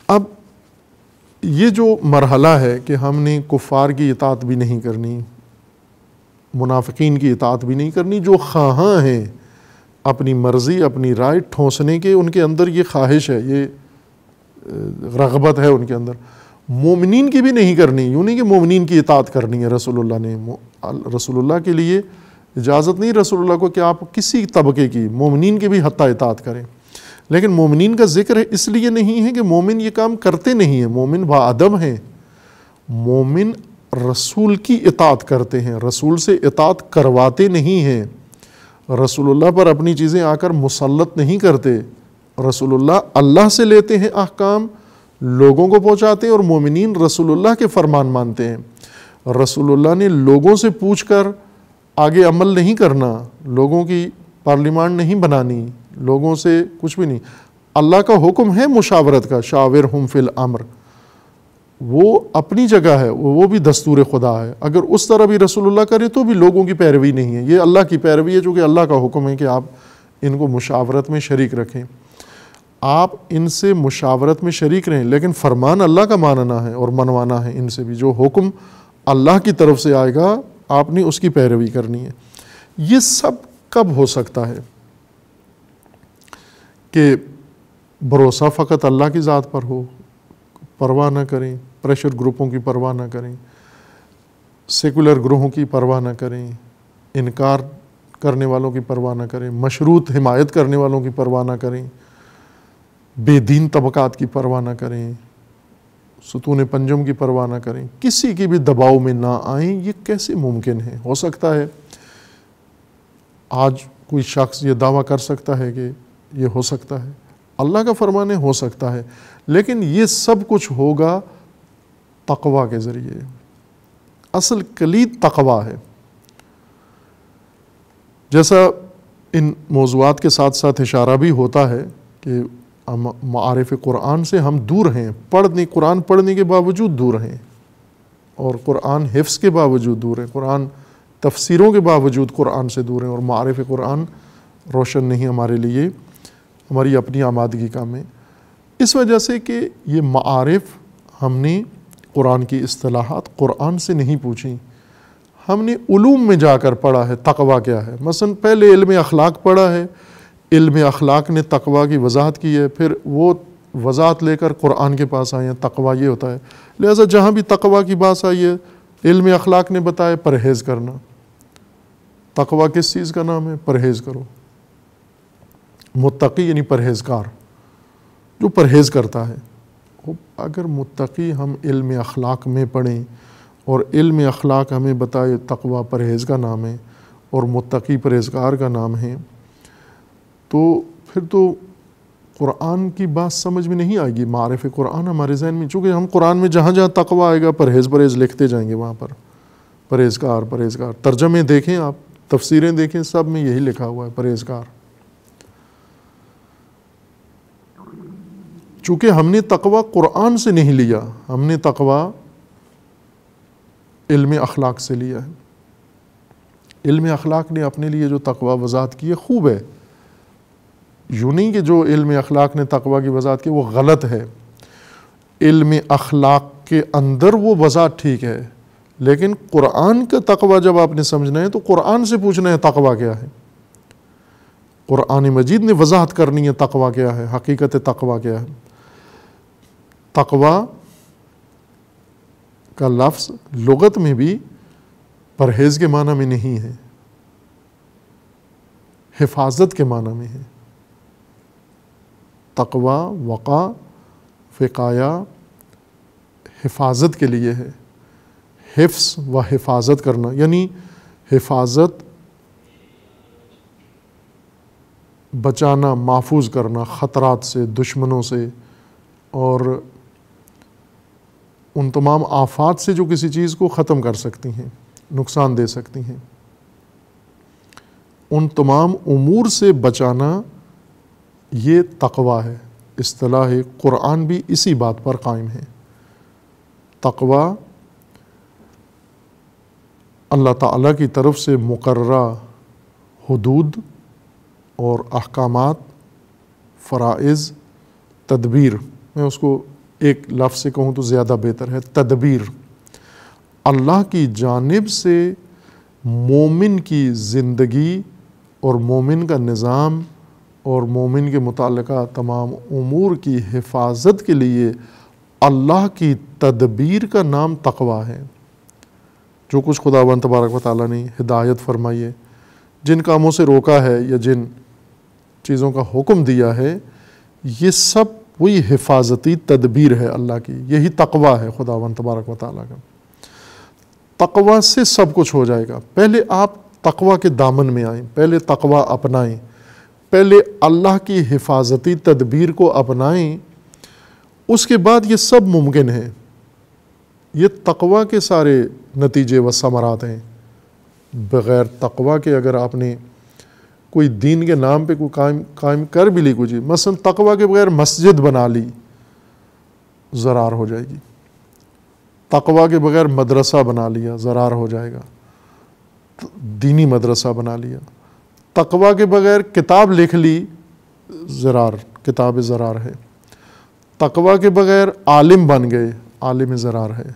اب یہ جو مرحلہ ہے کہ ہم نے کفار کی اطاعت بھی نہیں کرنی، منافقین کی اطاعت بھی نہیں کرنی، جو خواہاں ہیں اپنی مرضی اپنی رائے ٹھونسنے کے، ان کے اندر یہ خواہش ہے، یہ رغبت ہے ان کے اندر، مومنین کی بھی نہیں کرنی۔ یوں نہیں کہ مومنین کی اطاعت کرنی ہے، رسول اللہ نے، رسول اللہ کے لیے اجازت نہیں رسول اللہ کو کہ آپ کسی طبقے کی، مومنین کی بھی حتی اطاعت کریں، لیکن مومنین کا ذکر اس لیے نہیں ہے کہ مومن یہ کام کرتے نہیں ہیں، مومن باادب ہیں، مومن رسول کی اطاعت کرتے ہیں، رسول سے اطاعت کرواتے نہیں ہیں، رسول اللہ پر اپنی چیزیں آ کر مسلط نہیں کرتے، رسول اللہ سے لیتے ہیں احکام، لوگوں کو پہنچاتے ہیں، اور مومنین رسول اللہ کے فرمان مانتے ہیں۔ رسول اللہ نے لوگوں سے پوچھ کر آگے عمل نہیں کرنا، لوگوں کی پارلیمان نہیں بنانی، لوگوں سے کچھ بھی نہیں۔ اللہ کا حکم ہے مشاورت کا، شاورہم فی الامر، وہ اپنی جگہ ہے، وہ بھی دستور خدا ہے، اگر اس طرح بھی رسول اللہ کرے تو بھی لوگوں کی پیروی نہیں ہے، یہ اللہ کی پیروی ہے، چونکہ اللہ کا حکم ہے کہ آپ ان کو مشاورت میں شریک رکھیں، آپ ان سے مشاورت میں شریک رہیں، لیکن فرمان اللہ کا ماننا ہے اور منوانا ہے، ان سے بھی جو حکم اللہ کی طرف سے آئے گا آپ نے اس کی پیروی کرنی ہے۔ یہ سب کب ہو سکتا ہے کہ بھروسہ فقط اللہ کی ذات پر ہو، پرواہ نہ کریں، پریشر گروپوں کی پرواہ نہ کریں، سیکولر گروہوں کی پرواہ نہ کریں، انکار کرنے والوں کی پرواہ نہ کریں، مشروط حمایت کرنے والوں کی پرواہ نہ کریں، بے دین طبقات کی پرواہ نہ کریں، ستون پنجم کی پرواہ نہ کریں، کسی کی بھی دباؤ میں نہ آئیں۔ یہ کیسے ممکن ہے؟ ہو سکتا ہے آج کوئی شخص یہ دعویٰ کر سکتا ہے کہ یہ ہو سکتا ہے، اللہ کا فرمان ہے، ہو سکتا ہے، لیکن یہ سب کچھ ہوگا تقویٰ کے ذریعے۔ اصل کلید تقویٰ ہے۔ جیسا ان موضوعات کے ساتھ ساتھ اشارہ بھی ہوتا ہے کہ معارف قرآن سے ہم دور ہیں، قرآن پڑھنے کے باوجود دور ہیں، اور قرآن حفظ کے باوجود دور ہیں، قرآن تفسیروں کے باوجود قرآن سے دور ہیں، اور معارف قرآن روشن نہیں ہمارے لیے، ہماری اپنی آمادگی کا میں، اس وجہ سے کہ یہ معارف ہم نے قرآن کی اصطلاحات قرآن سے نہیں پوچھیں، ہم نے علوم میں جا کر پڑھا ہے تقویٰ کیا ہے۔ مثلا پہلے علم اخلاق پڑھا ہے، علم اخلاق نے تقویٰ کی وضاحت کی ہے، پھر وہ وضاحت لے کر قرآن کے پاس آئے ہیں، تقویٰ یہ ہوتا ہے۔ لہٰذا جہاں بھی تقویٰ کی بات آئی ہے، علم اخلاق نے بتایا پرہیز کرنا۔ تقویٰ کس چیز کا نام ہے؟ پرہیز کرو۔ متقی یعنی پرہیزگار، جو پرہیز کرتا ہے۔ اگر متقی ہم علم اخلاق میں پڑھیں اور علم اخلاق ہمیں بتائے تقویٰ پرہیز کا نام ہے، اور متقی پرہیزگار کا نام ہے، تو پھر تو قرآن کی بات سمجھ میں نہیں آئے گی۔ معرف قرآن ہمارے ذہن میں، چونکہ ہم قرآن میں جہاں جہاں تقویٰ آئے گا پرہیز لکھتے جائیں گے، وہاں پر پرہیزگار ترجمے دیکھیں آپ، تفسیریں دیکھیں، سب میں یہی لکھا ہوا ہے پرہیزگار۔ چونکہ ہم نے تقویٰ قرآن سے نہیں لیا، ہم نے تقویٰ علم اخلاق سے لیا ہے۔ علم اخلاق نے اپنے لیے جو تقویٰ وضاحت کی ہے خوب ہے، یوں نہیں کہ جو علم اخلاق نے تقویٰ کی وضاحت کی وہ غلط ہے۔ علم اخلاق کے اندر وہ وضاحت ٹھیک ہے، لیکن قرآن کا تقویٰ جب آپ نے سمجھنا ہے تو قرآن سے پوچھنا ہے تقویٰ کیا ہے۔ قرآن مجید نے وضاحت کرنی ہے تقویٰ کیا ہے، حقیقت تقویٰ کیا ہے۔ تقویٰ کا لفظ لغت میں بھی پرہیز کے معنی میں نہیں ہے، حفاظت کے معنی میں ہے۔ تقویٰ وقا وقایا حفاظت کے لیے ہے، حفظ و حفاظت کرنا، یعنی حفاظت بچانا، محفوظ کرنا خطرات سے، دشمنوں سے، اور ان تمام آفات سے جو کسی چیز کو ختم کر سکتی ہیں، نقصان دے سکتی ہیں، ان تمام امور سے بچانا، یہ تقویٰ ہے۔ اصطلاح قرآن بھی اسی بات پر قائم ہے۔ تقویٰ اللہ تعالیٰ کی طرف سے مقررہ حدود اور احکامات، فرائض، تدبیر، میں اس کو ایک لفظ سے کہوں تو زیادہ بہتر ہے، تدبیر، اللہ کی جانب سے مومن کی زندگی اور مومن کا نظام اور مومن کے متعلقہ تمام امور کی حفاظت کے لیے اللہ کی تدبیر کا نام تقویٰ ہے۔ جو کچھ خداوند تبارک و تعالیٰ نے ہدایت فرمائی ہے، جن کاموں سے روکا ہے یا جن چیزوں کا حکم دیا ہے، یہ سب وہی حفاظتی تدبیر ہے اللہ کی، یہی تقویٰ ہے خداوند تبارک و تعالیٰ کا۔ تقویٰ سے سب کچھ ہو جائے گا۔ پہلے آپ تقویٰ کے دامن میں آئیں، پہلے تقویٰ اپنائیں، پہلے اللہ کی حفاظتی تدبیر کو اپنائیں، اس کے بعد یہ سب ممکن ہے۔ یہ تقویٰ کے سارے نتیجے و ثمرات ہیں۔ بغیر تقویٰ کے اگر آپ نے کوئی دین کے نام پہ کوئی قائم کر بھی لی، کوئی مثلا تقویٰ کے بغیر مسجد بنا لی، ضرار ہو جائے گی۔ تقویٰ کے بغیر مدرسہ بنا لیا، ضرار ہو جائے گا، دینی مدرسہ بنا لیا۔ تقویٰ کے بغیر کتاب لکھ لی، ضرار، کتاب ضرار ہے۔ تقویٰ کے بغیر عالم بن گئے، عالم ضرار ہے۔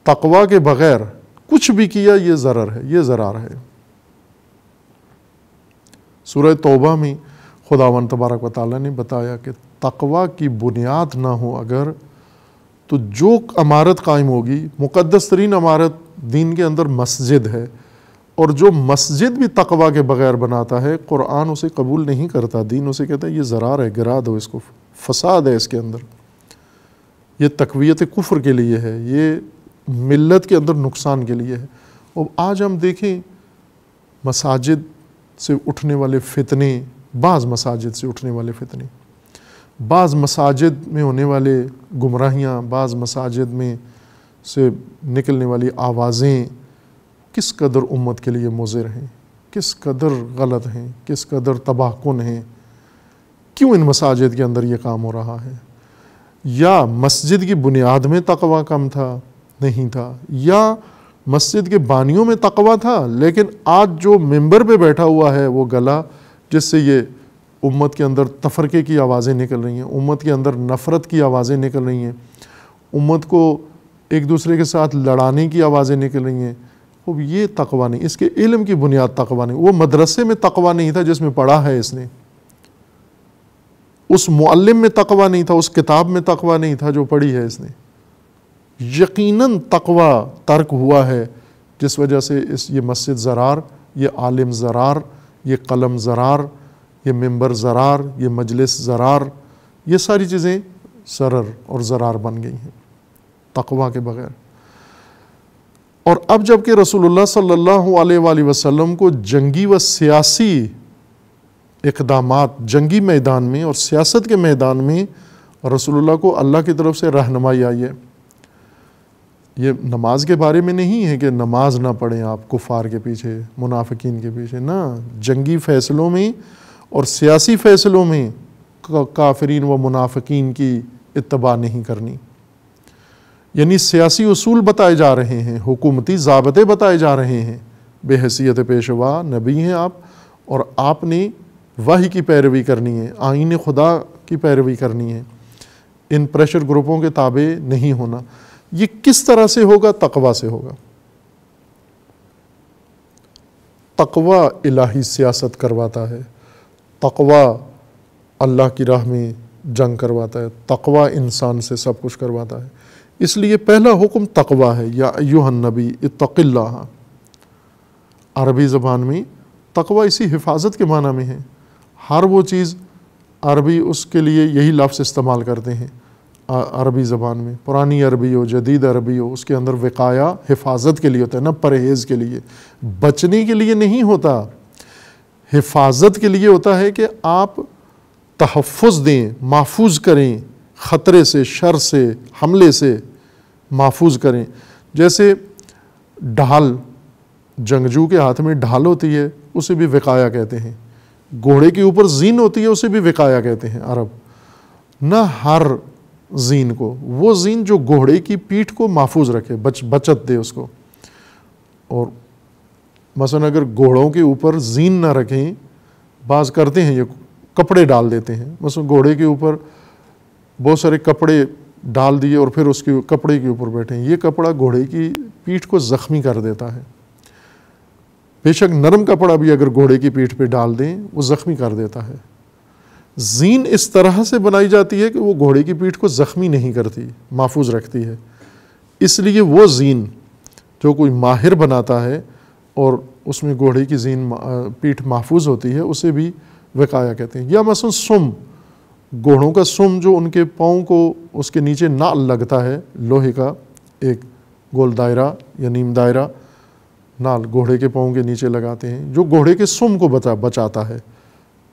تقویٰ کے بغیر کچھ بھی کیا، یہ ضرر ہے، یہ ضرار ہے۔ سورہ توبہ میں خداوند تبارک و تعالیٰ نے بتایا کہ تقویٰ کی بنیاد نہ ہو اگر، تو جو عمارت قائم ہوگی، مقدس ترین عمارت دین کے اندر مسجد ہے، اور جو مسجد بھی تقویٰ کے بغیر بناتا ہے، قرآن اسے قبول نہیں کرتا، دین اسے کہتا ہے یہ ضرار ہے، گرا دو اس کو، فساد ہے اس کے اندر، یہ تقویت کفر کے لیے ہے، یہ ملت کے اندر نقصان کے لیے ہے۔ اور آج ہم دیکھیں مساجد سے اٹھنے والے فتنے، بعض مساجد سے اٹھنے والے فتنے، بعض مساجد میں ہونے والے گمراہیاں، بعض مساجد میں سے نکلنے والی آوازیں کس قدر امت کے لیے مضر ہیں، کس قدر غلط ہیں، کس قدر تباہ کن ہیں۔ کیوں ان مساجد کے اندر یہ کام ہو رہا ہے؟ یا مسجد کی بنیاد میں تقویٰ کم تھا، نہیں تھا، یا مسجد کے بانیوں میں تقویٰ تھا، لیکن آج جو ممبر پہ بیٹھا ہوا ہے وہ گلا، جس سے یہ امت کے اندر تفرقے کی آوازیں نکل رہی ہیں، امت کے اندر نفرت کی آوازیں نکل رہی ہیں، امت کو ایک دوسرے کے ساتھ لڑانے کی آوازیں نکل رہی ہیں، وہ یہ تقویٰ نہیں، اس کے علم کی بنیاد تقویٰ نہیں۔ وہ مدرسے میں تقویٰ نہیں تھا جس میں پڑھا ہے اس نے، اس معلم میں تقویٰ نہیں تھا، اس کتاب میں تقویٰ نہیں تھا جو پڑھی ہے اس نے۔ یقیناً تقویٰ ترک ہوا ہے، جس وجہ سے یہ مسجد ضرار، یہ عالم ضرار، یہ قلم ضرار، یہ ممبر ضرار، یہ مجلس ضرار، یہ ساری چیزیں ضرر اور ضرار بن گئی ہیں تقویٰ کے بغیر۔ اور اب جب کہ رسول اللہ صلی اللہ علیہ وآلہ وسلم کو جنگی و سیاسی اقدامات، جنگی میدان میں اور سیاست کے میدان میں رسول اللہ کو اللہ کی طرف سے رہنمائی آئی ہے. یہ نماز کے بارے میں نہیں ہے کہ نماز نہ پڑھیں آپ کفار کے پیچھے، منافقین کے پیچھے، نہ، جنگی فیصلوں میں اور سیاسی فیصلوں میں کافرین و منافقین کی اتباع نہیں کرنی. یعنی سیاسی اصول بتائے جا رہے ہیں، حکومتی ضابطے بتائے جا رہے ہیں. بے حیثیت پیشوا نبی ہیں آپ، اور آپ نے وحی کی پیروی کرنی ہے، آئین خدا کی پیروی کرنی ہے، ان پریشر گروپوں کے تابع نہیں ہونا. یہ کس طرح سے ہوگا؟ تقوی سے ہوگا. تقوی الہی سیاست کرواتا ہے، تقوی اللہ کی راہ میں جنگ کرواتا ہے، تقوی انسان سے سب کچھ کرواتا ہے. اس لیے پہلا حکم تقوی ہے، یا ایھا النبی اتق اللہ. عربی زبان میں تقوی اسی حفاظت کے معنی میں ہے. ہر وہ چیز عربی اس کے لیے یہی لفظ استعمال کرتے ہیں عربی زبان میں، پرانی عربی ہو جدید عربی ہو، اس کے اندر وقایا حفاظت کے لیے ہوتا ہے، نہ پرہیز کے لیے، بچنے کے لیے نہیں ہوتا. حفاظت کے لیے ہوتا ہے کہ آپ تحفظ دیں، محفوظ کریں، خطرے سے، شر سے، حملے سے محفوظ کریں. جیسے ڈھال، جنگجو کے ہاتھ میں ڈھال ہوتی ہے، اسے بھی وقایا کہتے ہیں. گھوڑے کے اوپر زین ہوتی ہے، اسے بھی وقایا کہتے ہیں عرب. نہ ہر زین کو، وہ زین جو گھوڑے کی پیٹھ کو محفوظ رکھے، بچت دے اس کو. اور مثلا اگر گھوڑوں کے اوپر زین نہ رکھیں، بعض کرتے ہیں یہ کپڑے ڈال دیتے ہیں، مثلا گھوڑے کے اوپر بہت سارے کپڑے ڈال دیے اور پھر اس کے کپڑے کے اوپر بیٹھے. یہ کپڑا گھوڑے کی پیٹھ کو زخمی کر دیتا ہے. بے شک نرم کپڑا بھی اگر گھوڑے کی پیٹھ پہ ڈال دیں وہ زخمی کر دیتا ہے. زین اس طرح سے بنائی جاتی ہے کہ وہ گھوڑے کی پیٹھ کو زخمی نہیں کرتی، محفوظ رکھتی ہے. اس لیے وہ زین جو کوئی ماہر بناتا ہے اور اس میں گھوڑے کی زین پیٹھ محفوظ ہوتی ہے، اسے بھی وقایا کہتے ہیں. یا مثلا سم، گھوڑوں کا سم جو ان کے پاؤں کو اس کے نیچے نال لگتا ہے، لوہے کا ایک گول دائرہ یا نیم دائرہ نال گھوڑے کے پاؤں کے نیچے لگاتے ہیں، جو گھوڑے کے سم کو بچاتا ہے،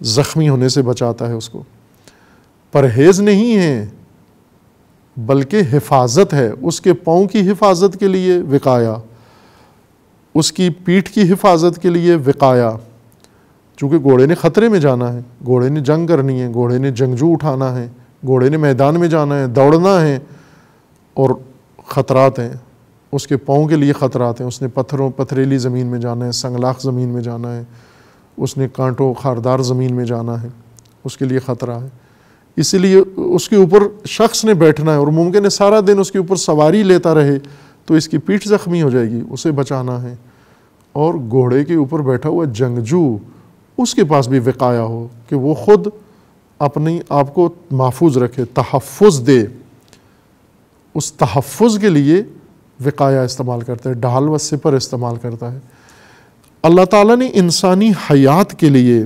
زخمی ہونے سے بچاتا ہے اس کو. پرہیز نہیں ہے بلکہ حفاظت ہے. اس کے پاؤں کی حفاظت کے لیے وقایا، اس کی پیٹھ کی حفاظت کے لیے وقایا. چونکہ گھوڑے نے خطرے میں جانا ہے، گھوڑے نے جنگ کرنی ہے، گھوڑے نے جنگجو اٹھانا ہے، گھوڑے نے میدان میں جانا ہے، دوڑنا ہے، اور خطرات ہیں اس کے پاؤں کے لیے، خطرات ہیں. اس نے پتھریلی زمین میں جانا ہے، سنگلاخ زمین میں جانا ہے، اس نے کانٹوں خاردار زمین میں جانا ہے، اس کے لیے خطرہ ہے. اسی لیے اس کے اوپر شخص نے بیٹھنا ہے اور ممکن ہے سارا دن اس کے اوپر سواری لیتا رہے تو اس کی پیٹھ زخمی ہو جائے گی، اسے بچانا ہے. اور گھوڑے کے اوپر بیٹھا ہوا جنگجو، اس کے پاس بھی وقایا ہو کہ وہ خود اپنی آپ کو محفوظ رکھے، تحفظ دے. اس تحفظ کے لیے وقایا استعمال کرتا ہے، ڈھال و سپر استعمال کرتا ہے. اللہ تعالیٰ نے انسانی حیات کے لیے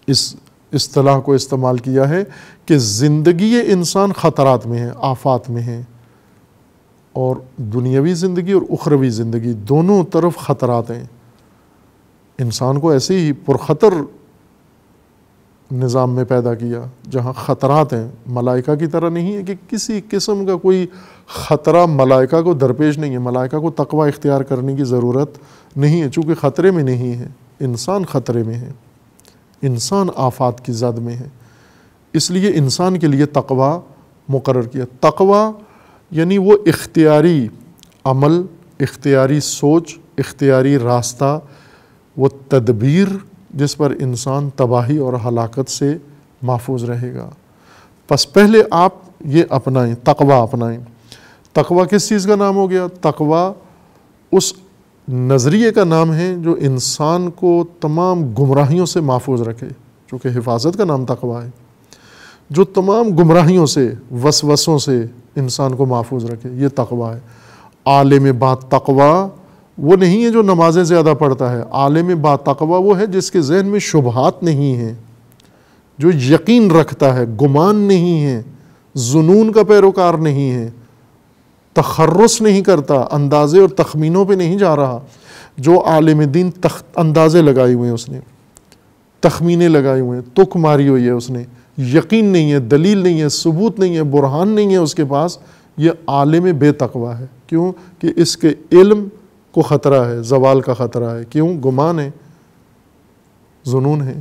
اس اصطلاح کو استعمال کیا ہے کہ زندگی انسان خطرات میں ہے، آفات میں ہے، اور دنیاوی زندگی اور اخروی زندگی دونوں طرف خطرات ہیں. انسان کو ایسے ہی پرخطر نظام میں پیدا کیا جہاں خطرات ہیں. ملائکہ کی طرح نہیں ہے کہ کسی قسم کا کوئی خطرہ ملائکہ کو درپیش نہیں ہے. ملائکہ کو تقوی اختیار کرنے کی ضرورت نہیں ہے، چونکہ خطرے میں نہیں ہے. انسان خطرے میں ہے، انسان آفات کی زد میں ہے. اس لیے انسان کے لیے تقوی مقرر کیا. تقوی یعنی وہ اختیاری عمل، اختیاری سوچ، اختیاری راستہ، وہ تدبیر جس پر انسان تباہی اور ہلاکت سے محفوظ رہے گا. پس پہلے آپ یہ اپنائیں، تقوی اپنائیں. تقوی کس چیز کا نام ہو گیا؟ تقوی اس نظریے کا نام ہے جو انسان کو تمام گمراہیوں سے محفوظ رکھے، چونکہ حفاظت کا نام تقوی ہے، جو تمام گمراہیوں سے، وسوسوں سے انسان کو محفوظ رکھے. یہ تقوی ہے. عالم با تقوی وہ نہیں ہے جو نمازیں زیادہ پڑھتا ہے. عالم با تقوی وہ ہے جس کے ذہن میں شبہات نہیں ہیں، جو یقین رکھتا ہے، گمان نہیں ہے، ظنون کا پیروکار نہیں ہے. تخرص نہیں کرتا، اندازے اور تخمینوں پہ نہیں جا رہا. جو عالم دین اندازے لگائے ہوئے ہیں، اس نے تخمینے لگائے ہوئے ہیں، تک ماری ہوئی ہے، اس نے یقین نہیں ہے، دلیل نہیں ہے، ثبوت نہیں ہے، برہان نہیں ہے اس کے پاس، یہ عالم بے تقویٰ ہے. کیوں کہ اس کے علم کو خطرہ ہے، زوال کا خطرہ ہے. کیوں؟ گمان ہے، ظنون ہے.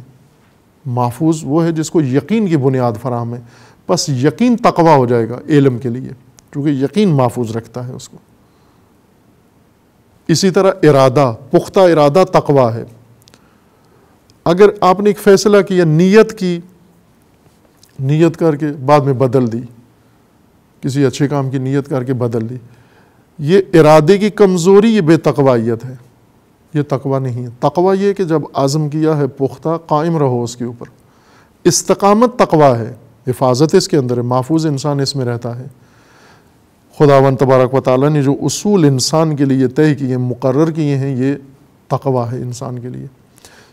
محفوظ وہ ہے جس کو یقین کی بنیاد فراہم ہے. بس یقین تقویٰ ہو جائے گا علم کے لیے، کیونکہ یقین محفوظ رکھتا ہے اس کو. اسی طرح ارادہ، پختہ ارادہ تقویٰ ہے. اگر آپ نے ایک فیصلہ کیا، نیت کی، نیت کر کے بعد میں بدل دی، کسی اچھے کام کی نیت کر کے بدل دی، یہ ارادے کی کمزوری، یہ بے تقویت ہے، یہ تقویٰ نہیں ہے. تقویٰ یہ کہ جب عزم کیا ہے پختہ، قائم رہو اس کے اوپر. استقامت تقویٰ ہے، حفاظت اس کے اندر ہے، محفوظ انسان اس میں رہتا ہے. خداوند تبارک و تعالیٰ نے جو اصول انسان کے لیے طے کیے، مقرر کیے ہیں، یہ تقویٰ ہے انسان کے لیے.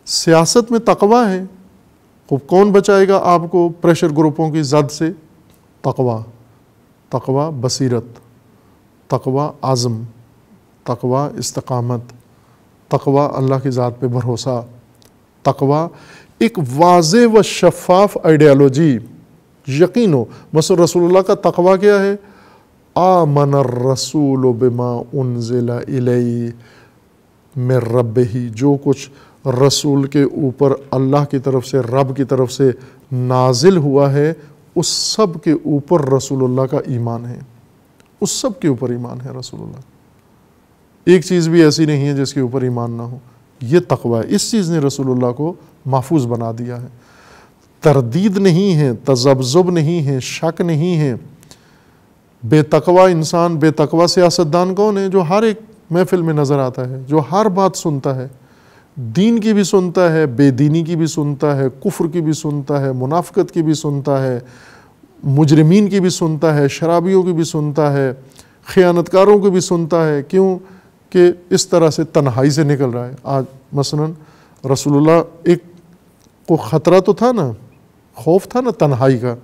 سیاست میں تقویٰ ہے. کون بچائے گا آپ کو پریشر گروپوں کی زد سے؟ تقویٰ. تقویٰ بصیرت، تقویٰ عزم، تقویٰ استقامت، تقویٰ اللہ کی ذات پہ بھروسہ، تقویٰ ایک واضح و شفاف آئیڈیالوجی، یقین ہو. مثلا رسول اللہ کا تقویٰ کیا ہے؟ آمن الرسول بما انزل الیہ من ربہ، جو کچھ رسول کے اوپر اللہ کی طرف سے، رب کی طرف سے نازل ہوا ہے، اس سب کے اوپر رسول اللہ کا ایمان ہے. اس سب کے اوپر ایمان ہے رسول اللہ. ایک چیز بھی ایسی نہیں ہے جس کے اوپر ایمان نہ ہو. یہ تقویٰ ہے. اس چیز نے رسول اللہ کو محفوظ بنا دیا ہے. تردید نہیں ہے، تذبذب نہیں ہے، شک نہیں ہے. بے تقویٰ انسان، بے تقویٰ سیاستدان کون ہے؟ جو ہر ایک محفل میں نظر آتا ہے، جو ہر بات سنتا ہے، دین کی بھی سنتا ہے، بے دینی کی بھی سنتا ہے، کفر کی بھی سنتا ہے، منافقت کی بھی سنتا ہے، مجرمین کی بھی سنتا ہے، شرابیوں کی بھی سنتا ہے، خیانت کاروں کی بھی سنتا ہے. کیوں کہ اس طرح سے تنہائی سے نکل رہا ہے. آج مثلا رسول اللہ ایک کو خطرہ تو تھا نا، خوف تھا نا تنہائی کا،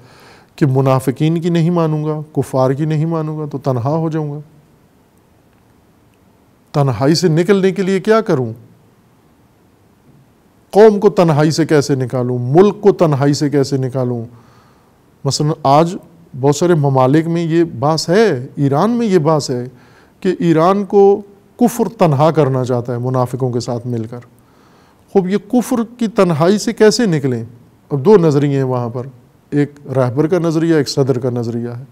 کہ منافقین کی نہیں مانوں گا، کفار کی نہیں مانوں گا تو تنہا ہو جاؤں گا. تنہائی سے نکلنے کے لیے کیا کروں؟ قوم کو تنہائی سے کیسے نکالوں؟ ملک کو تنہائی سے کیسے نکالوں؟ مثلا آج بہت سارے ممالک میں یہ باس ہے، ایران میں یہ باس ہے کہ ایران کو کفر تنہا کرنا چاہتا ہے منافقوں کے ساتھ مل کر. خوب یہ کفر کی تنہائی سے کیسے نکلیں؟ اب دو نظریے ہیں وہاں پر، ایک رہبر کا نظریہ، ایک صدر کا نظریہ ہے.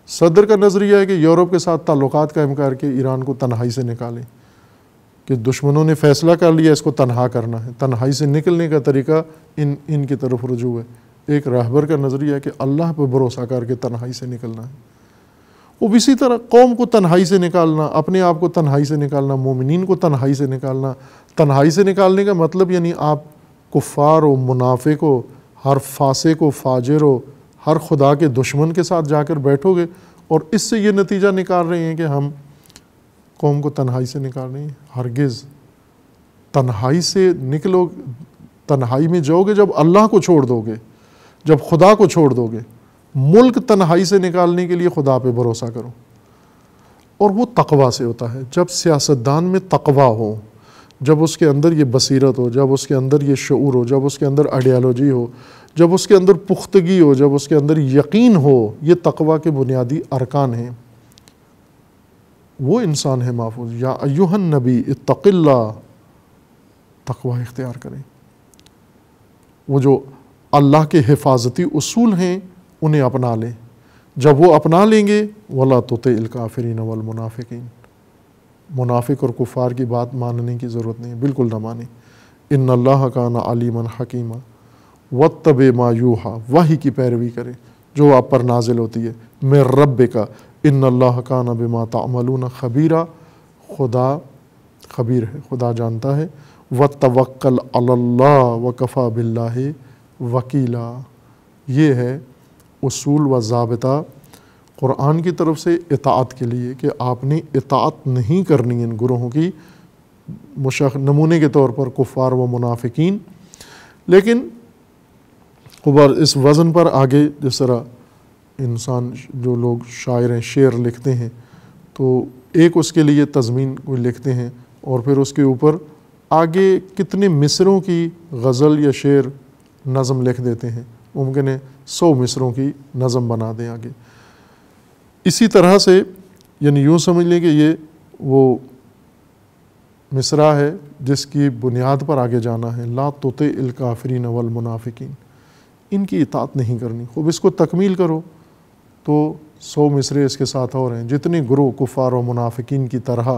صدر کا نظریہ ہے کہ یورپ کے ساتھ تعلقات قائم کر کے ایران کو تنہائی سے نکالیں، کہ دشمنوں نے فیصلہ کر لیا اس کو تنہا کرنا ہے. تنہائی سے نکلنے کا طریقہ ان کی طرف رجوع ہے. ایک رہبر کا نظریہ ہے کہ اللہ پہ بھروسہ کر کے تنہائی سے نکلنا ہے. وہ اسی طرح قوم کو تنہائی سے نکالنا، اپنے آپ کو تنہائی سے نکالنا، مومنین کو تنہائی سے نکالنا. تنہائی سے نکالنے کا مطلب یعنی آپ کفار و منافق ہو، ہر فاسق و فاجر ہو، ہر خدا کے دشمن کے ساتھ جا کر بیٹھو گے اور اس سے یہ نتیجہ نکال رہے ہیں کہ ہم قوم کو تنہائی سے نکال رہے ہیں. ہرگز. تنہائی سے نکلو، تنہائی میں جاؤ گے جب اللہ کو چھوڑ دو گے، جب خدا کو چھوڑ دو گے. ملک تنہائی سے نکالنے کے لیے خدا پہ بھروسہ کرو، اور وہ تقویٰ سے ہوتا ہے. جب سیاستدان میں تقویٰ ہو، جب اس کے اندر یہ بصیرت ہو، جب اس کے اندر یہ شعور ہو، جب اس کے اندر آئیڈیالوجی ہو، جب اس کے اندر پختگی ہو، جب اس کے اندر یقین ہو، یہ تقویٰ کے بنیادی ارکان ہیں. وہ انسان ہے محفوظ. یا ایھا النبی اتق اللہ، تقویٰ اختیار کریں. وہ جو اللہ کے حفاظتی اصول ہیں انہیں اپنا لیں. جب وہ اپنا لیں گے وَلَا تُطِعِ الْكَافِرِينَ وَالْمُنَافِقِينَ، منافق اور کفار کی بات ماننے کی ضرورت نہیں ہے، بالکل نہ مانیں. ان اللہ کان علیما حکیما واتبع ما یوحیٰ، وحی کی پیروی کریں جو آپ پر نازل ہوتی ہے. من ربک ان اللہ کان بما تعملون خبیرا، خدا خبیر ہے، خدا جانتا ہے. وتوکل علی اللہ وکفی باللہ وکیلا. یہ ہے اصول و ضابطہ قرآن کی طرف سے اطاعت کے لیے، کہ آپ نے اطاعت نہیں کرنی ان گروہوں کی، نمونے کے طور پر کفار و منافقین. لیکن اس وزن پر آگے جس طرح انسان، جو لوگ شاعر ہیں، شعر لکھتے ہیں، تو ایک اس کے لیے تضمین کوئی لکھتے ہیں اور پھر اس کے اوپر آگے کتنے مصروں کی غزل یا شعر نظم لکھ دیتے ہیں، ممکن ہے 100 مصروں کی نظم بنا دیں آگے. اسی طرح سے یعنی یوں سمجھ لیں کہ یہ وہ مصرع ہے جس کی بنیاد پر آگے جانا ہے. لا تطع الکافرین والمنافقین، ان کی اطاعت نہیں کرنی. خوب اس کو تکمیل کرو تو 100 مصرے اس کے ساتھ اور ہیں. جتنے گروہ کفار و منافقین کی طرح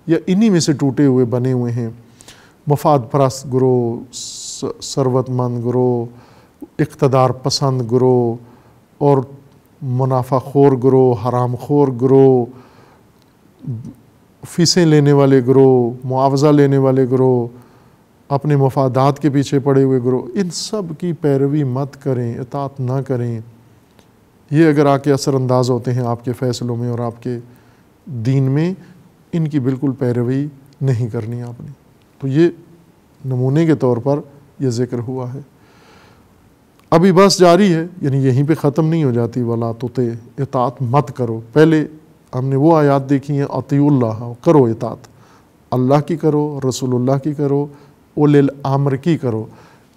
یا انہی میں سے ٹوٹے ہوئے بنے ہوئے ہیں، مفاد پرست گروہ، ثروت مند گروہ، اقتدار پسند گروہ اور منافع خور گروہ، حرام خور گروہ، فیسیں لینے والے گروہ، معاوضہ لینے والے گروہ، اپنے مفادات کے پیچھے پڑے ہوئے گروہ، ان سب کی پیروی مت کریں، اطاعت نہ کریں. یہ اگر آ کے اثر انداز ہوتے ہیں آپ کے فیصلوں میں اور آپ کے دین میں، ان کی بالکل پیروی نہیں کرنی آپ نے. تو یہ نمونے کے طور پر یہ ذکر ہوا ہے. ابھی بس جاری ہے، یعنی یہیں پہ ختم نہیں ہو جاتی. ولا تطع، اطاعت مت کرو. پہلے ہم نے وہ آیات دیکھی ہیں، اطیعوا اللہ، کرو اطاعت، اللہ کی کرو، رسول اللہ کی کرو، اولی الامر کی کرو.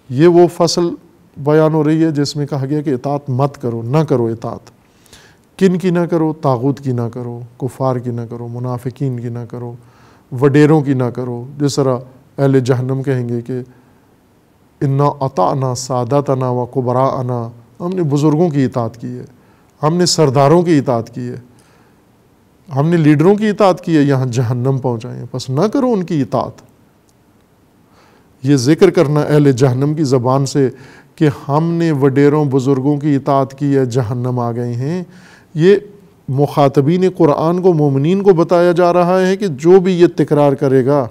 یہ وہ فصل بیان ہو رہی ہے جس میں کہا گیا کہ اطاعت مت کرو، نہ کرو اطاعت. کن کی نہ کرو؟ طاغوت کی نہ کرو، کفار کی نہ کرو، منافقین کی نہ کرو، وڈیروں کی نہ کرو. جس طرح اہل جہنم کہیں گے کہ انا اطعنا سادتنا و کبراءنا، ہم نے بزرگوں کی اطاعت کی ہے، ہم نے سرداروں کی اطاعت کی ہے، ہم نے لیڈروں کی اطاعت کی ہے، یہاں جہنم پہنچائیں، بس نہ کرو ان کی اطاعت. یہ ذکر کرنا اہل جہنم کی زبان سے کہ ہم نے وڈیروں بزرگوں کی اطاعت کی ہے، جہنم آ گئے ہیں، یہ مخاطبین قرآن کو، مومنین کو بتایا جا رہا ہے کہ جو بھی یہ تکرار کرے گا،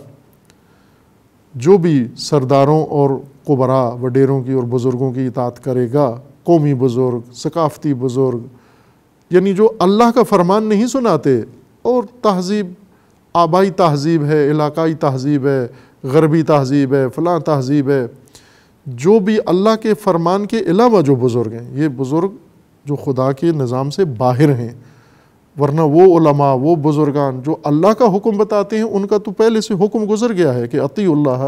جو بھی سرداروں اور قبراء، وڈیروں کی اور بزرگوں کی اطاعت کرے گا، قومی بزرگ، ثقافتی بزرگ، یعنی جو اللہ کا فرمان نہیں سناتے اور تہذیب، آبائی تہذیب ہے، علاقائی تہذیب ہے، غربی تہذیب ہے، فلاں تہذیب ہے، جو بھی اللہ کے فرمان کے علاوہ جو بزرگ ہیں، یہ بزرگ جو خدا کے نظام سے باہر ہیں. ورنہ وہ علماء، وہ بزرگان جو اللہ کا حکم بتاتے ہیں، ان کا تو پہلے سے حکم گزر گیا ہے کہ اطیعوا اللہ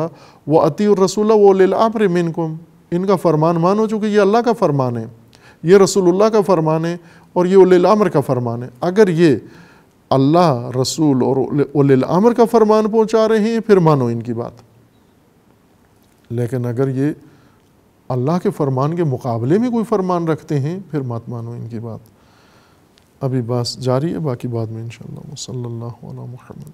و اطیعوا الرسول و اولی الامر منکم. ان کا فرمان مانو، چونکہ یہ اللہ کا فرمان ہے، یہ رسول اللہ کا فرمان ہے اور یہ اولی الامر کا فرمان ہے. اگر یہ اللہ، رسول اور اولی الامر کا فرمان پہنچا رہے ہیں پھر مانو ان کی بات. لیکن اگر یہ اللہ کے فرمان کے مقابلے میں کوئی فرمان رکھتے ہیں پھر مت مانو ان کی بات. ابھی بات جاری ہے، باقی بعد میں انشاءاللہ. صلی اللہ علی محمد.